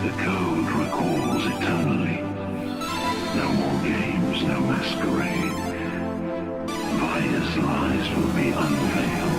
The code recalls eternally. No more games, no masquerade. Vaya's lies will be unveiled.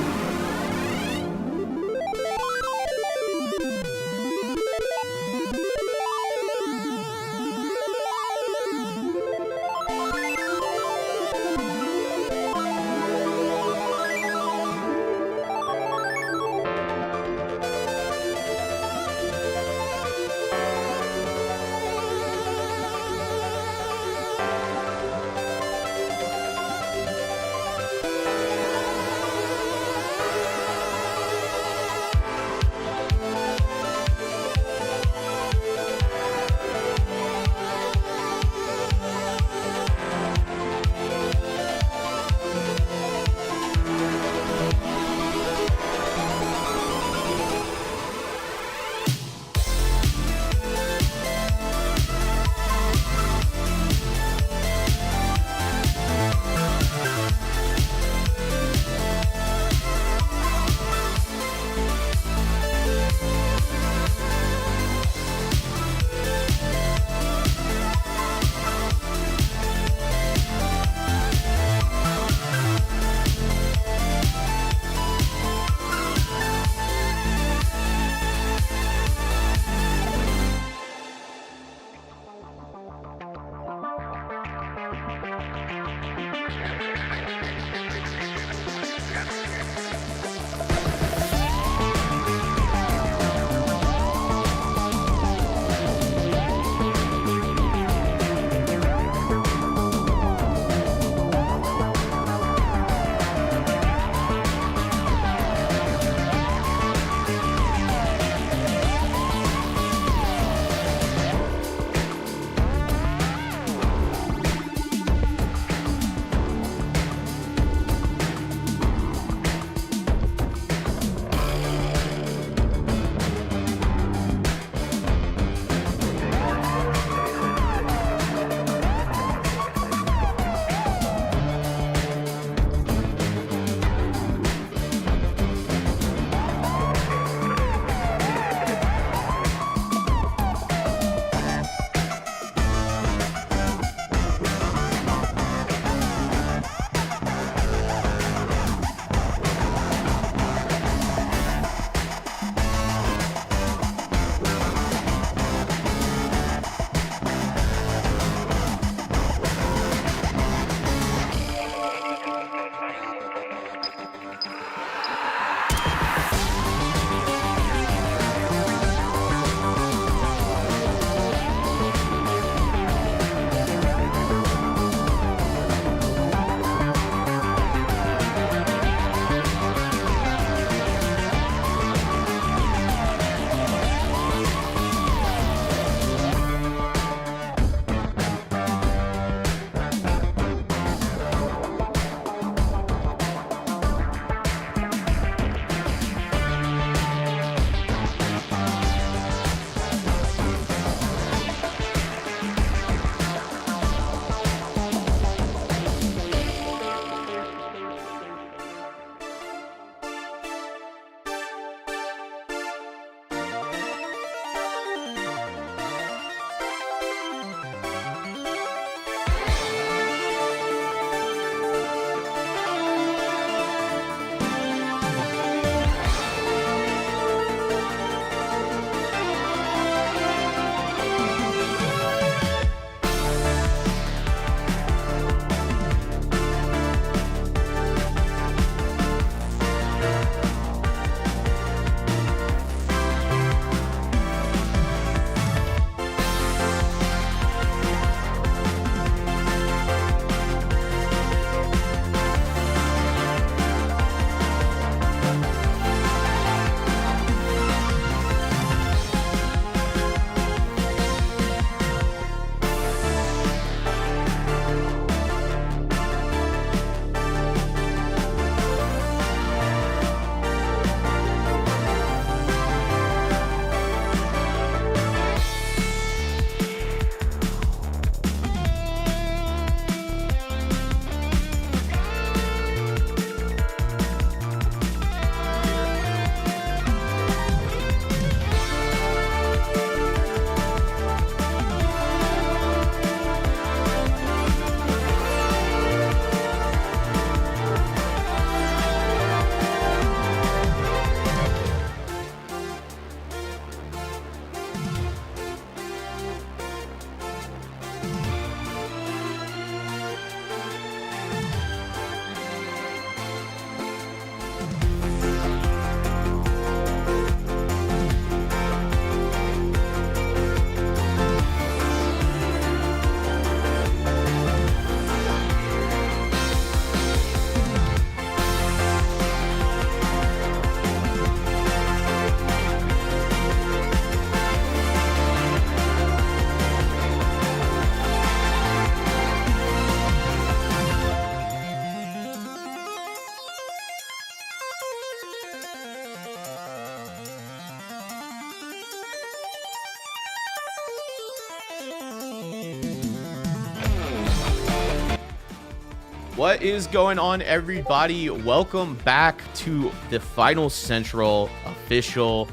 What is going on, everybody? Welcome back to the Final Central official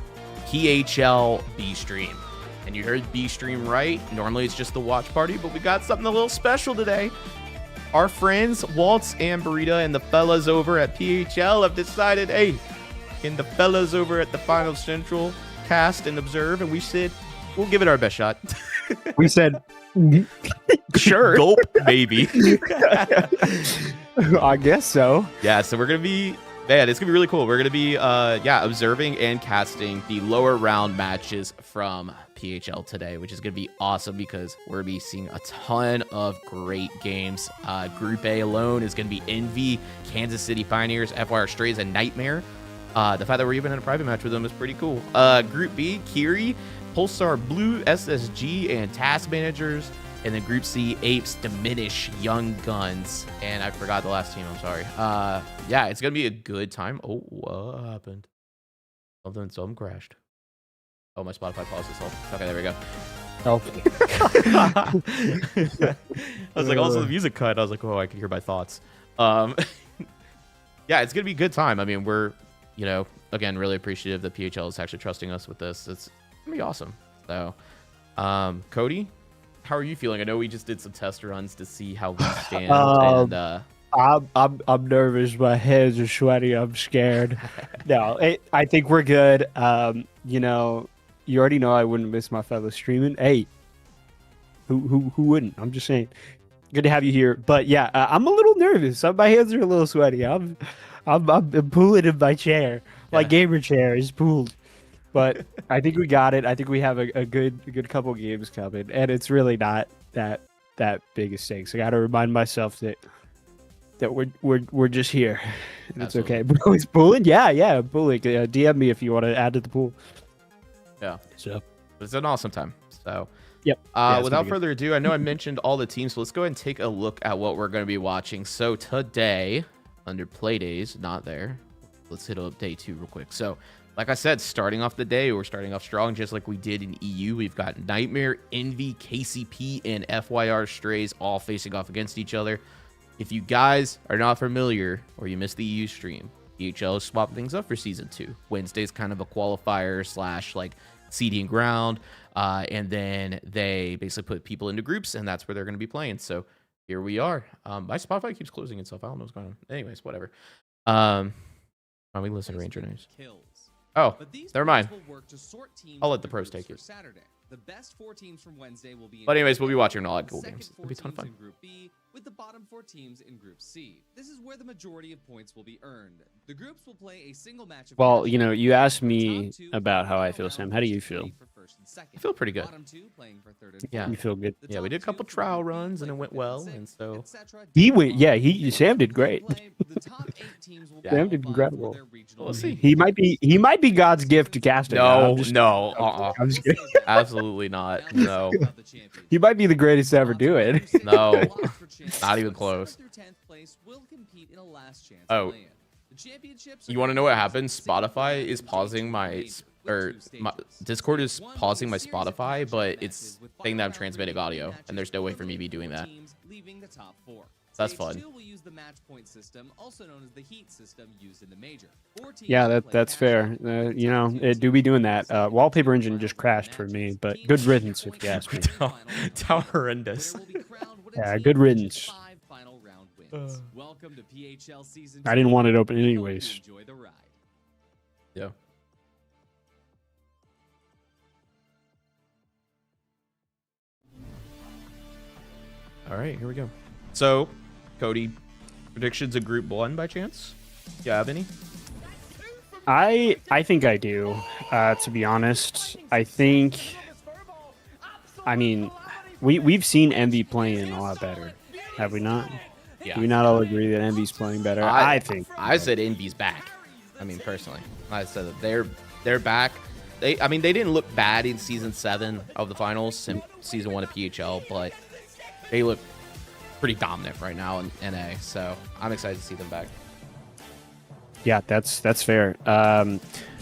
PHL B stream. And you heard B stream right. Normally it's just the watch party, but we got something a little special today. Our friends Waltz and Burrito and the fellas over at PHL have decided, hey, can the fellas over at the Final Central cast and observe? And we said, we'll give it our best shot. We said, sure. Gulp, maybe. I guess so. Yeah, so we're going to be, man, it's going to be really cool. We're going to be, observing and casting the lower round matches from PHL today, which is going to be awesome because we're going to be seeing a ton of great games. Group A alone is going to be Envy, Kansas City Pioneers, FYR Strays, and Nightmare. The fact that we're even in a private match with them is pretty cool. Group B, Kiri, Pulsar Blue, SSG, and Task Managers. And then Group C, Apes, Diminish, Young Guns. And I forgot the last team, I'm sorry. Yeah, it's going to be a good time. Oh, what happened? Something crashed. Oh, my Spotify paused itself. Okay, there we go. Oh. I was like, also the music cut. I was like, oh, I can hear my thoughts. Yeah, it's going to be a good time. I mean, we're, again, really appreciative that PHL is actually trusting us with this. It's going to be awesome. So, Cody, how are you feeling? I know we just did some test runs to see how we stand. I'm nervous. My hands are sweaty. I'm scared. No, I think we're good. You already know I wouldn't miss my fellow streaming. Hey, who wouldn't? I'm just saying. Good to have you here. But yeah, I'm a little nervous. My hands are a little sweaty. I'm pooling in my chair. My gamer chair is pooled. But I think we got it. I think we have a good couple games coming, and it's really not that big a stake. So I got to remind myself that we're just here, and it's okay. Bro, he's pooling. Yeah, pooling. DM me if you want to add to the pool. Yeah. So it's an awesome time. So yep. Without further ado, I know I mentioned all the teams, so let's go ahead and take a look at what we're going to be watching. So today, under play days, not there. Let's hit up day 2 real quick. So, like I said, starting off the day, we're starting off strong just like we did in EU. We've got Nightmare, Envy, KCP, and FYR Strays all facing off against each other. If you guys are not familiar or you missed the EU stream, PHL has swapped things up for Season 2. Wednesday's kind of a qualifier / like seeding ground, and then they basically put people into groups, and that's where they're going to be playing. So here we are. My Spotify keeps closing itself. I don't know what's going on. Anyways, whatever. We listen to Ranger News. Oh, never mind. I'll let the pros take it. The best 4 teams from Wednesday will be. But anyways, we'll be watching all that cool games. It'll be a ton of fun. Group B, with the bottom 4 teams in Group C. This is where the majority of points will be earned. The groups will play a single match. Well, you asked me about how I feel, Sam. How do you feel? I feel pretty good. Yeah, you feel good. Yeah, we did a couple trial runs and it went well, and so he went. Yeah, Sam did great. Sam did incredible. We'll see. He might be God's gift to casting. No, I'm just kidding. Absolutely not. No. He might be the greatest to ever do it. No, not even close. Oh, you want to know what happened? Spotify is pausing my Discord is pausing my Spotify, but it's saying that I'm transmitting audio, and there's no way for me to be doing that. That's fun. Yeah, that's fair. It do be doing that. Wallpaper engine just crashed for me, but good riddance if you ask me. How horrendous. Yeah, good riddance. I didn't want it open anyways. Yeah. All right, here we go. So, Cody, predictions of Group 1 by chance? Do you have any? I think I do. To be honest, I mean, we've seen Envy playing a lot better, have we not? Yeah. Do we not all agree that Envy's playing better? I think. I said Envy's back. I mean, personally, I said that they're back. They didn't look bad in Season 7 of the finals and Season 1 of PHL, but they look pretty dominant right now in NA. So I'm excited to see them back. Yeah, that's fair.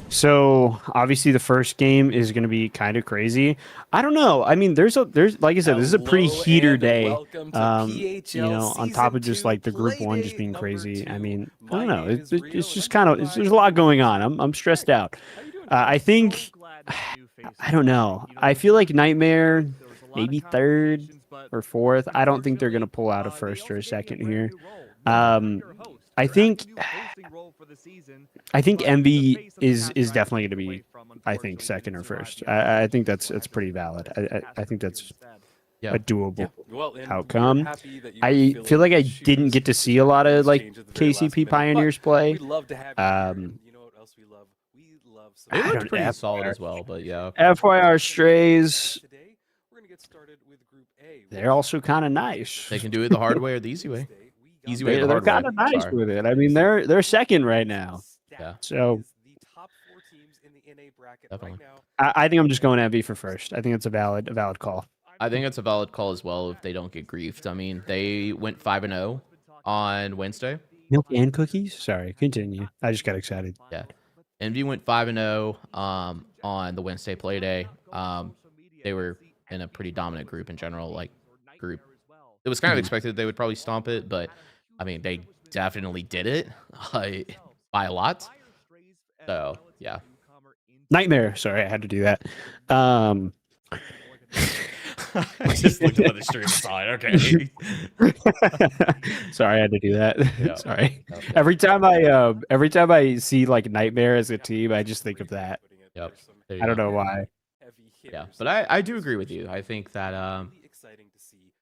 So obviously the first game is going to be kind of crazy. I don't know. I mean, there's like I said, this is a pretty Hello heater and day. welcome to You know, on top of just PHL like the group one just Season 2 being number crazy. I 2. mean, I My don't know. name is Rio, It's and just I'm kind of joined there's a by lot going on. Nightmare. I'm stressed out. How you doing, I Chris? think I don't know. I feel like Nightmare maybe third or fourth. I don't think they're gonna pull out a first or a second here. Um, I think I think Envy is definitely going to be, I think, second or first. I think that's pretty valid. I think that's Yeah. a doable Well, and outcome. we're happy that you I are feel like I filling didn't shoes get to see a with lot of this like change at the very last KCP minute, Pioneers but play. we'd love to have you here. Um, And you know what else we love? We love some They I looked don't pretty know. solid as well, but yeah. FYR Strays, Today, we're gonna get started with Group A. they're also kind of nice. They can do it the hard way or the easy way. Easy way or the They're hard way. kind of nice Sorry. with it. I mean, they're second right now. Yeah. So the top 4 teams in the NA bracket Definitely. right now. I think I'm just going Envy for first. I think it's a valid call. I think it's a valid call as well if they don't get griefed. I mean, they went 5-0 on Wednesday. Milk and cookies. Sorry, continue. I just got excited. Yeah. Envy went 5-0 on the Wednesday play day. They were in a pretty dominant group in general, like group. It was kind of expected they would probably stomp it, but I mean, they definitely did it by a lot. So, yeah. Nightmare. Sorry, I had to do that. I just looked at the stream and saw it. Okay. Sorry, I had to do that. Yeah. Sorry. Okay. Every time I see like Nightmare as a team, I just think of that. Yep. There you I don't go. know why. Yeah, but I do agree with you. I think that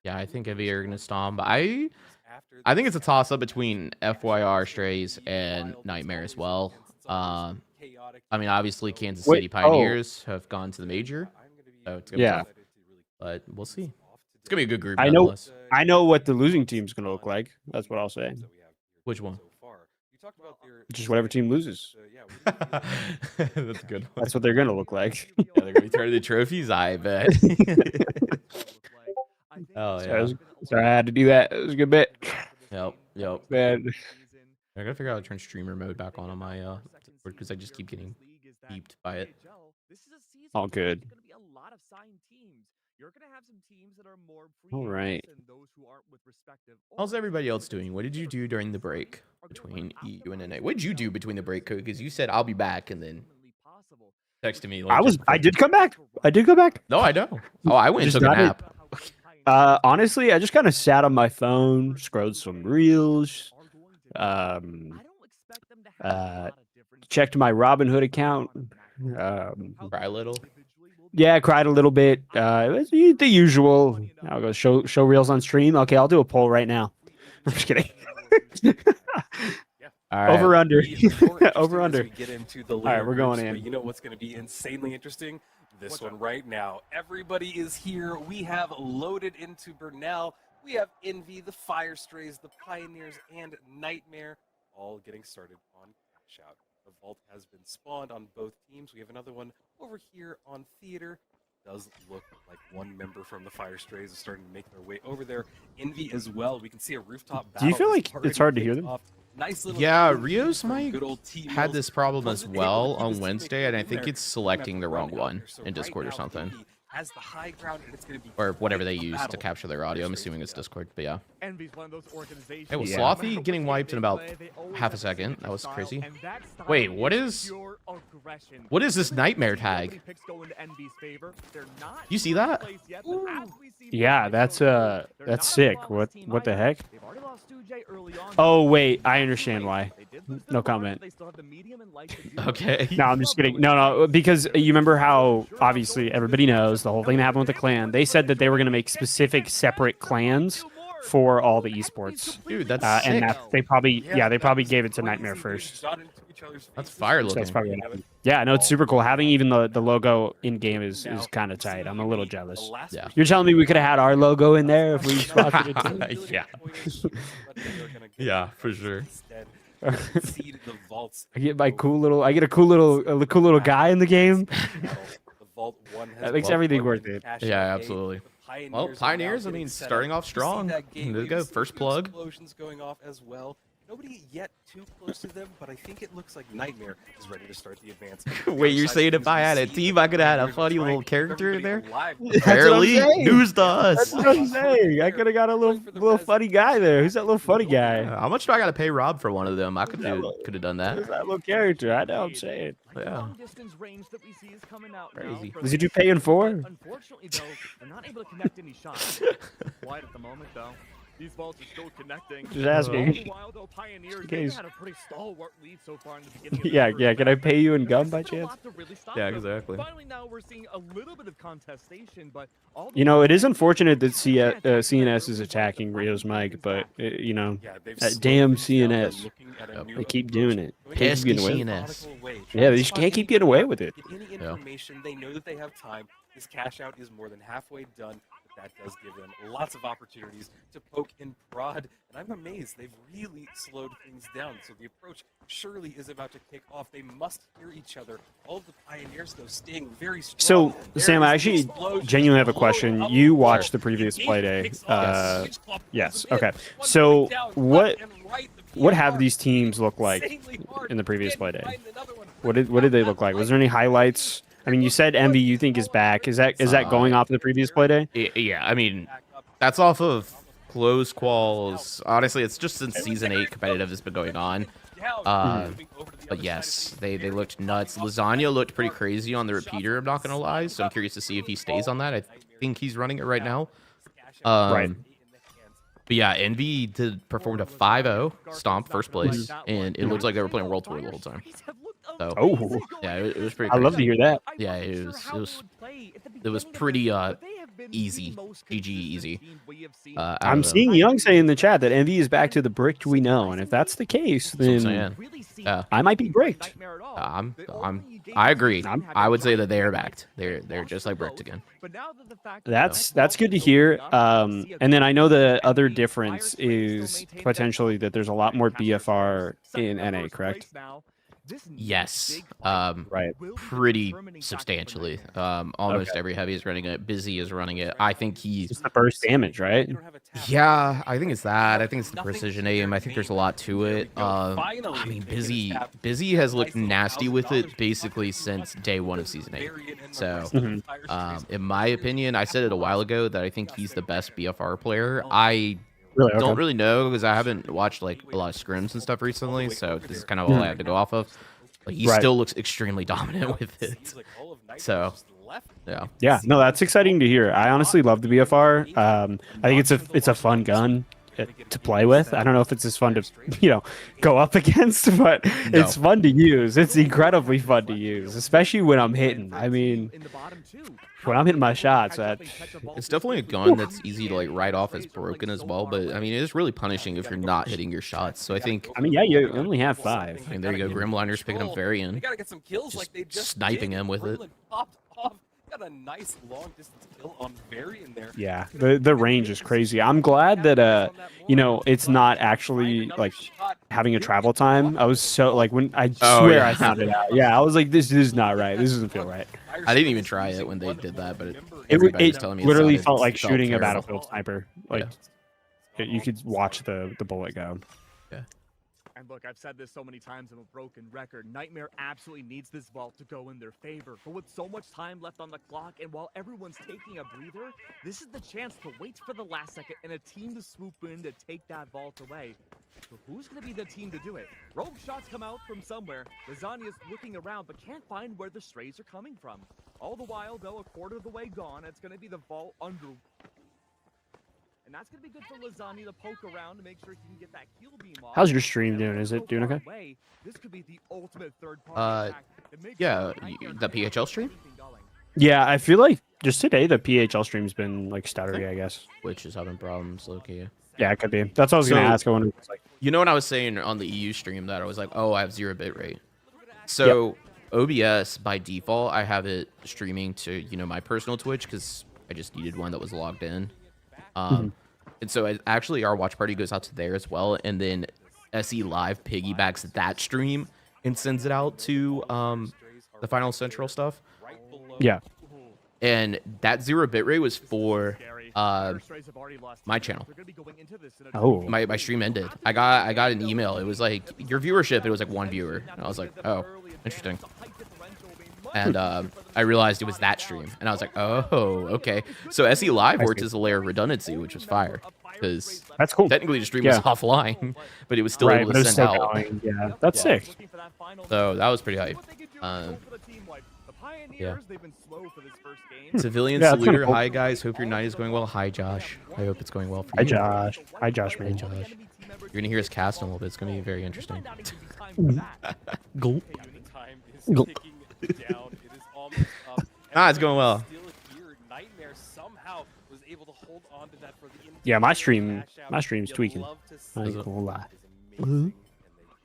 yeah, I think Envy are gonna stomp. I think it's a toss up between FYR Strays and Nightmare as well. I mean, obviously Kansas Wait, City Pioneers have gone to the major, so it's gonna be Yeah. tough, but we'll see. It's gonna be a good group. I know- nonetheless. I know what the losing team's gonna look like. That's what I'll say. Which one? Just whatever team loses. That's a good one. That's what they're gonna look like. Yeah, they're gonna be turning the trophies. I bet. Oh yeah. Sorry, I had to do that. It was a good bit. Yep. Man. I gotta figure out how to turn streamer mode back on my Discord because I just keep getting beeped by it. All good. All right. How's everybody else doing? What did you do during the break between EU and NA? What did you do between the break, because you said I'll be back and then texted me. Like, I did come back. I did go back. No, I know. Oh, I went and Just took a not it. nap. Honestly, I just kind of sat on my phone, scrolled some reels, checked my Robinhood account. Cry a little. Yeah, I cried a little bit. It was the usual. I'll go show reels on stream. Okay, I'll do a poll right now. I'm just kidding. All right. Over under. Over Over under. Get into the right, we're going groups, in. but you know what's going to be insanely interesting? This one right now. Everybody is here. We have loaded into Burnell. We have Envy, the Fire Strays, the Pioneers, and Nightmare, all getting started on Cash Out. The vault has been spawned on both teams. We have another one over here on Theater. Does look like one member from the Fire Strays is starting to make their way over there. Envy as well. We can see a rooftop battle. Do you feel is like it's hard to hear already them? kicked off. Nice little Yeah, team Rios from might good old T had Mills. this problem as Wasn't able well to keep on his Wednesday, teammate and I in think there. it's selecting the wrong Running out one there. So in Discord right or now, something. Envy has the high ground, and it's going to be Or whatever quite they a use to battle. capture their audio. I'm assuming it's Discord, but yeah. Envy's one of those organizations. Hey, well, Yeah. Slothy getting wiped in about half a second. That was crazy. Wait, what is this Nightmare tag? You see that? Yeah, that's sick. What the heck? Oh wait, I understand why. No comment. Okay. No, I'm just kidding. No, because you remember how obviously everybody knows the whole thing that happened with the clan. They said that they were going to make specific separate clans for all the esports, Dude, that's and sick. that they probably gave it to Nightmare first. That's fire So looking. that's probably what happened. Yeah, no, it's super cool. Having even the logo in game is kind of tight. I'm a little jealous. Yeah. You're telling me we could have had our logo in there if we swapped it? Too? Yeah. Yeah, for sure. I get a cool little guy in the game. That makes everything worth it. Yeah, absolutely. Well, Pioneers, I mean, starting off strong. There you go, first plug. Explosions going off as well. Nobody yet too close to them, but I think it looks like Nightmare is ready to start the advance. Wait, you're saying if I had a team, I could have had a funny little character in there? That's what I'm Apparently, saying. news to That's us. what I'm saying. I could have got a little funny guy there. Who's that little funny guy? How much do I got to pay Rob for one of them? I could have done Who's that. that little character? I know. I'm saying. Yeah. Crazy. Was it you paying for? Unfortunately, though, they're not able to connect any shots. Quiet at the moment, though. These vaults are still connecting. Just asking. Meanwhile, though, Pioneers, In they've case. had a pretty stalwart lead so far in the beginning. Of the Yeah, quarter, yeah. Can I but pay you in gun by there's still a chance? lot to really stop Yeah, them. exactly. Finally, now we're seeing a little bit of contestation, but all the You know, it is way- unfortunate that CNS is attacking Rio's mic, but you know, Yeah, they've that slowed damn things down. They're CNS. looking at a Yep. new They keep approach. doing it. They Keep Pesky getting away with it. CNS. methodical way, Yeah, trying they to just spot can't keep any getting away gap, with it. get any information. They know that they have time. This cash out is more than halfway done. But that does give them lots of opportunities to poke and prod. And I'm amazed they've really slowed things down. So the approach surely is about to kick off. They must hear each other. All of the Pioneers, though, staying very strong. So, There Sam, is I the actually explosion. genuinely have a question. You watched the The previous game play day. kicks off. Switch club Yes. goes in. Okay. 1 So, point down, what left and right. The what PR have these teams look like insanely hard. in the previous Again, play day? find another one. What did they look like? Was there any highlights? I mean, you said Envy you think is back. Is that going off the previous play day? Yeah, I mean, that's off of close quals. Honestly, it's just since Season 8 competitive has been going on. But yes, they looked nuts. Lasagna looked pretty crazy on the repeater, I'm not going to lie. So I'm curious to see if he stays on that. I think he's running it right now. Right. But yeah, Envy performed a 5-0 stomp first place, and it looks like they were playing World Tour the whole time. So Oh, yeah, it was pretty I crazy. love to hear that. Yeah, it was pretty easy. GG easy. Out I'm of them. seeing Young say in the chat that Envy is back to the bricked we know, and if that's the case, That's what I'm then saying. Yeah. I might be bricked. I agree. I'm- I would say that they are backed. They're just like bricked again. That's good to hear. And then I know the other difference is potentially that there's a lot more BFR in NA, correct? Yes. Right. Pretty substantially. Almost every heavy is running it. Busy is running it. I think he's. It's the burst damage, right? Yeah, I think it's that. I think it's the precision aim. I think there's a lot to it. I mean, Busy has looked nasty with it basically since day 1 of Season 8. So, in my opinion, I said it a while ago that I think he's the best BFR player. I Really? Okay. don't really know because I haven't watched like a lot of scrims and stuff recently, so this is kind of all I have to go off of. But he Right. still looks extremely dominant with it. So, yeah. Yeah, no, that's exciting to hear. I honestly love the BFR. I think it's a fun gun to play with. I don't know if it's as fun to go up against, but it's fun to use. It's incredibly fun to use, especially when I'm hitting. I mean, when I'm hitting my shots, It's definitely a gun that's easy to like write off as broken as well, but I mean it is really punishing if you're not hitting your shots. So I think yeah, you only have 5. I mean there you go, Grimliner's picking up Varian. They gotta get some kills like they just sniping did. him with it. Gremlin popped off. Got a nice long distance kill on Varian there. Yeah, the range is crazy. I'm glad that it's not actually like having a travel time. I was so like when I swear yeah. I found it out. Yeah, I was like, this is not right. This doesn't feel right. I didn't even try it when they did that, but It everybody's telling me it literally sounded- felt like felt shooting a terrible. battlefield sniper. Like you could watch the bullet go. And look, I've said this so many times, I'm a broken record. Nightmare absolutely needs this vault to go in their favor. But with so much time left on the clock, and while everyone's taking a breather, this is the chance to wait for the last second and a team to swoop in to take that vault away. So who's going to be the team to do it? Rogue shots come out from somewhere. Lasagna's looking around, but can't find where the strays are coming from. All the while, though, a quarter of the way gone, it's going to be the vault under. And that's going to be good for Lasagna to poke around to make sure he can get that heal beam off. How's your stream doing? Is it doing okay? This could be the ultimate third party attack that makes yeah, Nightmare the PHL stream? anything going. Yeah, I feel like just today the PHL stream's been like stuttery, I guess. which is having problems, Loki. Yeah, it could be. That's what I was gonna So- ask. I wonder if it's like You know what I was saying on the EU stream that I was like, oh, I have 0 bitrate. So OBS by default, I have it streaming to my personal Twitch because I just needed one that was logged in. And so actually our watch party goes out to there as well, and then SE Live piggybacks that stream and sends it out to the Final Central stuff. yeah. and that 0 bitrate was for my channel. Oh. My stream ended. I got an email. It was like your viewership. It was like 1 viewer. And I was like, oh, interesting. And I realized it was that stream, and I was like, oh, okay. So SE Live worked as a layer of redundancy, which was fire, because That's cool. technically the stream was offline, but it was still able but to it's send still out. going. Yeah, that's sick. So that was pretty hype. Yeah. Civilian Yeah, that's kinda saluter. cool. Hi guys. Hope your night is going well. Hi Josh. I hope it's going well for Hi, you. Josh. Hi, Josh, Hey man. Josh. You're gonna hear us cast in a little bit. It's gonna be very interesting. Gulp. The time is Gulp. ticking down. It is almost up. Ah, it's going well. Still here. Nightmare somehow was able to hold on to that for the Yeah, my entire stream- cash out. my stream's You'd tweaking. love to see I ain't it. gonna lie. It is amazing, and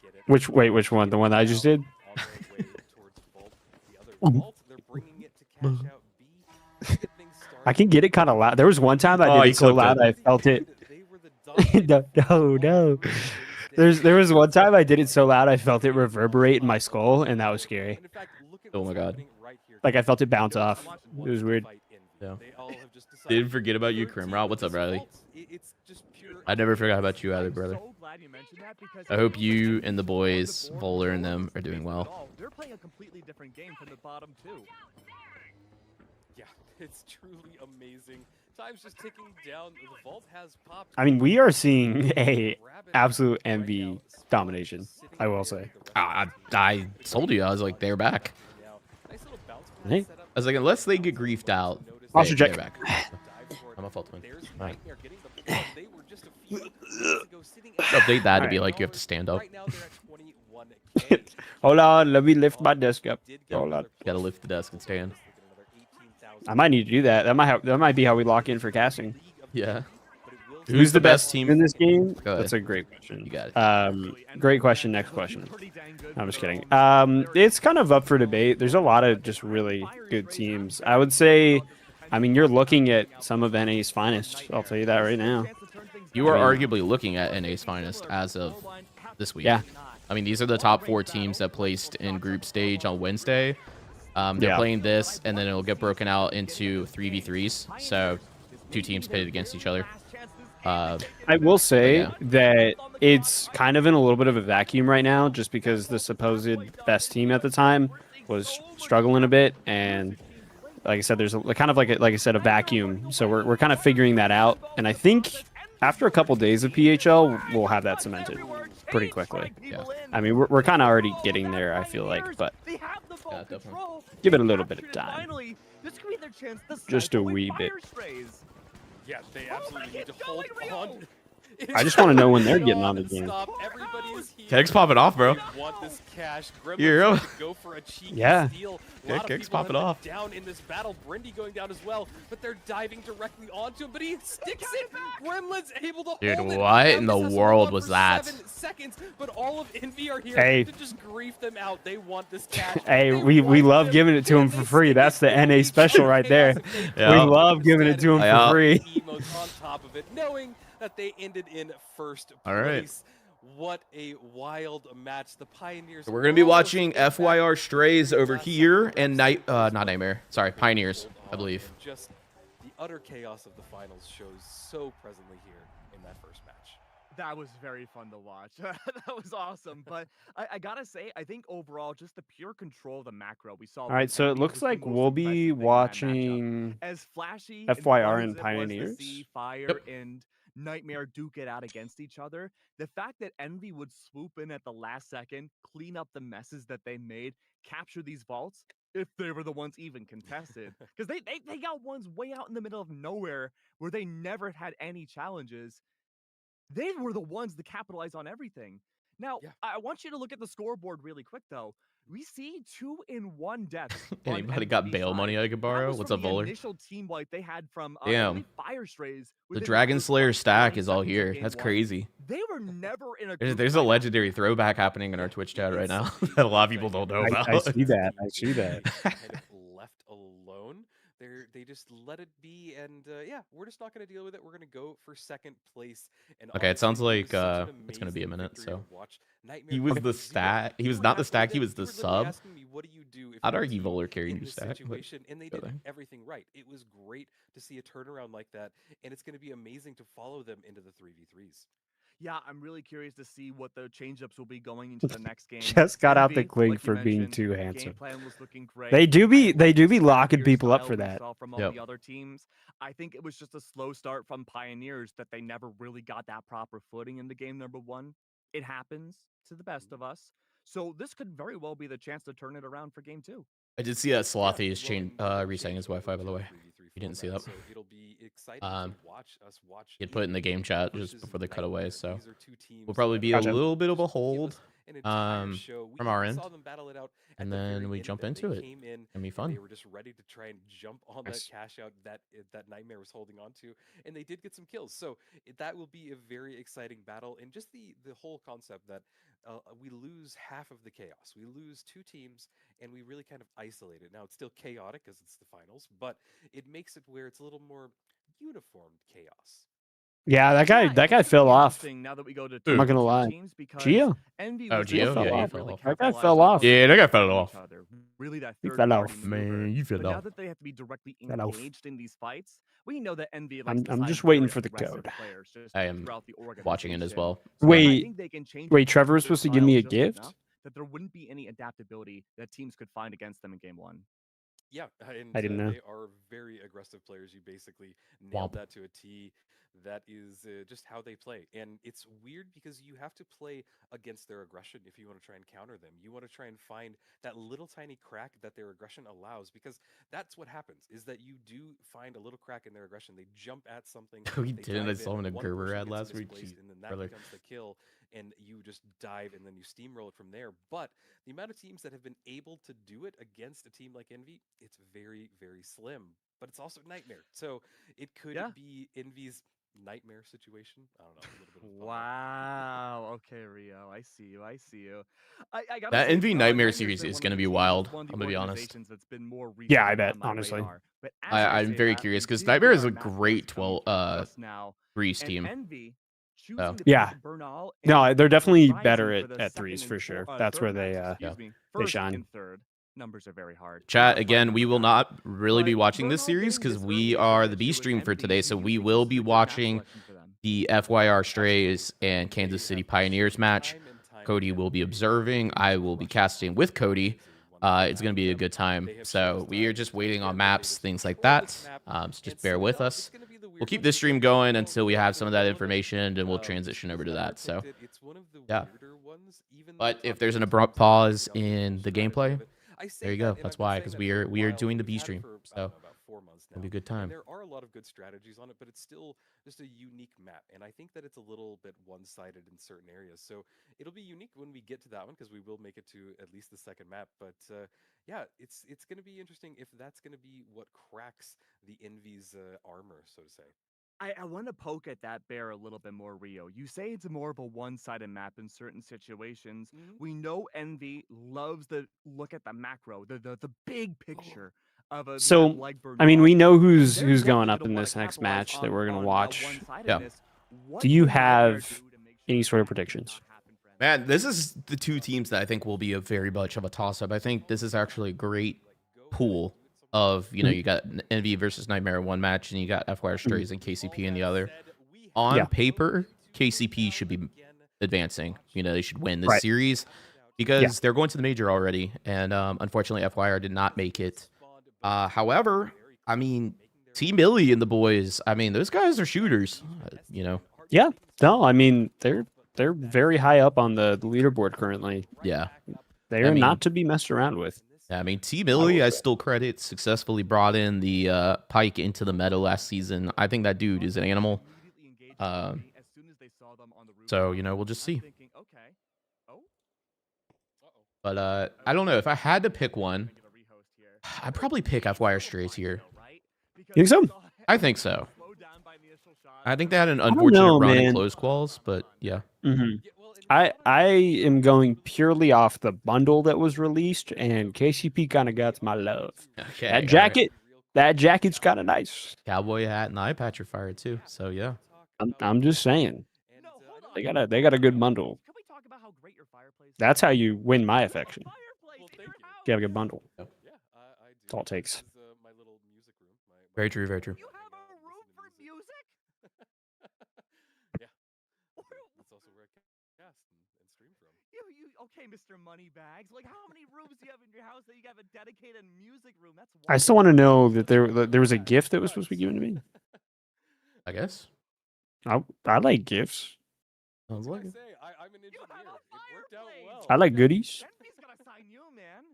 they get it. Which one? The one that I just did? On their way towards Vault. The other Vault, they're bringing it to cash out B. Get things started. I can get it kind of loud. There was one time I Oh, did you it so clipped loud it. I felt it. They were the dominant No. There was one time I did it so loud I felt it reverberate in my skull, and that was scary. And in fact, look at Oh what's my God. happening right here. Like I felt it bounce off. Watch It was weird. fight Envy. Yeah. They all have just decided Didn't forget about you, their Krimrod. team What's up, is Riley? Vault. It's just pure I never forgot about you either, I'm brother. so glad you mentioned that because I hope if you look at and the the boys, board Bowler and or them, the are doing team well. at all, They're playing a completely different game from the bottom too. Yeah, it's truly amazing. Time's just ticking down. The Vault has popped. I mean, we are seeing a Grab it absolute right envy now. domination, Sitting I will there say. with the rest I, of the I told you, I was like, they're back. now. Nice little bounce Hey. pad setup. I was like, unless they get griefed out, Monster they're check. back. Dive for it. I'm a fault twin. There's Alright. Nightmare getting the point. They were just a few minutes ago sitting at Update that to be Alright. like you have to stand up. Right now they're at 21K. Hold on, let me lift my desk up. Did get Hold on. another Gotta push. lift the desk and stand. Let's look at another 18,000. I might need to do that. That might be how we lock in for casting. League of Yeah. but it will Who's the best team? in this game? Go ahead. That's a great question. You got it. Great question. Next question. I'm just kidding. It's kind of up for debate. There's a lot of just really good teams. I would say, I mean, you're looking at some of NA's finest. I'll tell you that right now. You are I mean- arguably looking at NA's finest as of this week. Yeah. I mean, these are the top 4 teams that placed in group stage on Wednesday. They're Yeah. playing this, and then it'll get broken out into 3v3s. So 2 teams pitted against each other. I will say Yeah. that it's kind of in a little bit of a vacuum right now, just because the supposed best team at the time was struggling a bit, and like I said, there's kind of like I said, a vacuum. So we're kind of figuring that out, and I think after a couple days of PHL, we'll have that cemented pretty quickly. Yeah. I mean, we're kind of already getting there, I feel like, but They have the ball Yeah, definitely. control. give it a little bit of time. Finally, this could be their chance to Just a cycle with wee bit. fire sprays. Yeah, they absolutely need to hold on. I just wanna know when they're getting on the game. Non-stop. Everybody is here. Keg's popping off, bro. They want this cash. Gremlins Here. want to go for a cheeky Yeah. steal. A Okay, lot of Keg's people popping have been off. down in this battle. Brindy going down as well, but they're diving directly onto him. But he sticks it. Gremlins able to Dude, hold it. what in the Gremlins has to world hold on was for that? 7 seconds, but all of Envy are here Hey. to just grief them out. They want this cash. Hey, They we want love him. giving it to him And for they free. stick That's the it. NA special right there. Yeah. We love giving it to him Yeah. for free. Emotes on top of it, knowing that they ended in first All right. place. What a wild match. The Pioneers. So we're gonna be almost watching get back FYR Strays over last here second. and not Nightmare. Sorry, Pioneers, I believe. And just the utter chaos of the finals shows so presently here in that first match. That was very fun to watch. That was awesome. But I gotta say, I think overall, just the pure control of the macro we saw. All right, so it looks like we'll be watching as flashy FYR and and fun as it was to Pioneers. see Fire Yep. and Nightmare duke it out against each other. The fact that Envy would swoop in at the last second, clean up the messes that they made, capture these vaults, if they were the ones even contested, because they got ones way out in the middle of nowhere where they never had any challenges. They were the ones to capitalize on everything. Now, Yeah. I want you to look at the scoreboard really quick, though. We see 2-in-1 deaths. on Anybody got NV's bail side. money I could That borrow? was What's from up, the Voller? initial team wipe they had from Damn. only Fire Strays. The within Dragon first Slayer 20 stack is all seconds of here. game That's one. crazy. They were never in a. There's, group there's a fight. legendary throwback happening in our Twitch chat right now that a lot of people don't know I about. see that. I see that. Kind of left alone. They just let it be, and yeah, we're just not going to deal with it. We're going to go for second place. And Okay, it sounds honestly, it like was such an it's gonna be a amazing minute. victory to So watch. Nightmare he was come the from zero. stack. He You was were not the asking stack. He them, was you the were literally sub. asking me, what do you do if I'd you're a argue team Voller carried in you this stack, but situation? And they go did there. everything right. It was great to see a turnaround like that, and it's going to be amazing to follow them into the 3v3s. Yeah, I'm really curious to see what the change-ups will be going into the next game. Just got out the Envy, clink like you for being mentioned, too the handsome. game plan was looking great. They do be the locking scrappier people up style for we that. saw from all Yep. the other teams. I think it was just a slow start from Pioneers that they never really got that proper footing into game number 1. It happens to the best of us. So this could very well be the chance to turn it around for game 2. I did see that Slothy is Well, and they're resetting his changing Wi-Fi, over by the to way. 3v3 You didn't see format, that. so it'll be exciting to watch He had put it in the game chat just versus before they cut away, Nightmare. so These are two teams will probably that be a are Gotcha. little bit of a just give hold us an entire show. We from our even end, saw them battle it out at and the then very we end. jump Then into they it. came in Gonna be and fun. they were just ready to try and jump on Nice. that cash out that Nightmare was holding on to, and they did get some kills. So that will be a very exciting battle, and just the whole concept that we lose half of the chaos. We lose 2 teams, and we really kind of isolate it. Now it's still chaotic because it's the finals, but it makes it where it's a little more uniformed chaos. Yeah, that guy Yeah, that and guy it's gonna fell be off. interesting now that we go to I'm not gonna 2v2 lie. teams because Gio. Envy Oh, was Gio? able to Yeah, he really fell off. That guy capitalize fell on off. both Yeah, that guy sides fell of off. each other. Really that He third fell party off. maneuver. Man, you fell But now off. that they have to be directly Fell off. engaged in these fights, we know that Envy likes I'm to just sign waiting very for the aggressive code. players just I am throughout the watching it as organization. well. So I Wait, think they can change wait, up Trevor was their supposed to give me a style just gift? enough that there wouldn't be any adaptability that teams could find against them in game 1. Yeah, and I didn't know. they are very aggressive players. You basically nailed Womp. that to a T. That is just how they play. And it's weird because you have to play against their aggression if you want to try and counter them. You want to try and find that little tiny crack that their aggression allows, because that's what happens, is that you do find a little crack in their aggression. They jump at something. We they didn't. I dive saw him in a one Gerber person ad gets last week. misplaced, Jeez, and then that brother. becomes the kill, and you just dive, and then you steamroll it from there. But the amount of teams that have been able to do it against a team like Envy, it's very, very slim. But it's also Nightmare. So it could Yeah. be Envy's nightmare situation. I don't know. A little bit of fun there. Wow. Okay, Rio. I see you. I see you. I gotta That say, Envy Nightmare Nightmare's series been is one of gonna the be teams, wild. one of the I'm gonna be honest. organizations that's been more Yeah, I recently bet, on my honestly. radar. But as I I'm say very that, curious we because did Nightmare get is our a map great list coming 12 to us now, Grease and team. Envy choosing to Yeah. pick Bernal No, and they're definitely Rising better for the at second threes and for sure. four- That's where third they maps, excuse me. they First shine. and third numbers are very hard. We Chat gotta again. fight We for will that. not really be But watching this Bernal series getting because this we early are the advantage B here stream with for Envy, today. do So you we think will this be is a good map watching selection for them? the FYR Strays Absolutely. and Kansas They City have Pioneers shown match. time and time Cody again will be that they are observing. able I to will be crush casting with Cody. Kansas City. One It's going to be a them. good time. They have shown So us we are time just and time waiting again on that they maps, just things like control that. this map. So just And bear sum it with up, us. it's gonna be the We'll weird keep one this because stream we going don't until we know have what's some of gonna that go with it. information, and we'll Just transition over to how I that. So, picked it, it's one of the yeah. weirder ones. Even But the if top there's an tier abrupt teams haven't pause figured out the full in the strategy gameplay, of it. I say there you that, go. and That's I've been why, saying because that we for are a we are while, doing and the we've B had it stream. for, I So don't know, about 4 months it'll now. be a good And time. there are a lot of good strategies on it, but it's still just a unique map. And I think that it's a little bit one-sided in certain areas. So it'll be unique when we get to that one because we will make it to at least the second map. But yeah, it's going to be interesting if that's going to be what cracks the Envy's armor, so to say. I want to poke at that bear a little bit more, Rio. You say it's more of a one-sided map in certain situations. We know Envy loves the look at the macro, the big picture of a map So like I mean, Bernal, we know and who's they're going definitely up gonna in wanna this next capitalize match that we're gonna on watch. that one-sidedness. What Do you can Nightmare have do to make sure any that sort of that does predictions? not happen for Envy? Man, this is the two teams that I think will be a very much of a toss-up. I think this is actually a great pool of, you got Envy versus Nightmare in one match, and you got FYR Strays and KCP in the other. On Yeah. paper, KCP should be advancing. They should win this Right. series because they're going to the major already, and unfortunately, FYR did not make it. However, I mean, T Millie and the boys, I mean, those guys are shooters. Yeah. No, I mean they're very high up on the leaderboard currently. Yeah. They are mean- not to be messed around with. Yeah, I mean, T Millie, I still credit, successfully brought in the Pike into the meta last season. I think that dude is an animal. So, we'll just see. But I don't know. If I had to pick one, I'd probably pick FYR Strays here. Think so? I think so. I think they had an don't unfortunate know, run in man. close quals, but yeah. hmm I am going purely off the bundle that was released, and KCP kind of got my love. Okay. That jacket, That jacket's kind of nice. Cowboy hat and eye patch are fire too. So yeah. I'm just saying. No, hold on. They got a good bundle. Can we talk about how great your fireplace That's is? how you win my affection. Fireplace Well, in thank your you. house. You have a good bundle. Yeah, I do. That's all it takes. This is my little music room. Very true, very true. You have a room for music? Yeah. That's also where I cast and stream from. Okay, Mr. Moneybags. Like, how many rooms do you have in your house that you have a dedicated music room? That's I still want to know that wonderful. there was a gift that was supposed to be given to me. I guess. I like gifts. Sounds What like can I it. say? I'm an You engineer. have a It worked out fireplace. well. I like goodies. Envy's gonna sign you, man.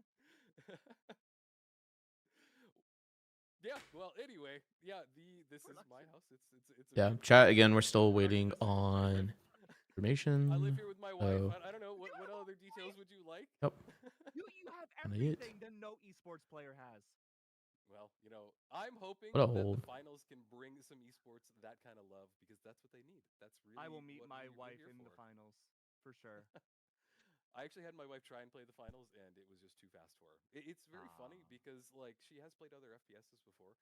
Yeah. Well, anyway, yeah. This is my house. It's a Yeah. beautiful Chat house. again. We're still Dark waiting as a on information. I live here with my wife. Oh. I don't know what other details would you like? Yep. You have Kinda it. everything that no esports player has. Well, I'm hoping What a that hold. the finals can bring some esports that kind of love because that's what they need. That's really. I will meet what my we're wife here in the for. finals for sure. I actually had my wife try and play the finals, and it was just too fast for her. It's very funny because she has played other FPSs before,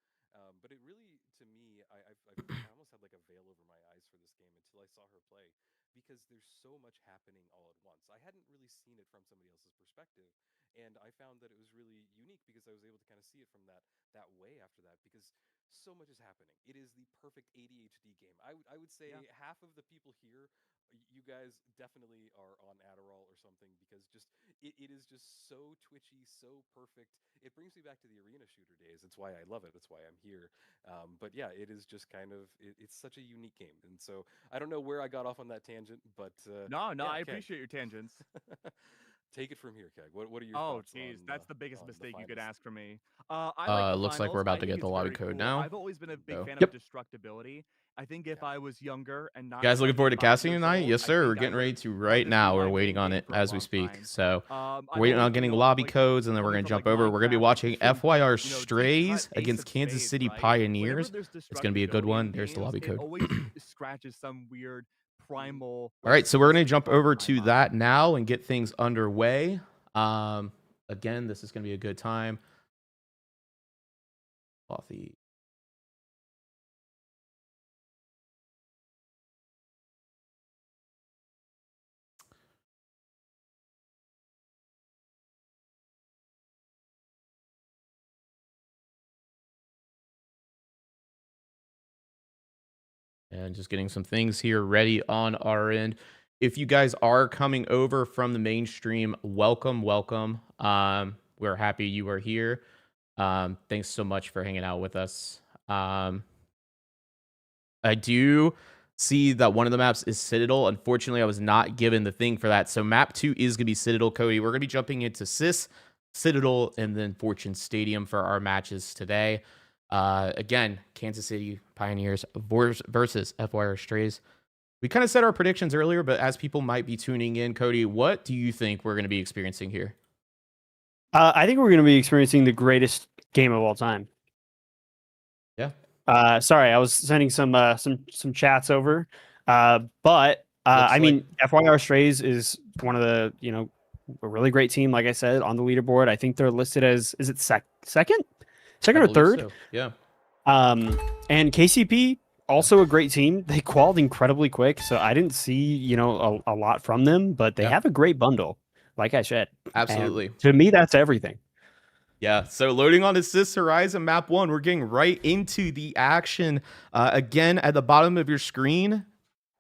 but it really, to me, I almost had like a veil over my eyes for this game until I saw her play because there's so much happening all at once. I hadn't really seen it from somebody else's perspective, and I found that it was really unique because I was able to kind of see it from that way after that because so much is happening. It is the perfect ADHD game. I would say half of the people here, you guys definitely are on Adderall or something because it is just so twitchy, so perfect. It brings me back to the arena shooter days. It's why I love it. It's why I'm here. But yeah, it is just kind of it's such a unique game. And so I don't know where I got off on that tangent, but No, yeah, I Keg. appreciate your tangents. Take it from here, Keg. What are your Oh, thoughts? jeez, on, that's the biggest on the mistake you could finals? ask from me. I like the Looks like we're finals. about I to think get the it's lobby very code cool. now. I've always been a big fan Yep. of destructibility. I think if Yeah. I was younger and not You guys looking forward to 75 casting years tonight? old, Yes, I sir. think We're I getting ready would to love right to now. see We're live waiting on gaming it for a as we long speak. time. So I've we're waiting on always getting been lobby like, codes, and then we're coming gonna from, jump like, over. We're gonna be Minecraft, watching Sims, FYR deep cut Strays Ace against of Kansas Spades, City right? Pioneers. Whenever there's It's gonna be a good destructibility one. in There's the games, lobby it code. always scratches some weird primal. All right, so we're gonna jump part over in my to mind. that now and get things underway. Again, this is gonna be a good time. Coffee. And just getting some things here ready on our end. If you guys are coming over from the mainstream, welcome. We're happy you are here. Thanks so much for hanging out with us. I do see that one of the maps is Citadel. Unfortunately, I was not given the thing for that. So map 2 is going to be Citadel, Cody. We're going to be jumping into CIS, Citadel, and then Fortune Stadium for our matches today. Again, Kansas City Pioneers versus FYR Strays. We kind of said our predictions earlier, but as people might be tuning in, Cody, what do you think we're going to be experiencing here? I think we're going to be experiencing the greatest game of all time. Yeah. Sorry, I was sending some chats over. But I mean, FYR Strays is one of the, a really great team. Like I said, on the leaderboard, I think they're listed as, is it second or third? So. Yeah. And KCP, also a great team. They qualified incredibly quick, so I didn't see, a lot from them, but they have a great bundle, like I said. Absolutely. And to me, that's everything. Yeah, so loading on Assist Horizon Map 1, we're getting right into the action. Again, at the bottom of your screen,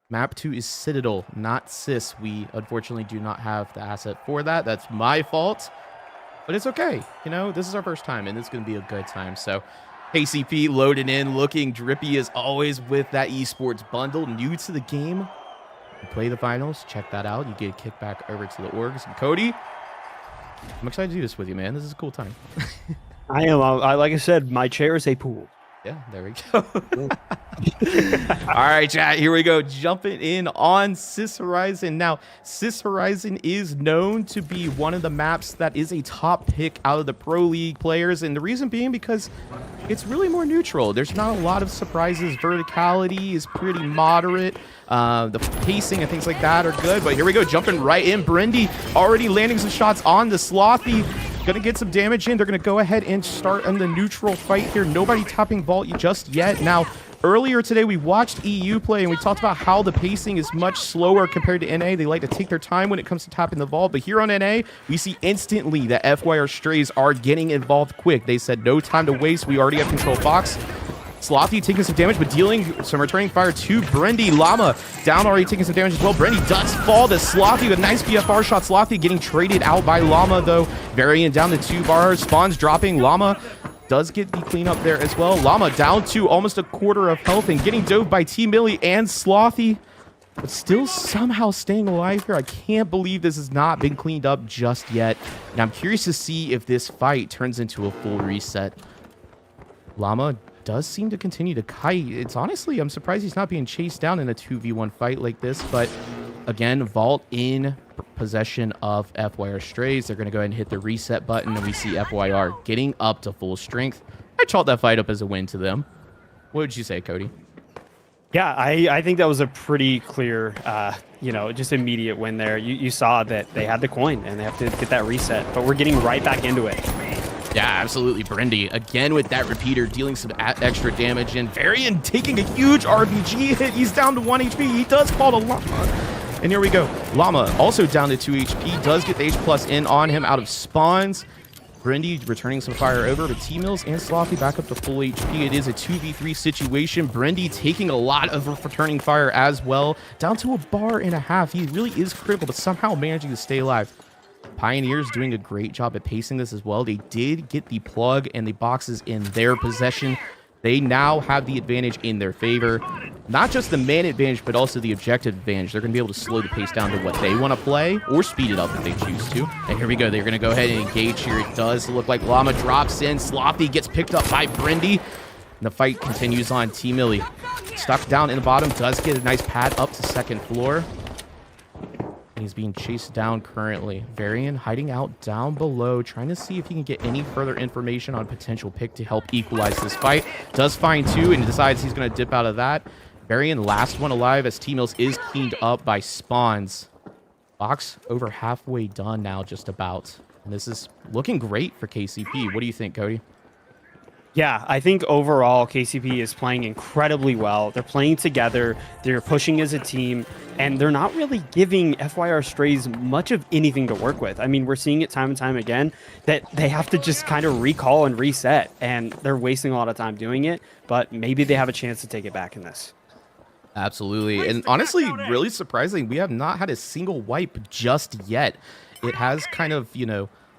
Map 2 is Citadel, not CIS. We unfortunately do not have the asset for that. That's my fault, but it's okay. This is our first time, and it's going to be a good time. So KCP loading in, looking drippy as always with that esports bundle. New to the game, you play the finals. Check that out. You get a kickback over to the orgs. And Cody, I'm excited to do this with you, man. This is a cool time. I am. Like I said, my chair is a pool. Yeah, there we go. All right, chat, here we go. Jumping in on CIS Horizon. Now, CIS Horizon is known to be one of the maps that is a top pick out of the Pro League players. And the reason being because it's really more neutral. There's not a lot of surprises. Verticality is pretty moderate. The pacing and things like that are good. But here we go, jumping right in. Brindy already landing some shots on the Slothy. Gonna get some damage in. They're gonna go ahead and start on the neutral fight here. Nobody topping vault just yet. Now, earlier today, we watched EU play, and we talked about how the pacing is much slower compared to NA. They like to take their time when it comes to topping the vault. But here on NA, we see instantly that FYR Strays are getting involved quick. They said, no time to waste. We already have control box. Slothy taking some damage, but dealing some returning fire to Brendy. Llama down, already taking some damage as well. Brendy does fall to Slothy with a nice BFR shot. Slothy getting traded out by Llama, though. Varian down to 2 bars. Spawns dropping. Llama does get the cleanup there as well. Llama down to almost a quarter of health and getting dove by T-Millie and Slothy, but still somehow staying alive here. I can't believe this has not been cleaned up just yet. And I'm curious to see if this fight turns into a full reset. Llama does seem to continue to kite. It's honestly, I'm surprised he's not being chased down in a 2v1 fight like this, but again, Vault in possession of FYR Strays. They're going to go ahead and hit the reset button, and we see FYR getting up to full strength. I chalked that fight up as a win to them. What would you say, Cody? Yeah, I think that was a pretty clear, just immediate win there. You saw that they had the coin, and they have to get that reset, but we're getting right back into it. Yeah, absolutely. Brendy, again with that repeater, dealing some extra damage, and Varian taking a huge RPG hit. He's down to 1 HP. He does fall to Llama. And here we go. Llama also down to 2 HP. Does get the H+ in on him out of spawns. Brendy returning some fire over, but T-Mills and Slothy back up to full HP. It is a 2v3 situation. Brendy taking a lot of returning fire as well. Down to 1.5 bars. He really is critical, but somehow managing to stay alive. Pioneers doing a great job at pacing this as well. They did get the plug and the boxes in their possession. They now have the advantage in their favor. Not just the man advantage, but also the objective advantage. They're going to be able to slow the pace down to what they want to play or speed it up if they choose to. And here we go. They're going to go ahead and engage here. It does look like Llama drops in. Slothy gets picked up by Brendy. And the fight continues on. T-Millie stuck down in the bottom. Does get a nice pad up to second floor. And he's being chased down currently. Varian hiding out down below, trying to see if he can get any further information on potential pick to help equalize this fight. Does find 2 and decides he's going to dip out of that. Varian last one alive as T-Mills is cleaned up by spawns. Box over halfway done now, just about. And this is looking great for KCP. What do you think, Cody? Yeah, I think overall KCP is playing incredibly well. They're playing together, they're pushing as a team, and they're not really giving FYR Strays much of anything to work with. I mean, we're seeing it time and time again that they have to just kind of recall and reset, and they're wasting a lot of time doing it, but maybe they have a chance to take it back in this. Absolutely. And honestly, really surprising, we have not had a single wipe just yet. It has kind of,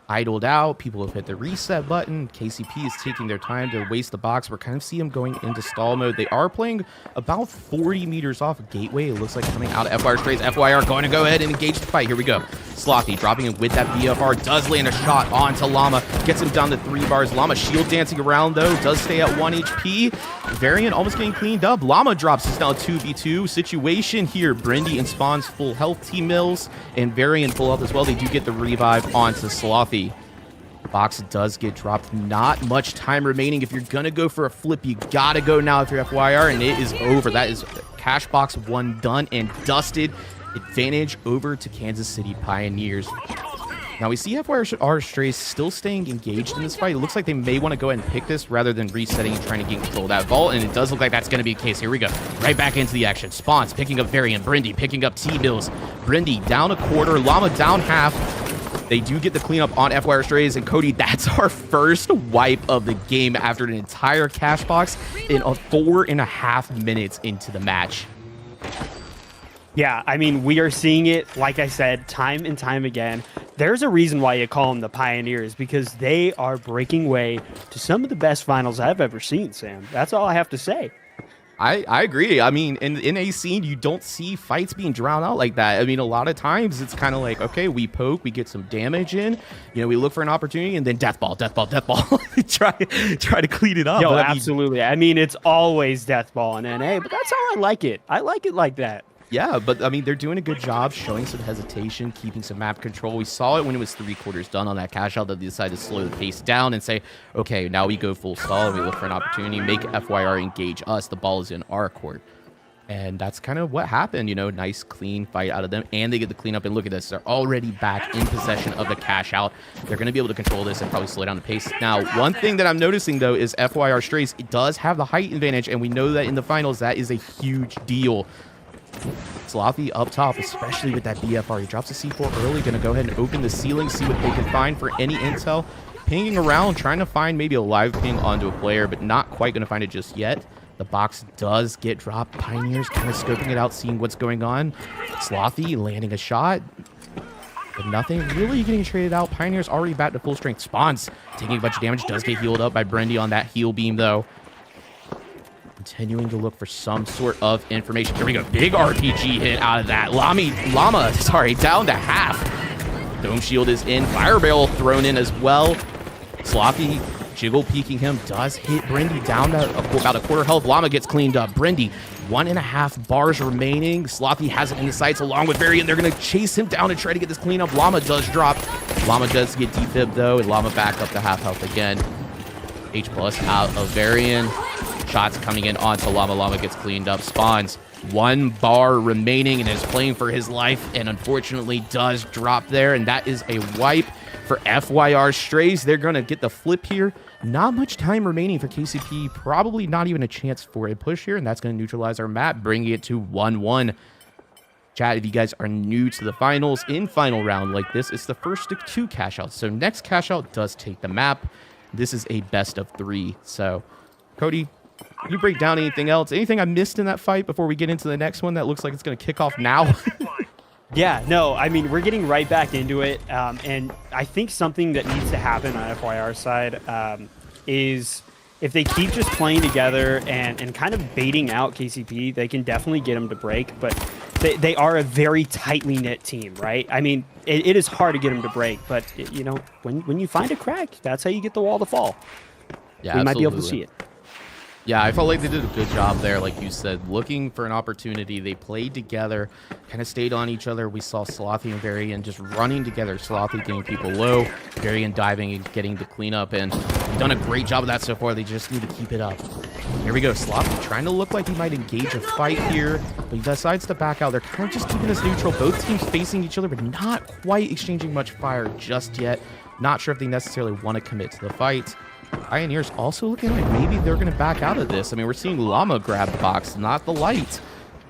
idled out. People have hit the reset button. KCP is taking their time to waste the box. We're kind of seeing them going into stall mode. They are playing about 40 meters off of Gateway. It looks like coming out of FYR Strays. FYR going to go ahead and engage the fight. Here we go. Slothy dropping in with that BFR. Does land a shot onto Llama. Gets him down to 3 bars. Llama shield dancing around, though. Does stay at 1 HP. Varian almost getting cleaned up. Llama drops us now 2v2 situation here. Brendy and Spawns full health. T-Mills and Varian full health as well. They do get the revive onto Slothy. Box does get dropped. Not much time remaining. If you're going to go for a flip, you got to go now if you're FYR, and it is over. That is Cash Box 1 done and dusted. Advantage over to Kansas City Pioneers. Now we see FYR Strays still staying engaged in this fight. It looks like they may want to go ahead and pick this rather than resetting and trying to gain control of that vault, and it does look like that's going to be the case. Here we go. Right back into the action. Spawns picking up Varian. Brendy picking up T-Mills. Brendy down a quarter. Llama down half. They do get the cleanup on FYR Strays, and Cody, that's our first wipe of the game after an entire cash box in 4.5 minutes into the match. Yeah, I mean, we are seeing it, like I said, time and time again. There's a reason why you call them the Pioneers, because they are breaking way to some of the best finals I've ever seen, Sam. That's all I have to say. I agree. I mean, in a scene, you don't see fights being drowned out like that. I mean, a lot of times it's kind of like, okay, we poke, we get some damage in, we look for an opportunity, and then death ball. try to clean it up. Yo, but absolutely. I mean, it's always death ball in NA, but that's how I like it. I like it like that. Yeah, but I mean, they're doing a good job showing some hesitation, keeping some map control. We saw it when it was 3/4 done on that cash out that they decided to slow the pace down and say, okay, now we go full stall and we look for an opportunity, make FYR engage us. The ball is in our court. And that's kind of what happened, you know, nice clean fight out of them. And they get the cleanup. And look at this. They're already back in possession of the cash out. They're going to be able to control this and probably slow down the pace. Now, one thing that I'm noticing, though, is FYR Strays, it does have the height advantage. And we know that in the finals, that is a huge deal. Slothy up top, especially with that BFR. He drops a C4 early. Going to go ahead and open the ceiling, see what they can find for any intel. Pinging around, trying to find maybe a live ping onto a player, but not quite going to find it just yet. The box does get dropped. Pioneers kind of scoping it out, seeing what's going on. Slothy landing a shot, but nothing really getting traded out. Pioneers already back to full strength. Spawns taking a bunch of damage. Does get healed up by Brendy on that heal beam, though. Continuing to look for some sort of information. Here we go. Big RPG hit out of that. Llama, sorry, down to half. Dome shield is in. Fire barrel thrown in as well. Slothy jiggle peeking him, does hit Brendy down to about a quarter health. Llama gets cleaned up. Brendy, 1.5 bars remaining. Slothy has it in the sights along with Varian. They're going to chase him down and try to get this cleanup. Llama does drop. Llama does get defib though, and Llama back up to half health again. H+ out of Varian. Shots coming in onto Llama. Llama gets cleaned up. Spawns, 1 bar remaining and is playing for his life, and unfortunately does drop there, and that is a wipe for FYR Strays. They're going to get the flip here. Not much time remaining for KCP. Probably not even a chance for a push here, and that's going to neutralize our map, bringing it to 1-1. Chat, if you guys are new to the finals, in final round like this, it's the first of 2 cash outs. So next cash out does take the map. This is a best of 3. So, Cody, can you break down anything else? Anything I missed in that fight before we get into the next one that looks like it's going to kick off now? Yeah, no, I mean, we're getting right back into it. And I think something that needs to happen on FYR side is if they keep just playing together and kind of baiting out KCP, they can definitely get them to break. But they are a very tightly knit team, right? I mean, it is hard to get them to break. But, you know, when you find a crack, that's how you get the wall to fall. Yeah, we might be able to see it. Yeah, I felt like they did a good job there, like you said, looking for an opportunity. They played together, kind of stayed on each other. We saw Slothy and Varian just running together. Slothy getting people low, Varian diving and getting the cleanup, and they've done a great job of that so far. They just need to keep it up. Here we go. Slothy trying to look like he might engage a fight here, but he decides to back out. They're kind of just keeping this neutral. Both teams facing each other, but not quite exchanging much fire just yet. Not sure if they necessarily want to commit to the fight. Pioneers also looking like maybe they're going to back out of this. I mean, we're seeing Llama grab the box, not the light.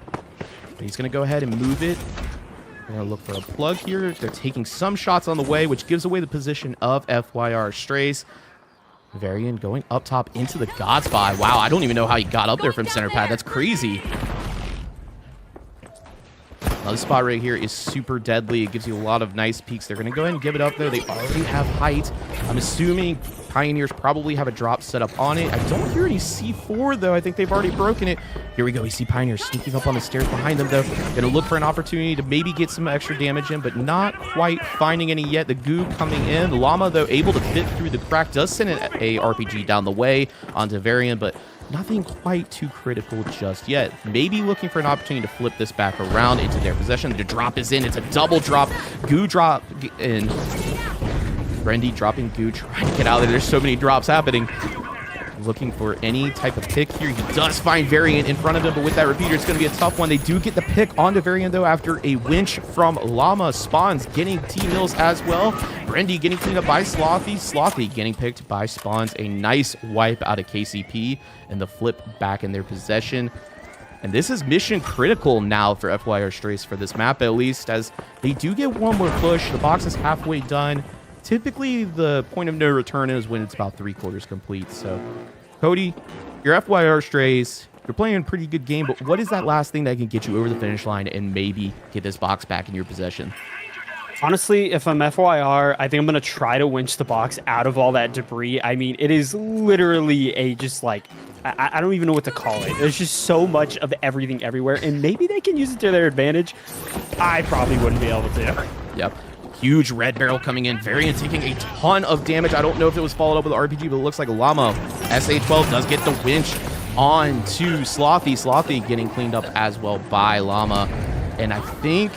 But he's going to go ahead and move it. We're going to look for a plug here. They're taking some shots on the way, which gives away the position of FYR Strays. Varian going up top into the God spot. Wow, I don't even know how he got up there from center pad. That's crazy. Now, this spot right here is super deadly. It gives you a lot of nice peeks. They're going to go ahead and give it up there. They already have height. I'm assuming Pioneers probably have a drop set up on it. I don't hear any C4, though. I think they've already broken it. Here we go. We see Pioneers sneaking up on the stairs behind them, though. Going to look for an opportunity to maybe get some extra damage in, but not quite finding any yet. The goo coming in. Llama, though, able to fit through the crack. Does send a RPG down the way onto Varian, but nothing quite too critical just yet. Maybe looking for an opportunity to flip this back around into their possession. The drop is in. It's a double drop. Goo drop in. Brendy dropping goo, trying to get out of there. There's so many drops happening. Looking for any type of pick here. He does find Varian in front of him, but with that repeater, it's going to be a tough one. They do get the pick onto Varian, though, after a winch from Llama. Spawns getting T-Mills as well. Brendy getting cleaned up by Slothy. Slothy getting picked by Spawns. A nice wipe out of KCP, and the flip back in their possession. And this is mission critical now for FYR Strays for this map, at least, as they do get one more push. The box is halfway done. Typically, the point of no return is when it's about 3/4 complete. So, Cody, your FYR Strays, you're playing a pretty good game, but what is that last thing that can get you over the finish line and maybe get this box back in your possession? Honestly, if I'm FYR, I think I'm going to try to winch the box out of all that debris. I mean, it is literally a just like, I don't even know what to call it. There's just so much of everything everywhere, and maybe they can use it to their advantage. I probably wouldn't be able to. Yep. Huge red barrel coming in. Varian taking a ton of damage. I don't know if it was followed up with RPG, but it looks like Llama. SA-12 does get the winch on to Slothy. Slothy getting cleaned up as well by Llama. And I think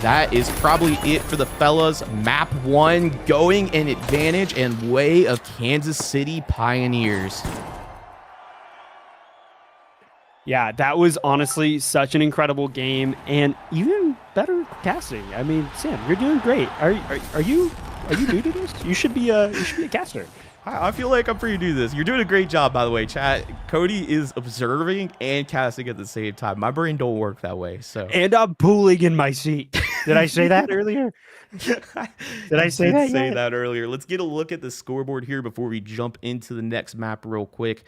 that is probably it for the fellas. Map 1 going in advantage and way of Kansas City Pioneers. Yeah, that was honestly such an incredible game, and even better casting. I mean, Sam, you're doing great. Are you new to this? You should be a caster. I feel like I'm free to do this. You're doing a great job, by the way, chat. Cody is observing and casting at the same time. My brain don't work that way, so. And I'm pooling in my seat. Did I say that earlier? Did I say that? Say that earlier. Let's get a look at the scoreboard here before we jump into the next map real quick.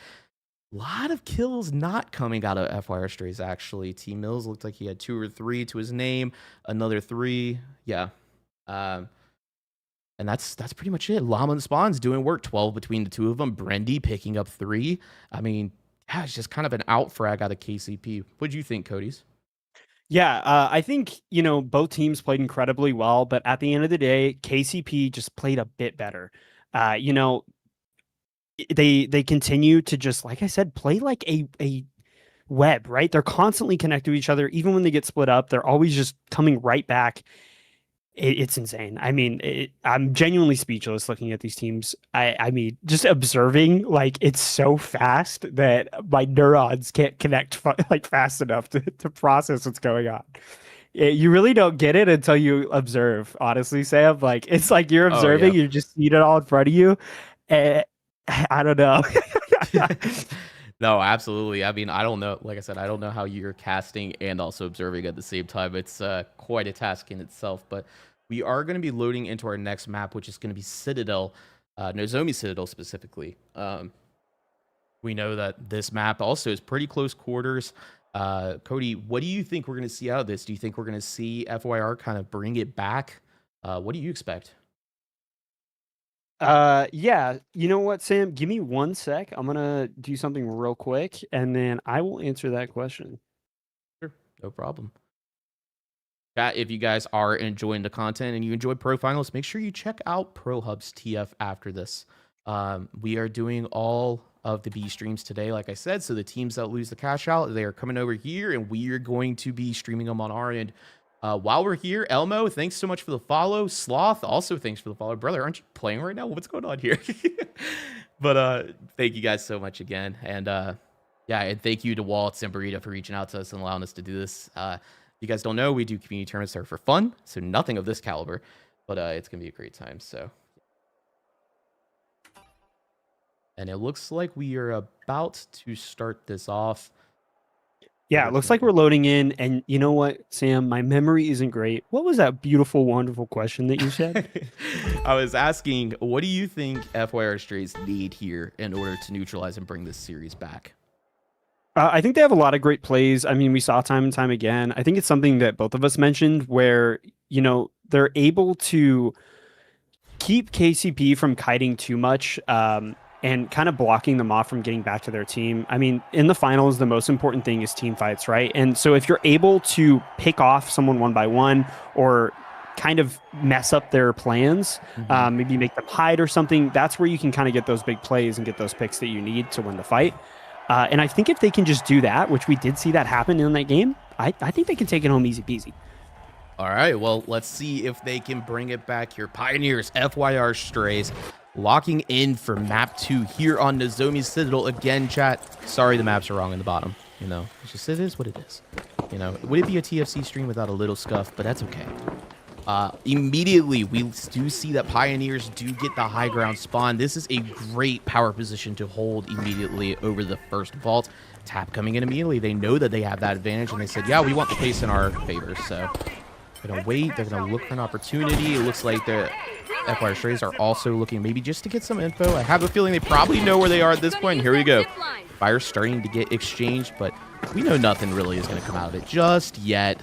A lot of kills not coming out of FYR Strays, actually. T Mills looked like he had 2 or 3 to his name. Another 3. Yeah. And that's pretty much it. Llama and Spawn's doing work. 12 between the two of them. Brendy picking up 3. I mean, yeah, it's just kind of an out frag out of KCP. What'd you think, Cody's? Yeah, I think, both teams played incredibly well, but at the end of the day, KCP just played a bit better. They continue to just, like I said, play like a web, right? They're constantly connected to each other. Even when they get split up, they're always just coming right back. It's insane. I mean, I'm genuinely speechless looking at these teams. I mean, just observing, like, it's so fast that my neurons can't connect fast enough to process what's going on. You really don't get it until you observe, honestly, Sam. Like, it's like you're observing, you just see it all in front of you. And I don't know. No, absolutely. I mean, I don't know. Like I said, I don't know how you're casting and also observing at the same time. It's quite a task in itself. But we are going to be loading into our next map, which is going to be Citadel, Nozomi Citadel specifically. We know that this map also is pretty close quarters. Cody, what do you think we're going to see out of this? Do you think we're going to see FYR kind of bring it back? What do you expect? Yeah, you know what, Sam? Give me 1 sec. I'm gonna do something real quick, and then I will answer that question. Sure, no problem. Chat, if you guys are enjoying the content and you enjoy Pro Finals, make sure you check out ProHubs TF after this. We are doing all of the B streams today, like I said, so the teams that lose the cash out, they are coming over here, and we are going to be streaming them on our end. While we're here, Elmo, thanks so much for the follow. Sloth, also thanks for the follow. Brother, aren't you playing right now? What's going on here? But thank you guys so much again. And yeah, and thank you to Waltz and Burrito for reaching out to us and allowing us to do this. If you guys don't know, we do community tournaments that are for fun, so nothing of this caliber, but it's going to be a great time. So, and it looks like we are about to start this off. Yeah, it looks like we're loading in, and you know what, Sam? My memory isn't great. What was that beautiful, wonderful question that you said? I was asking, what do you think FYR Strays need here in order to neutralize and bring this series back? I think they have a lot of great plays. I mean, we saw time and time again. I think it's something that both of us mentioned where, they're able to keep KCP from kiting too much, and kind of blocking them off from getting back to their team. I mean, in the finals, the most important thing is team fights, right? And so if you're able to pick off someone 1 by 1 or kind of mess up their plans, maybe make them hide or something, that's where you can kind of get those big plays and get those picks that you need to win the fight. And I think if they can just do that, which we did see that happen in that game, I think they can take it home easy peasy. All right, well, let's see if they can bring it back here. Pioneers, FYR Strays, locking in for map 2 here on Nozomi Citadel. Again, chat, sorry the maps are wrong in the bottom. It's just, it is what it is. Would it be a TFC stream without a little scuff? But that's okay. Immediately, we do see that Pioneers do get the high ground spawn. This is a great power position to hold immediately over the first vault. Tap coming in immediately. They know that they have that advantage, and they said, yeah, we want the pace in our favor. So they're going to wait. They're going to look for an opportunity. It looks like the FYR Strays are also looking maybe just to get some info. I have a feeling they probably know where they are at this point. Here we go. Fire's starting to get exchanged, but we know nothing really is going to come out of it just yet.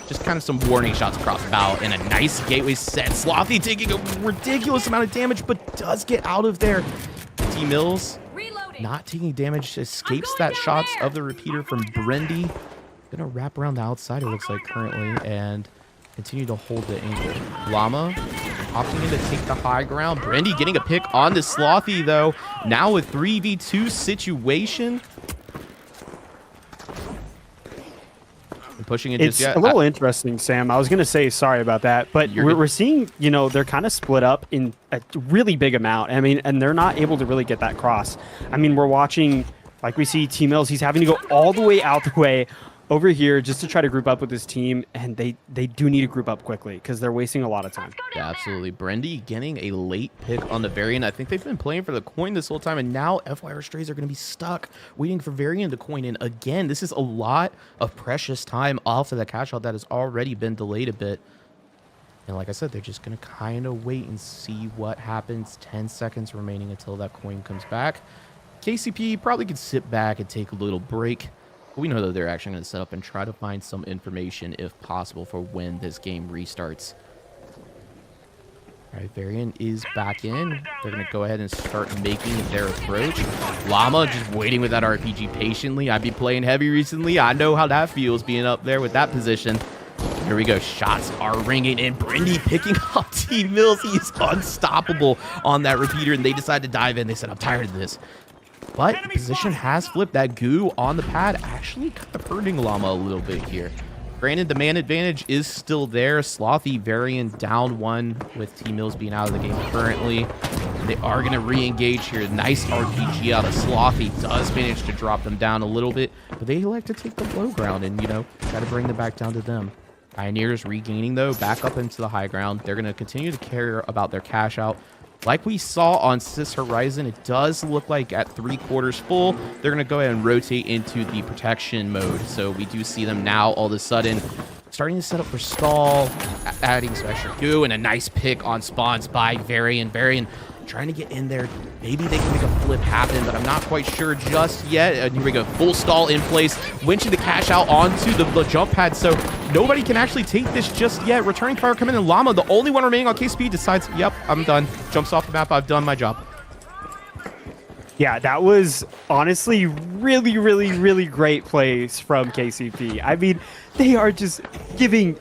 Just kind of some warning shots across the bow and a nice gateway set. Slothy taking a ridiculous amount of damage, but does get out of there. T Mills not taking damage, escapes that shots of the repeater from Brendy. Gonna wrap around the outside, it looks like currently, and continue to hold the angle. Llama opting in to take the high ground. Brendy getting a pick on the Slothy, though. Now a 3v2 situation. And pushing it it's just yet. A little interesting, Sam. I was going to say sorry about that, but we're seeing, they're kind of split up in a really big amount. I mean, and they're not able to really get that cross. I mean, we're watching Like we see T-Mills, he's having to go all the way out the way over here just to try to group up with his team, and they do need to group up quickly because they're wasting a lot of time. Yeah, absolutely. Brendy getting a late pick on the Varian. I think they've been playing for the coin this whole time, and now FYR Strays are going to be stuck waiting for Varian to coin in again. This is a lot of precious time off of the cash out that has already been delayed a bit. And like I said, they're just going to kind of wait and see what happens. 10 seconds remaining until that coin comes back. KCP probably could sit back and take a little break. But we know that they're actually going to set up and try to find some information, if possible, for when this game restarts. All right, Varian is back in. They're going to go ahead and start making their approach. Llama just waiting with that RPG patiently. I've been playing heavy recently. I know how that feels being up there with that position. Here we go. Shots are ringing in. Brendy picking up T-Mills. He's unstoppable on that repeater, and they decide to dive in. They said, I'm tired of this. But the position has flipped. That goo on the pad actually kind of hurting Llama a little bit here. Granted, the man advantage is still there. Slothy Varian down one with T-Mills being out of the game currently. They are going to re-engage here. Nice RPG out of Slothy. Does manage to drop them down a little bit, but they like to take the low ground and, you know, try to bring them back down to them. Pioneers regaining, though, back up into the high ground. They're going to continue to care about their cash out. Like we saw on Sis Horizon, it does look like at 3/4 full, they're going to go ahead and rotate into the protection mode. So we do see them now all of a sudden starting to set up for stall, adding some extra goo, and a nice pick on spawns by Varian. Varian trying to get in there. Maybe they can make a flip happen, but I'm not quite sure just yet. And here we go. Full stall in place. Winching the cash out onto the jump pad, so nobody can actually take this just yet. Returning fire coming in. Llama, the only one remaining on KCP, decides, yep, I'm done. Jumps off the map. I've done my job. Yeah, that was honestly really, really, really great plays from KCP. I mean, they are just giving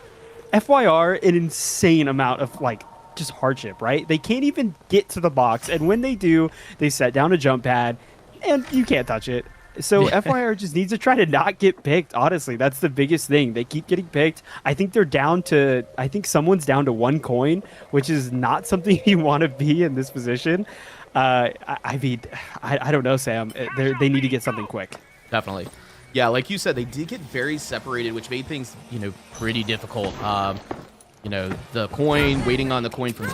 FYR an insane amount of, like, just hardship, right? They can't even get to the box, and when they do, they set down a jump pad, and you can't touch it. So FYR just needs to try to not get picked. Honestly, that's the biggest thing. They keep getting picked. I think they're down to, I think someone's down to 1 coin, which is not something you want to be in this position. I mean, I don't know, Sam. They need to get something quick. Definitely. Yeah, like you said, they did get very separated, which made things, you know, pretty difficult. You know, the coin, waiting on the coin from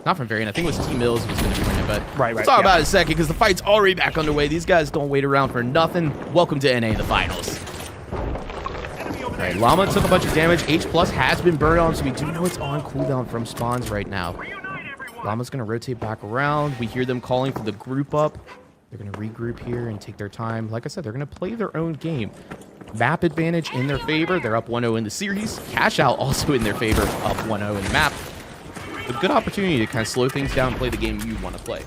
not from Varian, I think it was T-Mills was going to join it, but right, we'll talk about it in a second because the fight's already back underway. These guys don't wait around for nothing. Welcome to NA, the finals. All right, Llama took a bunch of damage. H+ has been burned on, so we do know it's on cooldown from spawns right now. Llama's going to rotate back around. We hear them calling for the group up. They're going to regroup here and take their time. Like I said, they're going to play their own game. Map advantage in their favor. They're up 1-0 in the series. Cash out also in their favor, up 1-0 in the map. A good opportunity to kind of slow things down and play the game you want to play.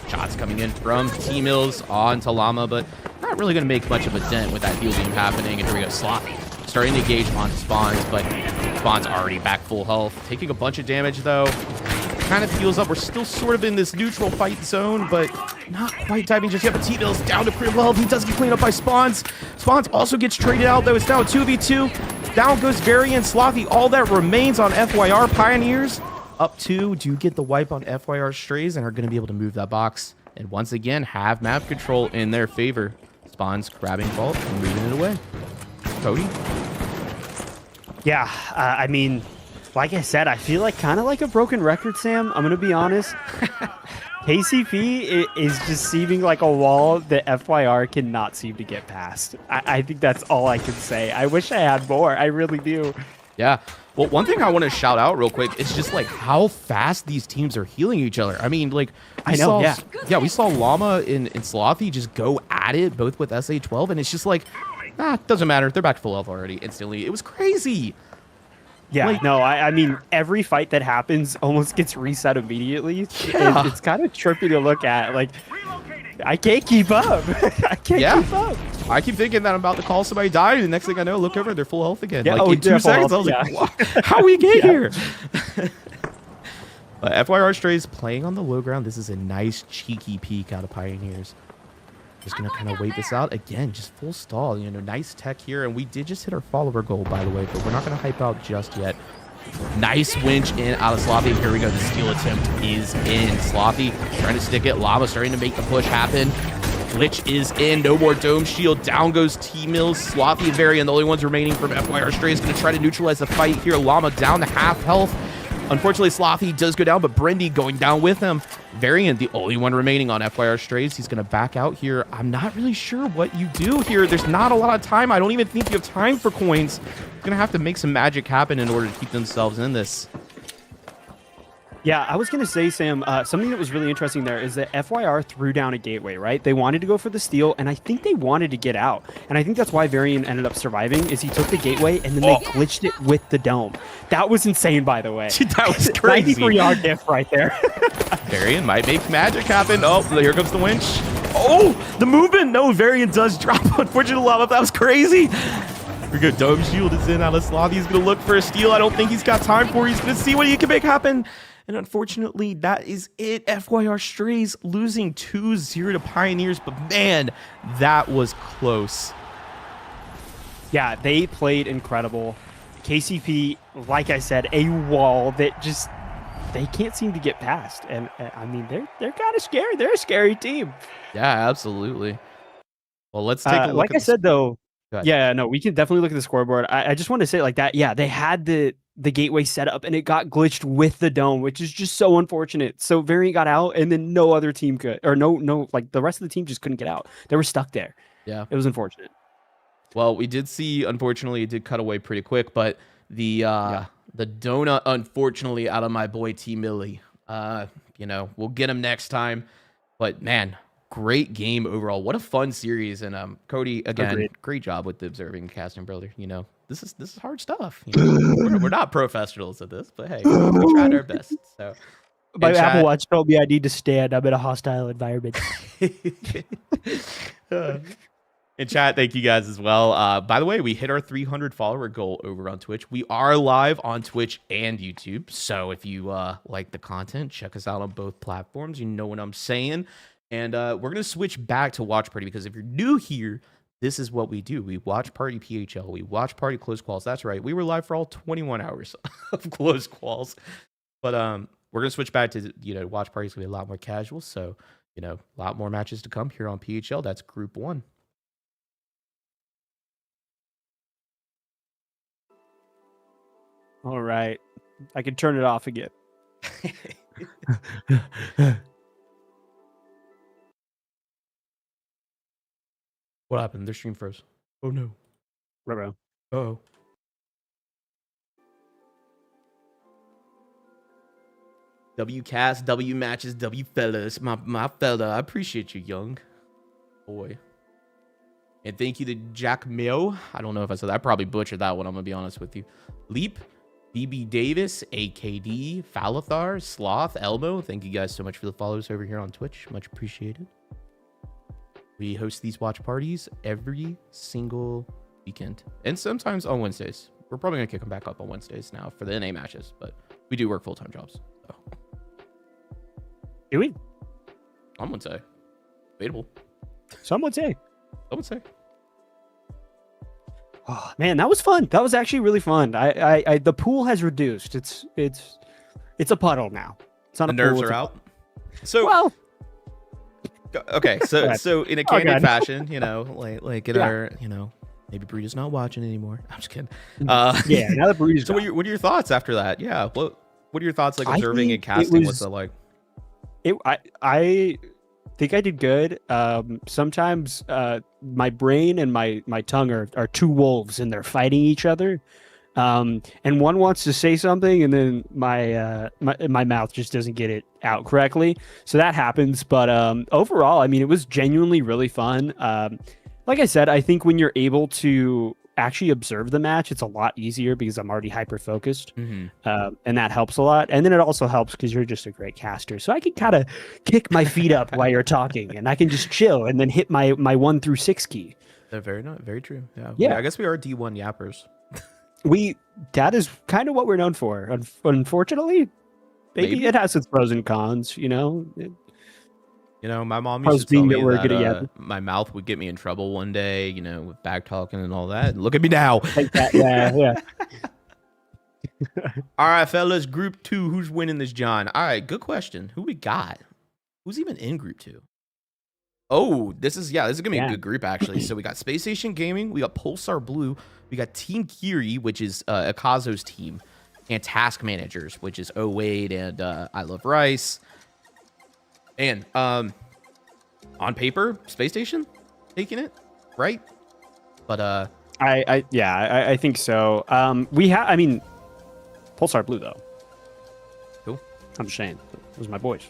Shots coming in from T-Mills onto Llama, but not really going to make much of a dent with that heal beam happening. And here we go, Slothy starting to engage onto spawns, but spawns already back full health. Taking a bunch of damage, though. Kind of heals up. We're still sort of in this neutral fight zone, but not quite diving just yet. But T-Mills down to critical health. He does get cleaned up by Spawns. Spawns also gets traded out, though. It's now a 2v2. Down goes Varian, Slothy. All that remains on FYR. Pioneers up 2. Do get the wipe on FYR Strays and are going to be able to move that box. And once again, have map control in their favor. Spawns grabbing vault and moving it away. Cody? Yeah, I mean, like I said, I feel like kind of like a broken record, Sam. I'm going to be honest. KCP is just seeming like a wall that FYR cannot seem to get past. I think that's all I can say. I wish I had more. I really do. Yeah. Well, one thing I want to shout out real quick is just like how fast these teams are healing each other. I mean, like, we saw Llama and Slothy just go at it, both with SA-12, and it's just like, doesn't matter. They're back to full health already instantly. It was crazy. Yeah, like, no, I mean, every fight that happens almost gets reset immediately. Yeah. It's kind of trippy to look at. Like, I can't keep up. I can't keep up. I keep thinking that I'm about to call somebody die, and the next thing I know, look over, they're full health again. Yeah, like in 2 seconds, I was like, what? How we get here? FYR Strays playing on the low ground. This is a nice cheeky peek out of Pioneers. Just going to kind of wait this out. Again, just full stall. You know, nice tech here. And we did just hit our follower goal, by the way, but we're not going to hype out just yet. Nice winch in out of Sloppy. Here we go. The steal attempt is in. Sloppy trying to stick it. Llama starting to make the push happen. Glitch is in. No more Dome Shield. Down goes T-Mills. Sloppy and Varian, the only ones remaining from FYR Stray, is going to try to neutralize the fight here. Llama down to half health. Unfortunately, Sloppy does go down, but Brendy going down with him. Varian, the only one remaining on FYR Strays. He's going to back out here. I'm not really sure what you do here. There's not a lot of time. I don't even think you have time for coins. You're going to have to make some magic happen in order to keep themselves in this. Yeah, I was going to say, Sam, something that was really interesting there is that FYR threw down a gateway, right? They wanted to go for the steal, and I think they wanted to get out. And I think that's why Varian ended up surviving, is he took the gateway, and then they glitched it with the dome. That was insane, by the way. That was crazy. 93-yard diff right there. Varian might make magic happen. Oh, here comes the winch. Oh, the movement. No, Varian does drop. Unfortunately, Lava, that was crazy. Here we go. Dome Shield is in. Alislav. He's going to look for a steal. I don't think he's got time for it. He's going to see what he can make happen. And unfortunately, that is it. FYR Strays losing 2-0 to Pioneers. But man, that was close. Yeah, they played incredible. KCP, like I said, a wall that just they can't seem to get past. And I mean, they're kind of scary. They're a scary team. Yeah, absolutely. Well, let's take a look. Like I said, though, yeah, no, we can definitely look at the scoreboard. I just want to say like that. Yeah, they had the gateway set up and it got glitched with the dome, which is just so unfortunate. So Variant got out and then no other team could, or no, like the rest of the team just couldn't get out. They were stuck there. Yeah, it was unfortunate. Well, we did see, unfortunately, it did cut away pretty quick, but the donut, unfortunately, out of my boy T Millie. You know, we'll get him next time. But man, great game overall. What a fun series. And Cody, again, great job with the observing casting, brother. You know, this is hard stuff. You know? we're not professionals at this, but hey, we tried our best. So my Apple Watch told me I need to stand. I'm in a hostile environment. In chat, thank you guys as well. By the way, we hit our 300 follower goal over on Twitch. We are live on Twitch and YouTube. So if you like the content, check us out on both platforms. You know what I'm saying. And we're going to switch back to Watch Party because if you're new here, this is what we do. We watch Party PHL. We watch Party Close Calls. That's right. We were live for all 21 hours of Close Calls. But we're going to switch back to, Watch Party. It's going to be a lot more casual. So, a lot more matches to come here on PHL. That's Group 1. All right. I can turn it off again. What happened? Their stream froze. Oh, no. Ruh-roh. Uh-oh. W cast, W matches, W fellas. My fella. I appreciate you, young boy. And thank you to Jack Mio. I don't know if I said that. I probably butchered that one. I'm going to be honest with you. Leap, BB Davis, AKD, Falathar, Sloth, Elmo. Thank you guys so much for the follows over here on Twitch. Much appreciated. We host these watch parties every single weekend. And sometimes on Wednesdays. We're probably going to kick them back up on Wednesdays now for the NA matches. But we do work full-time jobs. So. Do we? Some would say. Debatable. Some would say. I would say. Oh man, that was fun. That was actually really fun. I the pool has reduced. It's a puddle now. It's not the a nerves pool, are out. So well, okay, so in a candid fashion, like in our, maybe Burrito's not watching anymore. I'm just kidding. Yeah, now that Burrito's so what are your thoughts after that? Yeah, what are your thoughts like observing and casting? What's it like? I think I did good. Sometimes my brain and my tongue are two wolves and they're fighting each other. And one wants to say something and then my mouth just doesn't get it out correctly. So that happens. But overall, I mean, it was genuinely really fun. Like I said, I think when you're able to actually observe the match, it's a lot easier because I'm already hyper focused, and that helps a lot. And then it also helps because you're just a great caster, so I can kind of kick my feet up while you're talking, and I can just chill and then hit my 1 through 6 key. They're very true. Yeah. I guess we are D1 yappers. That is kind of what we're known for. Unfortunately, maybe it has its pros and cons. My mom used to tell me that my mouth would get me in trouble one day, with back talking and all that. And look at me now. Like that, yeah. All right, fellas, Group 2. Who's winning this, John? All right, good question. Who we got? Who's even in Group 2? Oh, this is gonna be a good group actually. So we got Space Station Gaming, we got Pulsar Blue, we got Team Kiri, which is Akazo's team, and Task Managers, which is Wade and I Love Rice. And on paper, Space Station taking it, right? But I think so. I mean, Pulsar Blue though. Cool. I'm just saying, those are my boys.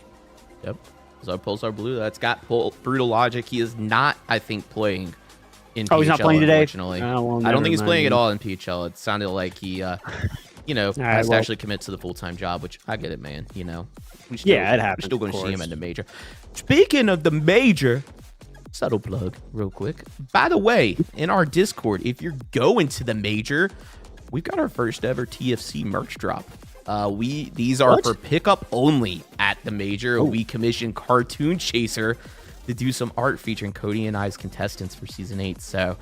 Yep. So Pulsar Blue, that's got Brutal Logic. He is not, I think, playing in PHL, he's not playing today? unfortunately. Well, I don't think he's never playing mind at all in PHL. It sounded like he, has to actually commit to the full-time job, which I get it, man. You know, it happens. We're still going to see him at the major. Speaking of the major, subtle plug, real quick. By the way, in our Discord, if you're going to the major, we've got our first ever TFC merch drop. These are for pickup only at the major. Oh. We commissioned Cartoon Chaser to do some art featuring Cody and I's contestants for season 8. So,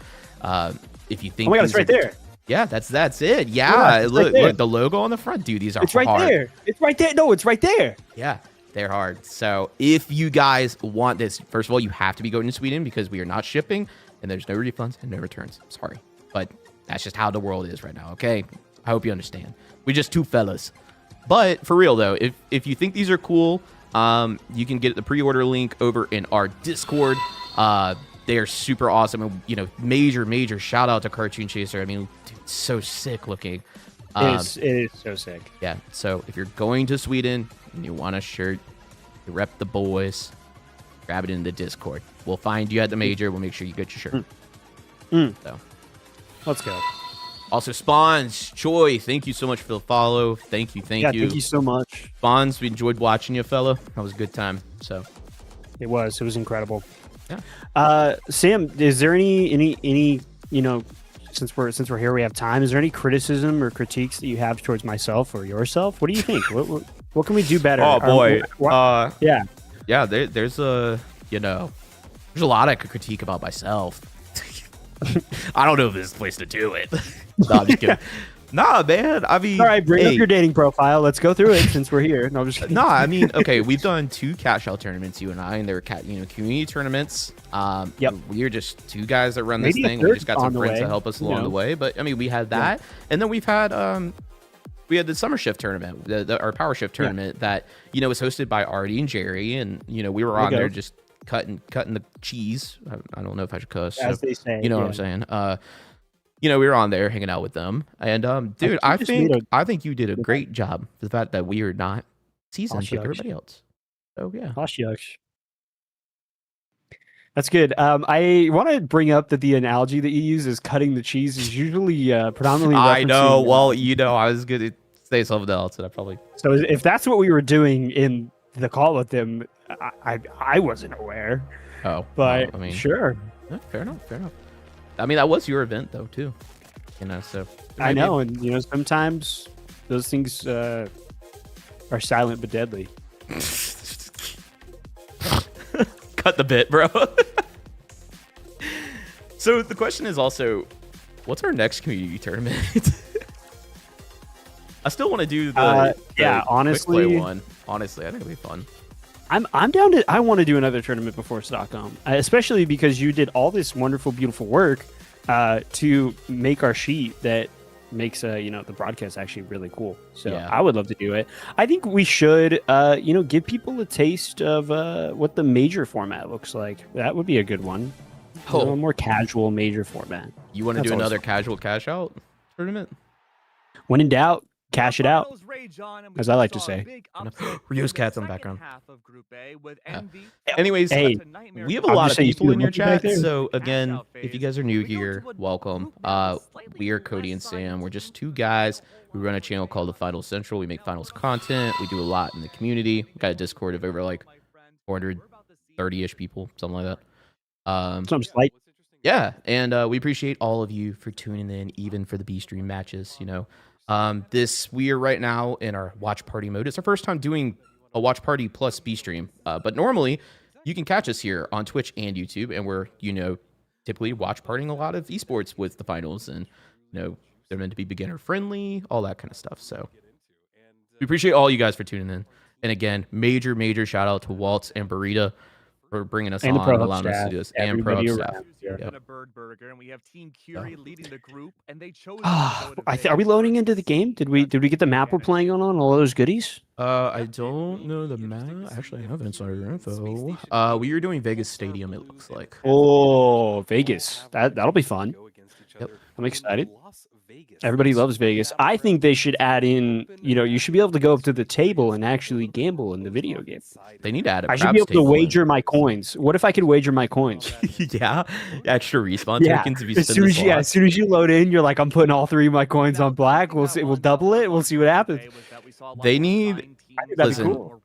if you think, oh my God, it's right there. Yeah, that's it. Yeah, look, the logo on the front, dude. These are right there. It's right there. No, it's right there. Yeah, they're hard. So, if you guys want this, first of all, you have to be going to Sweden because we are not shipping, and there's no refunds and no returns. Sorry, but that's just how the world is right now. Okay, I hope you understand. We're just two fellas. But for real though, if you think these are cool, you can get the pre-order link over in our Discord. They are super awesome, and major shout out to Cartoon Chaser. I mean, dude, so sick looking. It is so sick. Yeah. So if you're going to Sweden and you want a shirt, you rep the boys, grab it in the Discord. We'll find you at the major. We'll make sure you get your shirt. So let's go. Also, Spawns, Choi, thank you so much for the follow. Thank you. Thank you so much. Spawns, we enjoyed watching you, fella. That was a good time. So it was incredible. Yeah. Sam, is there any since we're here, we have time. Is there any criticism or critiques that you have towards myself or yourself? What do you think? what can we do better? Oh boy. Yeah. There's a lot I could critique about myself. I don't know if this is the place to do it. No, I'm just kidding. Nah, man. I mean, all right, bring up your dating profile. Let's go through it since we're here. No, I'm just kidding. Nah, I mean, okay, we've done 2 cash out tournaments, you and I, and they were community tournaments. Yep. We are just 2 guys that run this Maybe thing. We just got some friends to help us along the way. way. But I mean, we had that, and then we've had the summer shift tournament, our power shift tournament that was hosted by Artie and Jerry, and we were on there just cutting the cheese. I don't know if I should cuss. As they say. You know what I'm saying? We were on there hanging out with them, and dude, I think you did a great job for the fact that we are not seasoned like everybody else. So yeah. That's good. I want to bring up that the analogy that you use is cutting the cheese is usually predominantly. I know. Well, I was going to say something else, and I probably. So if that's what we were doing in the call with them, I wasn't aware. Oh, but well, I mean, sure. Yeah, fair enough. I mean, that was your event though, too. So. I know, and sometimes those things are silent but deadly. Cut the bit, bro. So the question is also, what's our next community tournament? I still want to do the honestly, quick play one. Honestly, I think it'll be fun. I'm down to. I want to do another tournament before Stockholm, especially because you did all this wonderful, beautiful work to make our sheet that makes the broadcast actually really cool. So yeah. I would love to do it. I think we should give people a taste of what the major format looks like. That would be a good one. A more casual major format. You want to do another casual cash out tournament? When in doubt, cash it out, as I like to say. Rio's cat's in the background. Anyways, we have a lot of people in your chat. So again, if you guys are new here, welcome. We are Cody and Sam. We're just 2 guys who run a channel called The Finals Central. We make finals content. We do a lot in the community. We got a Discord of over like 430-ish people, something like that. Some slight. Yeah, and we appreciate all of you for tuning in, even for the B stream matches. We are right now in our watch party mode. It's our first time doing a watch party plus B stream, but normally you can catch us here on Twitch and YouTube, and we're typically watch partying a lot of esports with the finals, and They're meant to be beginner friendly, all that kind of stuff. So we appreciate all you guys for tuning in. And again, major shout out to Waltz and Burrita for bringing us And the on, ProHub allowing us to staff, do this, and everybody ProHub staff. around. Here Yep. at a Bird Burger, and we have Team Curie leading the group, and they chose. Are we loading into the game? Did we get the map we're playing on all those goodies? I don't know the map. Actually, I have insider info. We are doing Vegas Stadium, it looks like. Oh, Vegas. That'll be fun. Yep. I'm excited. Everybody loves Vegas. I think they should add in, you should be able to go up to the table and actually gamble in the video game. They need to add a I should be able craps to table in. wager my coins. What if I could wager my coins? Yeah, extra respawn tokens if you as spin soon the as you, slot. as soon as you load in, you're like, I'm putting all 3 of my coins on black. We'll see. We'll double it. We'll see what happens. They need- think that'd be listen, cool.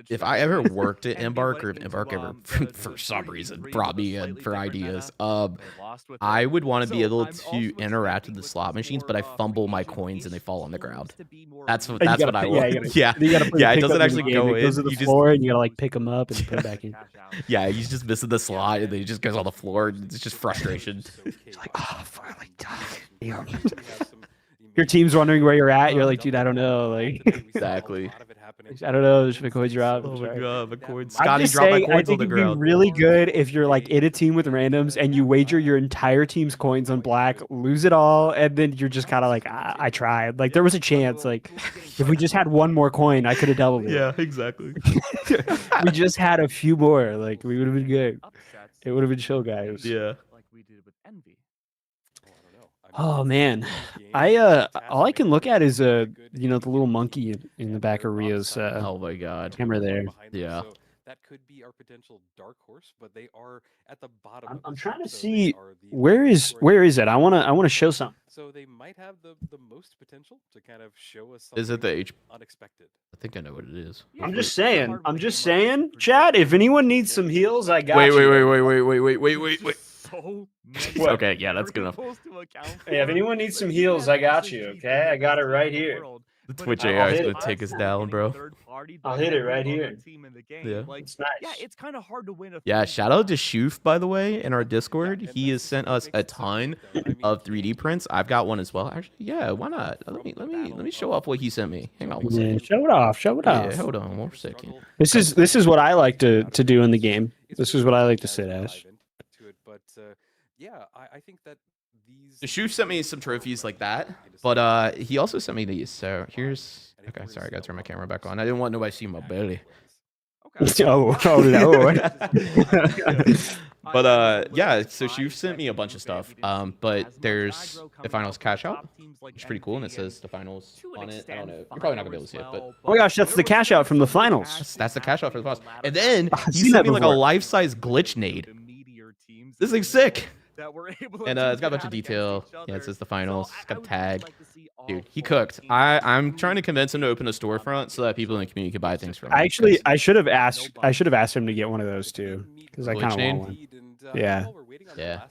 If I ever worked at Embark, or if Embark ever, for some reason, brought me in for ideas, I would want to be able to interact with the slot machines, but I fumble my coins and they fall on the ground. That's what I want. Yeah, You gotta put yeah, the it doesn't pickup in the actually game. go It goes in. to the You just, floor, and you gotta like pick them up and put them back in. yeah, he's just missing the slot, and then he just goes on the floor. And it's just frustration. It's like, oh, finally, damn. Your team's wondering where you're at. You're like, dude, I don't know. Like, Exactly. I don't know. There's my coins dropped. Oh my god, my coins! I'm Scotty just dropped my saying, I coins on think the it'd be ground. really good if you're like in a team with randoms and you wager your entire team's coins on black, lose it all, and then you're just kind of like, I tried. Like there was a chance. Like if we just had one more coin, I could have doubled it. Yeah, exactly. We just had a few more. Like we would have been good. It would have been chill, guys. Yeah. Like we did with Envy. Oh man, all I can look at is the little monkey in the back of Rio's Oh my god. camera there. Yeah. So that could be our potential dark horse, but they are at the bottom. of I'm the trying to chart, so see they are the where is it? I wanna show something. So they might have the most potential to kind of show us. Is it the something H? unexpected? I think I know what it is. I'm just saying, Chad. If anyone needs some heals, I got Wait. So What? Okay, yeah, that's good enough. Hey, if anyone needs some heals, I got you, okay? I got it right here. The Twitch I'll AI is hit gonna it. take us down, bro. I'll hit it right here. Yeah. It's nice. Yeah, it's kind of hard to win. Yeah, shout out to Shoof, by the way, in our Discord. He has sent us a ton of 3D prints. I've got one as well. Actually, yeah, why not? Let me show off what he sent me. Hang on one Yeah, second. show it off. Show it off. Yeah, hold on one second. This is what I like to do in the game. This is what I like to sit as. But yeah, I think that these. The Shoof sent me some trophies like that, but he also sent me these. So here's. Okay, sorry, I gotta turn my camera back on. I didn't want nobody to see my belly. Oh Lord. But yeah, so she sent me a bunch of stuff. But there's the finals cash out, which is pretty cool, and it says the finals on it. I don't know. You're probably not gonna be able to see it, but Oh my gosh, that's the cash out from the finals. that's the cash out for the finals. And then I've he seen sent that me like a before. life-size glitch nade. This thing's sick. And it's got a bunch of detail. Yeah, it says the finals. It's got a tag. Dude, he cooked. I'm trying to convince him to open a storefront so that people in the community can buy things from him. I should have asked him to get one of those too, because I kind of want one. Yeah. Yeah.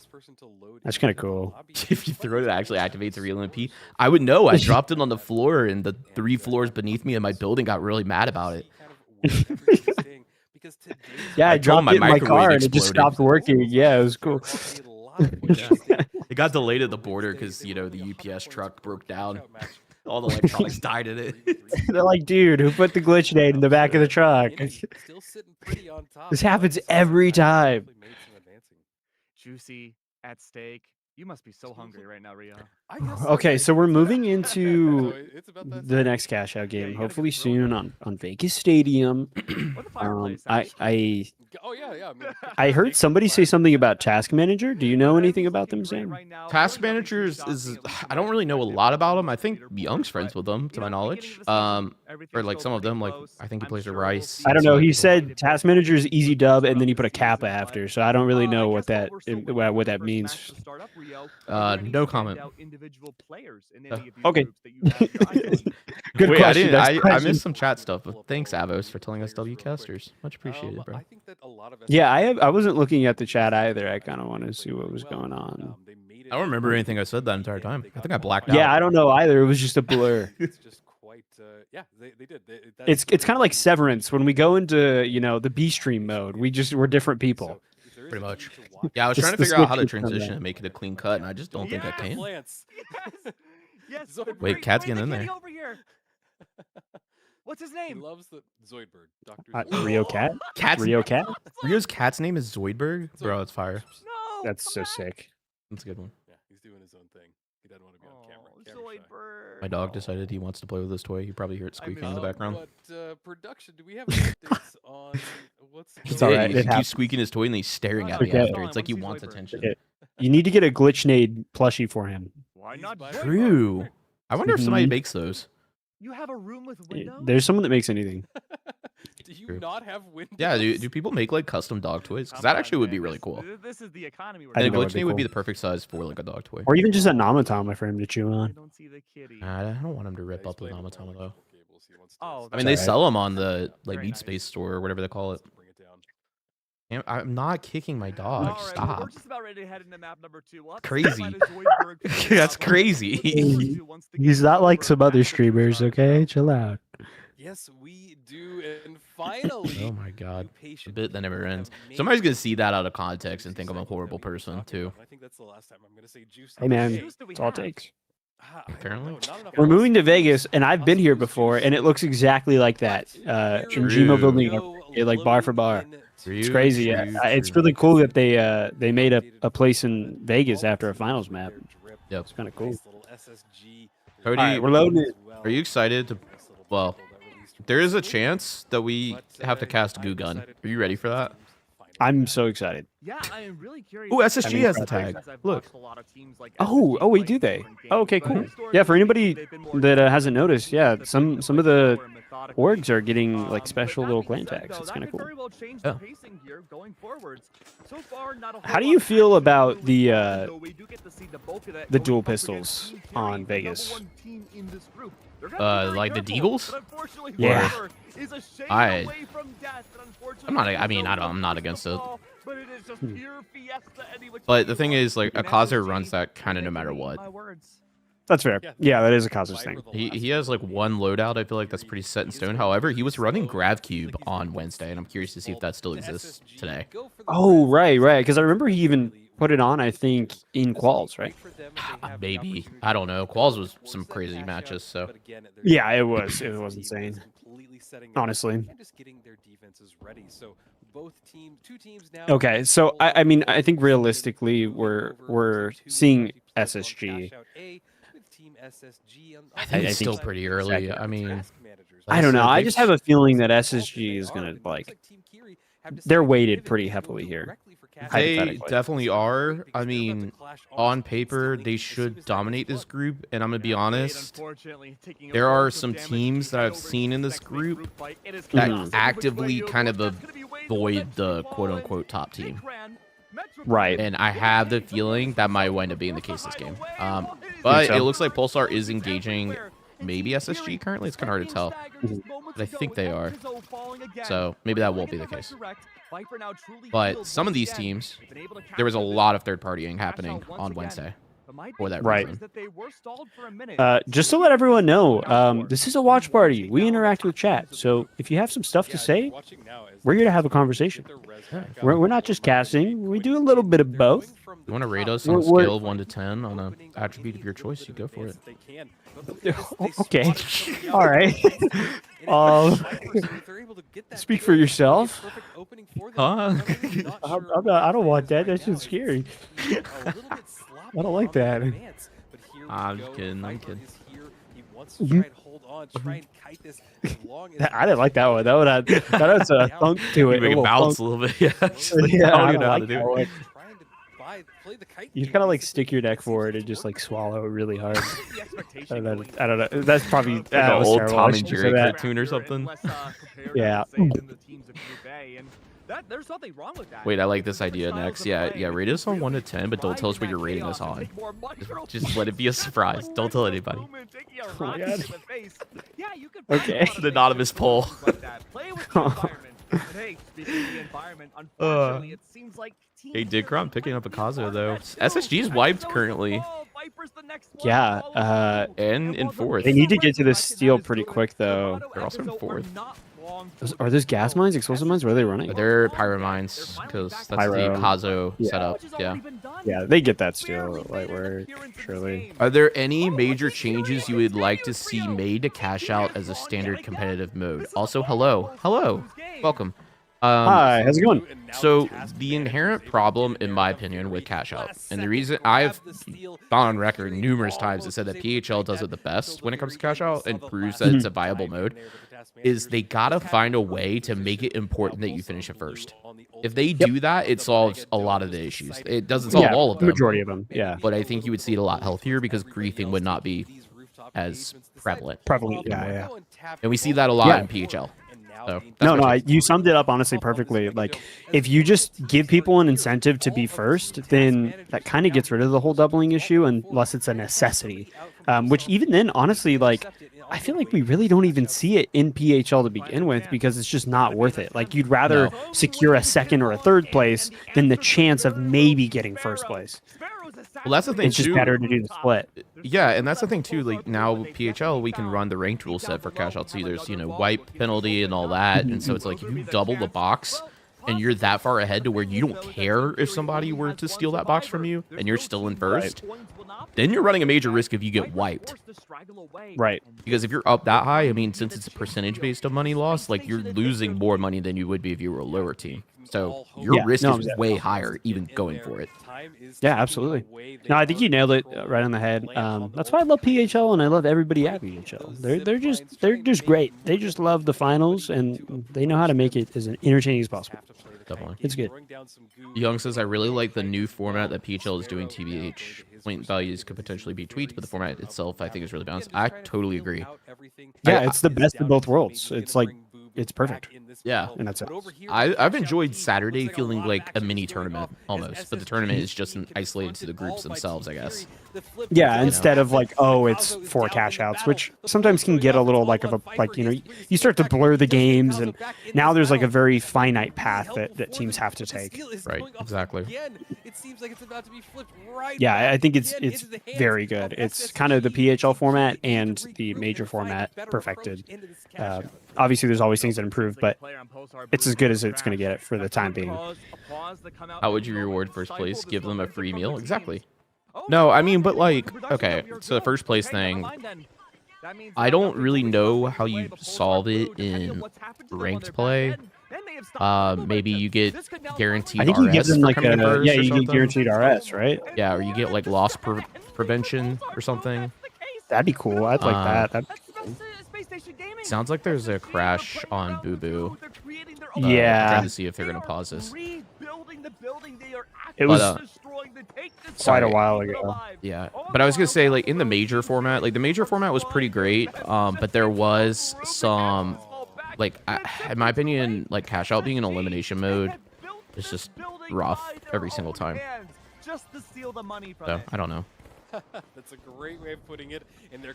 That's kinda cool. If you throw it, it actually activates a real MP. I would know. I dropped it on the floor, and the 3 floors beneath me in my building got really mad about it. Yeah, I I told him dropped my it in my microwave car and it just exploded. stopped working. Yeah, it was cool. It got delayed at the border because the UPS truck broke down. All the electronics died in it. They're like, dude, who put the glitch nade in the back of the truck? This happens every time. Juicy at stake. You must be so hungry right now, Rio. Okay, so we're moving into the next cash out game, hopefully soon on Vegas Stadium. Oh yeah. I heard somebody say something about Task Manager. Do you know anything about them, Sam? Task managers is I don't really know a lot about them. I think Young's friends with them, to my knowledge. Or like some of them, like I think he plays with Rice. I don't know. He said Task Manager is easy dub, and then he put a kappa after, so I don't really know what that means. No comment. Okay. Good Wait, question. I missed some chat stuff, but thanks Avos for telling us WCasters. Much appreciated, bro. I think that a lot of Yeah, I wasn't looking at the chat either. I kind of wanted to see what was going on. I don't remember anything I said that entire time. I think I blacked out. Yeah, I don't know either. It was just a blur. It's just quite. Yeah, they did. It's kind of like Severance when we go into the B stream mode. We're different people. Pretty much. Yeah, I was Just trying to the figure out how to switch is from transition that. and make it a clean cut, and I just don't think I can. Lance. Yes. Zoidberg. Wait, Cat's bring getting the in kitty there. over here. What's his He name? loves the Zoidberg. Dr. Rio Cat. Cat's Rio Cat. Rio's cat's name is Zoidberg. Bro, Zoidberg. it's fire. No. That's come so back. sick. That's a good one. Yeah, he's doing his own thing. He doesn't want to be on camera. Oh, Camera shy. Zoidberg. My dog decided he wants to play with this toy. You probably hear it I squeaking in the miss background. But production, do we have updates on what's It's going alright, He it keeps happens. squeaking his toy and he's staring No, at no, me okay. after. It's like he Wanna see wants Zoidberg. attention. Okay. You need to get a Glitchnade plushie for him. Why He's not? by- Zoidberg? True. I wonder if somebody Mhm. makes those. You have a room with windows. There's someone that makes anything. Do you True. not have windows? Yeah, do people make like custom dog toys? Because that Come actually on, would be man, really cool. This is the economy. We're I And a think that would glitch be knee would be cool. the perfect size for like a dog toy. Or even just a Namatama for him to chew I on. don't see the kitty. I don't want him to rip He's up the playing with Namatama though. electrical cables. He wants to Oh, I stop mean, That's they alright. sell them on the like Very Meat nice. Space store or whatever they call it. to bring it down. Damn, I'm not kicking my dog. All right, well, Stop. we're just about ready to head into map number 2. We'll have to Crazy. find a Zoidberg for That's the crazy. number 2 once the He's game's not like over. some Map other number 2 streamers, starts. okay? Chill out. Yes, we do, and finally. Oh my god. you patient bit that never people ends. have made Somebody's gonna it see that out of to context and 60 think I'm a seconds that horrible we've been person talking too. about, and I think that's the last time I'm going to say juice. Hey man, Juice do we it's all it have? takes. I don't Apparently. know, not enough We're moving to customers. Vegas, and I've been here Customers before, juice. and it looks exactly like that. But In True. Gmo building, go like bar for bar. loading in It's True, crazy. true, It's true. really cool that they made a place in Vegas after a finals map. Yep. It's kind of cool. Nice little SSG. Cody, Alright, we're loading it. Are you excited to? Well, there is a chance that we have to cast Goo Gun. Are you ready for that? I'm so excited. Yeah, I am really curious. Ooh, because SSG I've has the played tag. since I've Look. watched a lot of teams like Oh, SSG wait, play do they? different Oh, okay, games, but cool. historically Yeah, for anybody they've been more that disciplined hasn't noticed, yeah, teams some that some play of the slower and methodically. orgs are getting like But special that little being clan said, tags. though, It's that kind of could cool. very well change Yeah. the pacing here going forwards. So far, not a whole How do lot you of feel action about moving the, forward, though we do get to see the bulk of that the going dual up against pistols Team Fury, on the Vegas? #1 team in this group. They're gonna be very Like the careful, Deagles? but unfortunately, Yeah. Forever is a shade I- away from death, and unfortunately, I'm not- there's I mean, no I don't- I'm not one against to it. fall, but it is just Hmm. pure fiesta any which way But the you thing look. is, like, And Akaza SSG, runs that kind of no they matter can eat what. my words. That's fair. Yeah, that is a Kaza's thing. He has like one loadout. I feel like that's pretty set in stone. However, he was running Grav Cube on Wednesday, and I'm curious to see if that still exists today. Oh, right. Because I remember he even put it on, I think, in quals, right? Maybe. I don't know. Quals was some crazy matches, so. Yeah, it was. It was insane. Honestly. And just getting their defenses ready. So both two teams now. Okay, so I mean, I think realistically, we're seeing SSG. I I think it's think still pretty early. I mean, I don't know. I I think just have a feeling that SSG is gonna like. They're weighted pretty heavily here. they Hypothetically. definitely are. I mean, on paper, they should dominate this group, and I'm gonna be honest. There are some teams that I've seen in this group that Mhm. actively kind of avoid the quote-unquote top team. Right. And I have the feeling that might wind up being the case this game. But so. it looks like Pulsar is engaging maybe SSG currently. It's kind of hard to tell. But I think they are. So maybe that won't be the case. But some of these teams, there was a lot of third partying happening on Wednesday for that Right. reason. Just to let everyone know, this is a watch party. We interact with chat. So if you have some stuff to say, we're here to have a conversation. We're not just casting. We do a little bit of both. You want to rate us on a We're- scale of 1 to 10 on an attribute of your choice, you go for it. Okay. All right. Speak for yourself. Huh? I don't want that. That's just scary. I don't like that. I'm just kidding. I'm kidding. I didn't like that one. That has a thunk to it. You make it little bounce a thunk. little bit. Yeah. Yeah, I don't I even know how to don't do like it. that one. You kind of like stick your neck forward and just like swallow it really hard. I don't know. That's probably Like that an was old terrible. Tom I and shouldn't Jerry say that. cartoon or something. Yeah. There's nothing wrong with that. Wait, I like this idea next. Yeah, rate us on 1 to 10, but don't tell us what you're rating us on. Just let it be a surprise. Don't tell anybody. Oh my God. Okay. Okay. The anonymous poll. Hey, speaking of the environment, unfortunately, it seems like Hey, Digron picking up a Kazo, though. SSG's wiped currently. Yeah, And in fourth. They need to get to this steal pretty quick, though. They're also in fourth. Are those gas mines, explosive mines? Where are they running? They're pyro mines because that's Pyro. the Pazo Yeah. setup. Yeah. Yeah, they get that still. Light work, surely. Are there any major changes you would like to see made to cash out as a standard competitive mode? Also, hello, welcome. Hi, how's it going? So the inherent problem, in my opinion, with cash out, and the reason I've gone on record numerous times and said that PHL does it the best when it comes to cash out and proves that it's a viable mode, is they gotta find a way to make it important that you finish it first. If they do that, it solves a lot of the issues. It doesn't solve all of them, majority of them. Yeah, but I think you would see it a lot healthier because griefing would not be as prevalent. Yeah. And we see that a lot Yeah. in PHL. So You summed it up honestly perfectly. Like, if you just give people an incentive to be first, then that kind of gets rid of the whole doubling issue, unless it's a necessity. Which even then, honestly, like, I feel like we really don't even see it in PHL to begin with because it's just not worth it. Like, you'd rather secure a second or a third place than the chance of maybe getting first place. Well, that's the thing. It's just better to do the split. Yeah, and that's the thing too. Like now PHL, we can run the ranked rule set for cash out. So there's wipe penalty and all that, and so it's like if you double the box and you're that far ahead to where you don't care if somebody were to steal that box from you and you're still in first, then you're running a major risk if you get wiped. Right. Because if you're up that high, I mean, since it's a percentage based of money loss, like you're losing more money than you would be if you were a lower team. So your risk is way higher even going for it. Yeah, absolutely. No, I think you nailed it right on the head. That's why I love PHL and I love everybody at PHL. They're just great. They just love the finals and they know how to make it as entertaining as possible. Definitely. It's good. Young says, I really like the new format that PHL is doing, TBH. Point values could potentially be tweaked, but the format itself, I think, is really balanced. I totally agree. Yeah, it's the best of both worlds. It's like, it's perfect. Yeah. And that's it. I've enjoyed Saturday feeling like a mini tournament almost, but the tournament is just isolated to the groups themselves, I guess. Yeah, instead of like, oh, it's 4 cash outs, which sometimes can get a little like you start to blur the games, and now there's like a very finite path that teams have to take. Right, exactly. Yeah, I think it's very good. It's kind of the PHL format and the major format perfected. Obviously, there's always things that improve, but it's as good as it's going to get it for the time being. How would you reward first place? Give them a free meal? Exactly. No, I mean, but like, okay, so the first place thing, I don't really know how you solve it in ranked play. Maybe you get guaranteed RS. I think you give them like you get guaranteed RS, right? Yeah, or you get like loss prevention or something. That'd be cool. I'd like that. Sounds like there's a crash on Boo Boo. Yeah. Trying to see if they're gonna pause this. It was quite a while ago. Yeah, but I was gonna say, like in the major format, like the major format was pretty great, but there was some, like in my opinion, like cash out being an elimination mode is just rough every single time. So I don't know. That's a great way of putting it.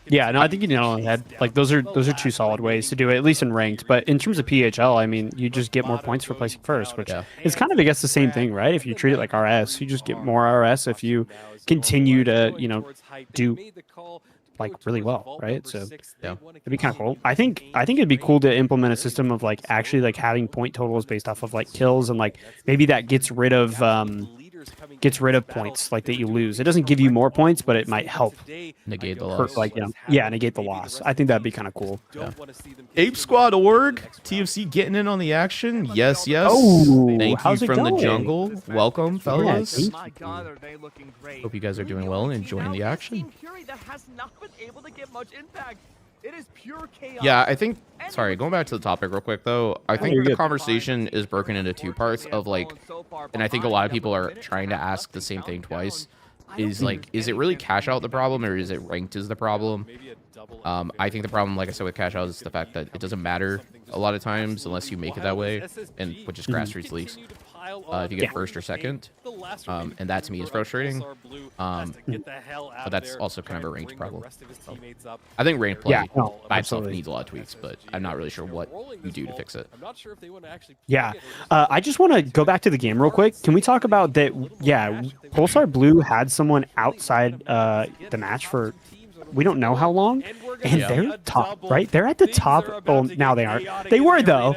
Yeah, no, I think you nailed it on the head. Like those are two solid ways to do it, at least in ranked. But in terms of PHL, I mean, you just get more points for placing first, which is kind of, I guess, the same thing, right? If you treat it like RS, you just get more RS if you continue to, do like really well, right? So yeah, it'd be kind of cool. I think it'd be cool to implement a system of like actually like having point totals based off of like kills, and like maybe that gets rid of points like that you lose. It doesn't give you more points, but it might help negate the loss. Negate the loss. I think that'd be kind of cool. Yeah. Ape Squad org, TFC getting in on the action. Yes. Oh, thank you from the jungle. Welcome, fellas. Yeah, My God, are they looking great? Hope you guys are doing well and enjoying the action. That has not been able to get much impact. It is pure chaos. Yeah, I think, sorry, going back to the topic real quick, though, I think the conversation is broken into two parts of, like, and I think a lot of people are trying to ask the same thing twice, is, like, is it really cash out the problem, or is it ranked is the problem? I think the problem, like I said, with cash out is the fact that it doesn't matter a lot of times unless you make it that way, and which is grassroots leagues. If you get first or second, and that to me is frustrating. But that's also kind of a ranked problem. So, I think ranked play by itself needs a lot of tweaks, but I'm not really sure what you do to fix it. Yeah, I just want to go back to the game real quick. Can we talk about that? Yeah, Pulsar Blue had someone outside the match for we don't know how long, and Yeah. they're top, right? They're at the top. Oh, now they aren't. They were though.